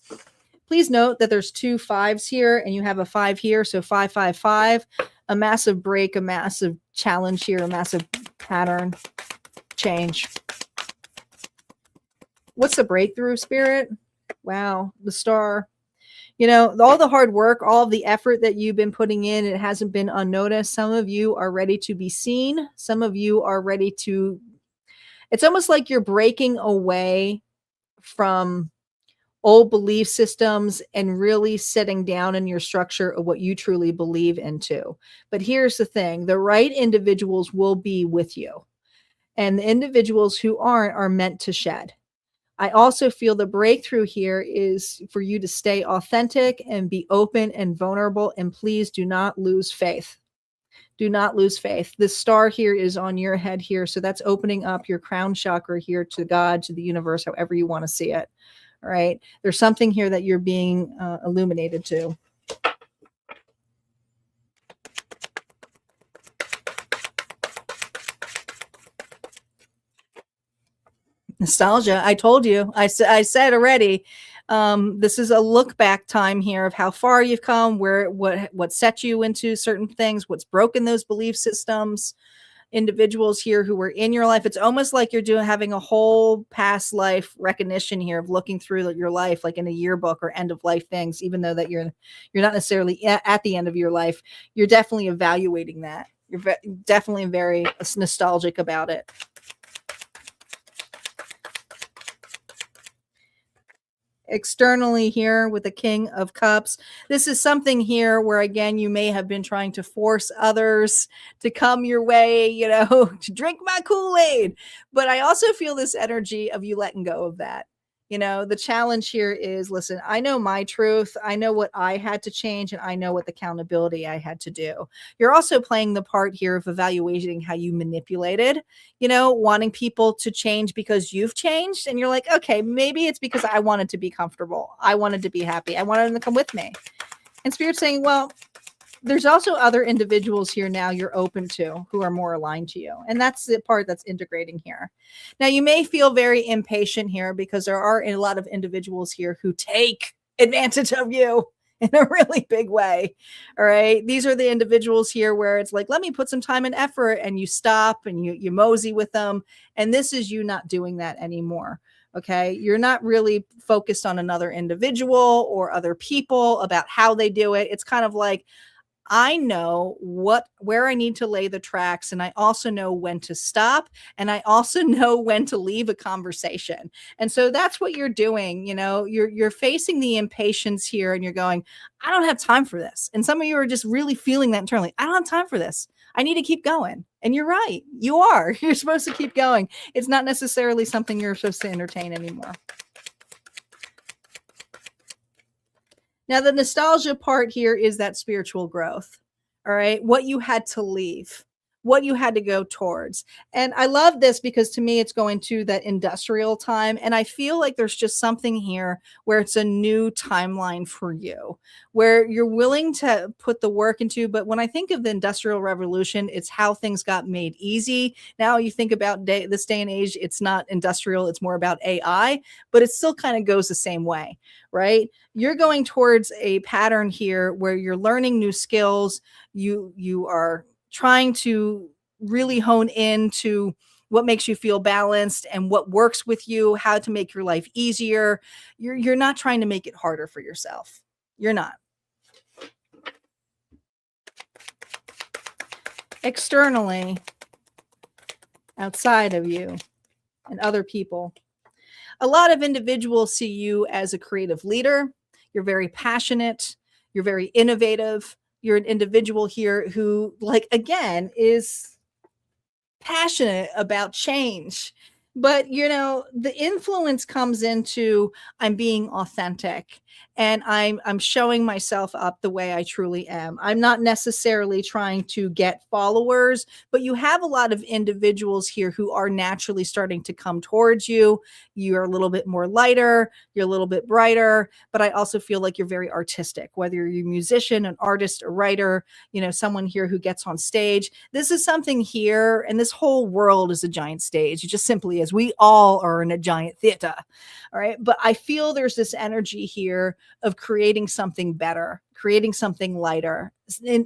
Please note that there's 2 5s here and you have a 5 here. So 5, 5, 5, a massive break, a massive challenge here, a massive pattern change. What's the breakthrough, Spirit? Wow. The Star. All the hard work, all of the effort that you've been putting in, it hasn't been unnoticed. Some of you are ready to be seen. Some of you are ready to, it's almost like you're breaking away from old belief systems and really sitting down in your structure of what you truly believe into. But here's the thing, the right individuals will be with you. And the individuals who aren't are meant to shed. I also feel the breakthrough here is for you to stay authentic and be open and vulnerable. And please do not lose faith. Do not lose faith. The star here is on your head here. So that's opening up your crown chakra here to God, to the universe, however you want to see it. All right. There's something here that you're being illuminated to. Nostalgia. I told you. I said already. This is a look back time here of how far you've come, what set you into certain things, what's broken those belief systems. Individuals here who were in your life. It's almost like you're having a whole past life recognition here of looking through your life, like in a yearbook or end of life things, even though that you're not necessarily at the end of your life. You're definitely evaluating that. You're definitely very nostalgic about it. Externally here with the King of Cups, this is something here where, again, you may have been trying to force others to come your way, to drink my Kool-Aid. But I also feel this energy of you letting go of that. The challenge here is, listen, I know my truth. I know what I had to change, and I know what the accountability I had to do. You're also playing the part here of evaluating how you manipulated, wanting people to change because you've changed. And you're like, okay, maybe it's because I wanted to be comfortable. I wanted to be happy. I wanted them to come with me. And Spirit's saying, well, there's also other individuals here now you're open to who are more aligned to you. And that's the part that's integrating here. Now, you may feel very impatient here because there are a lot of individuals here who take advantage of you in a really big way. All right. These are the individuals here where it's like, let me put some time and effort, and you stop and you mosey with them. And this is you not doing that anymore. Okay. You're not really focused on another individual or other people about how they do it. It's kind of like, I know where I need to lay the tracks, and I also know when to stop, and I also know when to leave a conversation. And so that's what you're doing. You're facing the impatience here, and you're going, I don't have time for this. And some of you are just really feeling that internally. I don't have time for this. I need to keep going. And you're right. You are. You're supposed to keep going. It's not necessarily something you're supposed to entertain anymore. Now, the nostalgia part here is that spiritual growth. All right. What you had to leave, what you had to go towards. And I love this because to me, it's going to that industrial time. And I feel like there's just something here where it's a new timeline for you, where you're willing to put the work into. But when I think of the Industrial Revolution, it's how things got made easy. Now you think about this day and age, it's not industrial, it's more about AI, but it still kind of goes the same way, right? You're going towards a pattern here where you're learning new skills. You are trying to really hone into what makes you feel balanced and what works with you, how to make your life easier. You're not trying to make it harder for yourself. You're not. Externally, outside of you and other people, a lot of individuals see you as a creative leader. You're very passionate. You're very innovative. You're an individual here who, again, is passionate about change. But, the influence comes into I'm being authentic, and I'm showing myself up the way I truly am. I'm not necessarily trying to get followers, but you have a lot of individuals here who are naturally starting to come towards you. You're a little bit more lighter, you're a little bit brighter, but I also feel like you're very artistic, whether you're a musician, an artist, a writer, someone here who gets on stage. This is something here, and this whole world is a giant stage. It just simply is. We all are in a giant theater. All right. But I feel there's this energy here of creating something better, creating something lighter,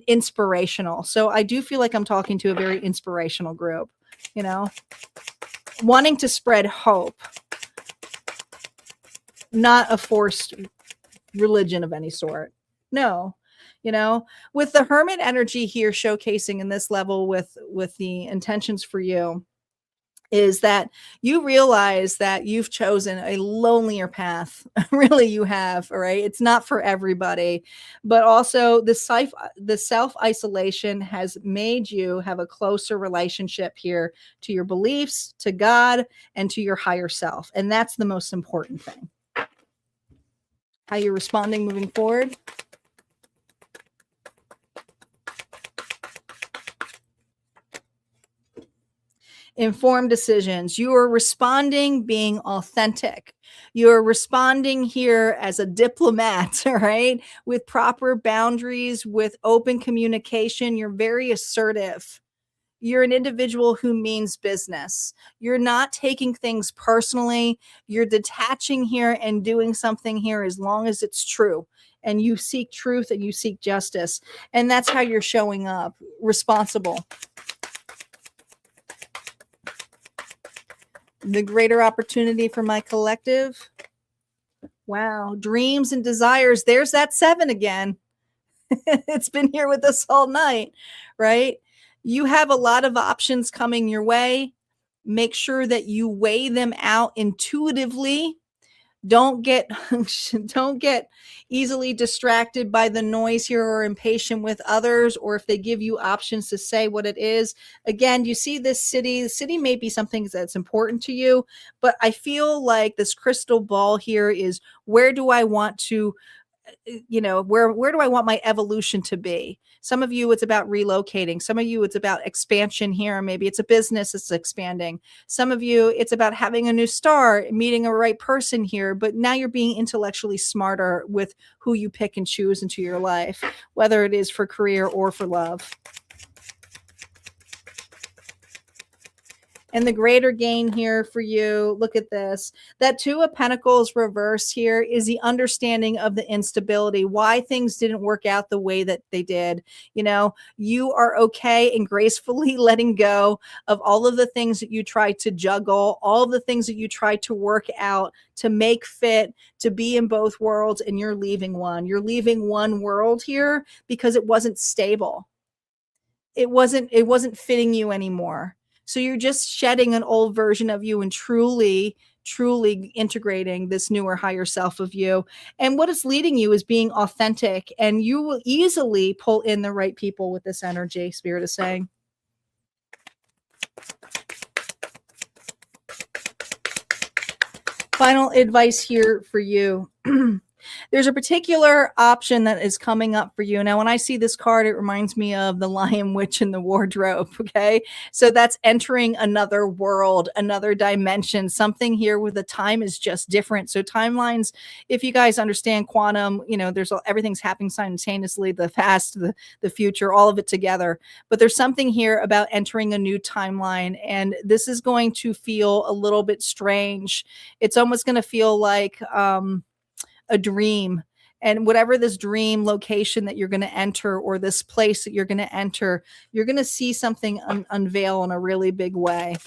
inspirational. So I do feel like I'm talking to a very inspirational group, wanting to spread hope, not a forced religion of any sort. No. With the Hermit energy here showcasing in this level with the intentions for you, is that you realize that you've chosen a lonelier path. Really, you have. All right. It's not for everybody, but also the self-isolation has made you have a closer relationship here to your beliefs, to God, and to your higher self. And that's the most important thing. How you're responding moving forward. Informed decisions. You are responding being authentic. You're responding here as a diplomat, all right, with proper boundaries, with open communication. You're very assertive. You're an individual who means business. You're not taking things personally. You're detaching here and doing something here as long as it's true. And you seek truth and you seek justice. And that's how you're showing up. Responsible. The greater opportunity for my collective. Wow. Dreams and desires. There's that 7 again. It's been here with us all night, right? You have a lot of options coming your way. Make sure that you weigh them out intuitively. Don't get don't get easily distracted by the noise here or impatient with others, or if they give you options to say what it is. Again, you see this city. The city may be something that's important to you, but I feel like this crystal ball here is, where do I want to, where do I want my evolution to be? Some of you, it's about relocating. Some of you, it's about expansion here. Maybe it's a business that's expanding. Some of you, it's about having a new start, meeting a right person here, but now you're being intellectually smarter with who you pick and choose into your life, whether it is for career or for love. And the greater gain here for you, look at this. That Two of Pentacles reverse here is the understanding of the instability, why things didn't work out the way that they did. You are okay and gracefully letting go of all of the things that you tried to juggle, all of the things that you tried to work out, to make fit, to be in both worlds, and you're leaving one. You're leaving one world here because it wasn't stable. It wasn't fitting you anymore. So you're just shedding an old version of you and truly integrating this newer, higher self of you. And what it's leading you is being authentic, and you will easily pull in the right people with this energy, Spirit is saying. Final advice here for you. There's a particular option that is coming up for you. Now, when I see this card, it reminds me of the Lion, Witch, and the Wardrobe. Okay. So that's entering another world, another dimension, something here where the time is just different. So timelines, if you guys understand quantum, everything's happening simultaneously, the past, the future, all of it together. But there's something here about entering a new timeline. And this is going to feel a little bit strange. It's almost going to feel like, a dream, and whatever this dream location that you're going to enter, or this place that you're going to enter, you're going to see something unveil in a really big way.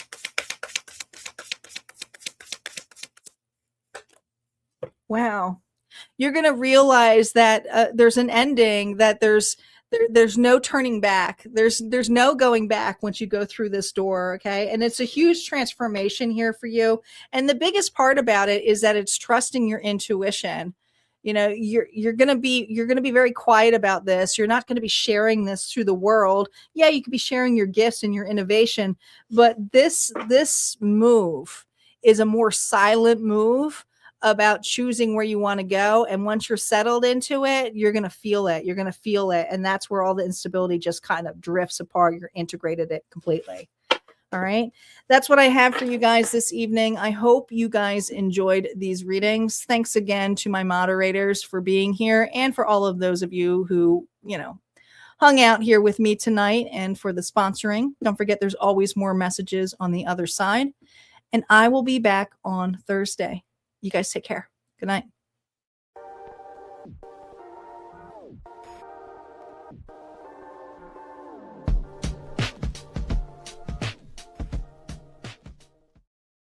Wow. You're going to realize that there's an ending, that there's no turning back. There's no going back once you go through this door. Okay. And it's a huge transformation here for you. And the biggest part about it is that it's trusting your intuition. You're going to be very quiet about this. You're not going to be sharing this through the world. Yeah, you could be sharing your gifts and your innovation, but this move is a more silent move about choosing where you want to go. And once you're settled into it, you're going to feel it. You're going to feel it. And that's where all the instability just kind of drifts apart. You're integrated it completely. All right. That's what I have for you guys this evening. I hope you guys enjoyed these readings. Thanks again to my moderators for being here, and for all of those of you who, hung out here with me tonight, and for the sponsoring. Don't forget, there's always more messages on the other side. And I will be back on Thursday. You guys take care. Good night.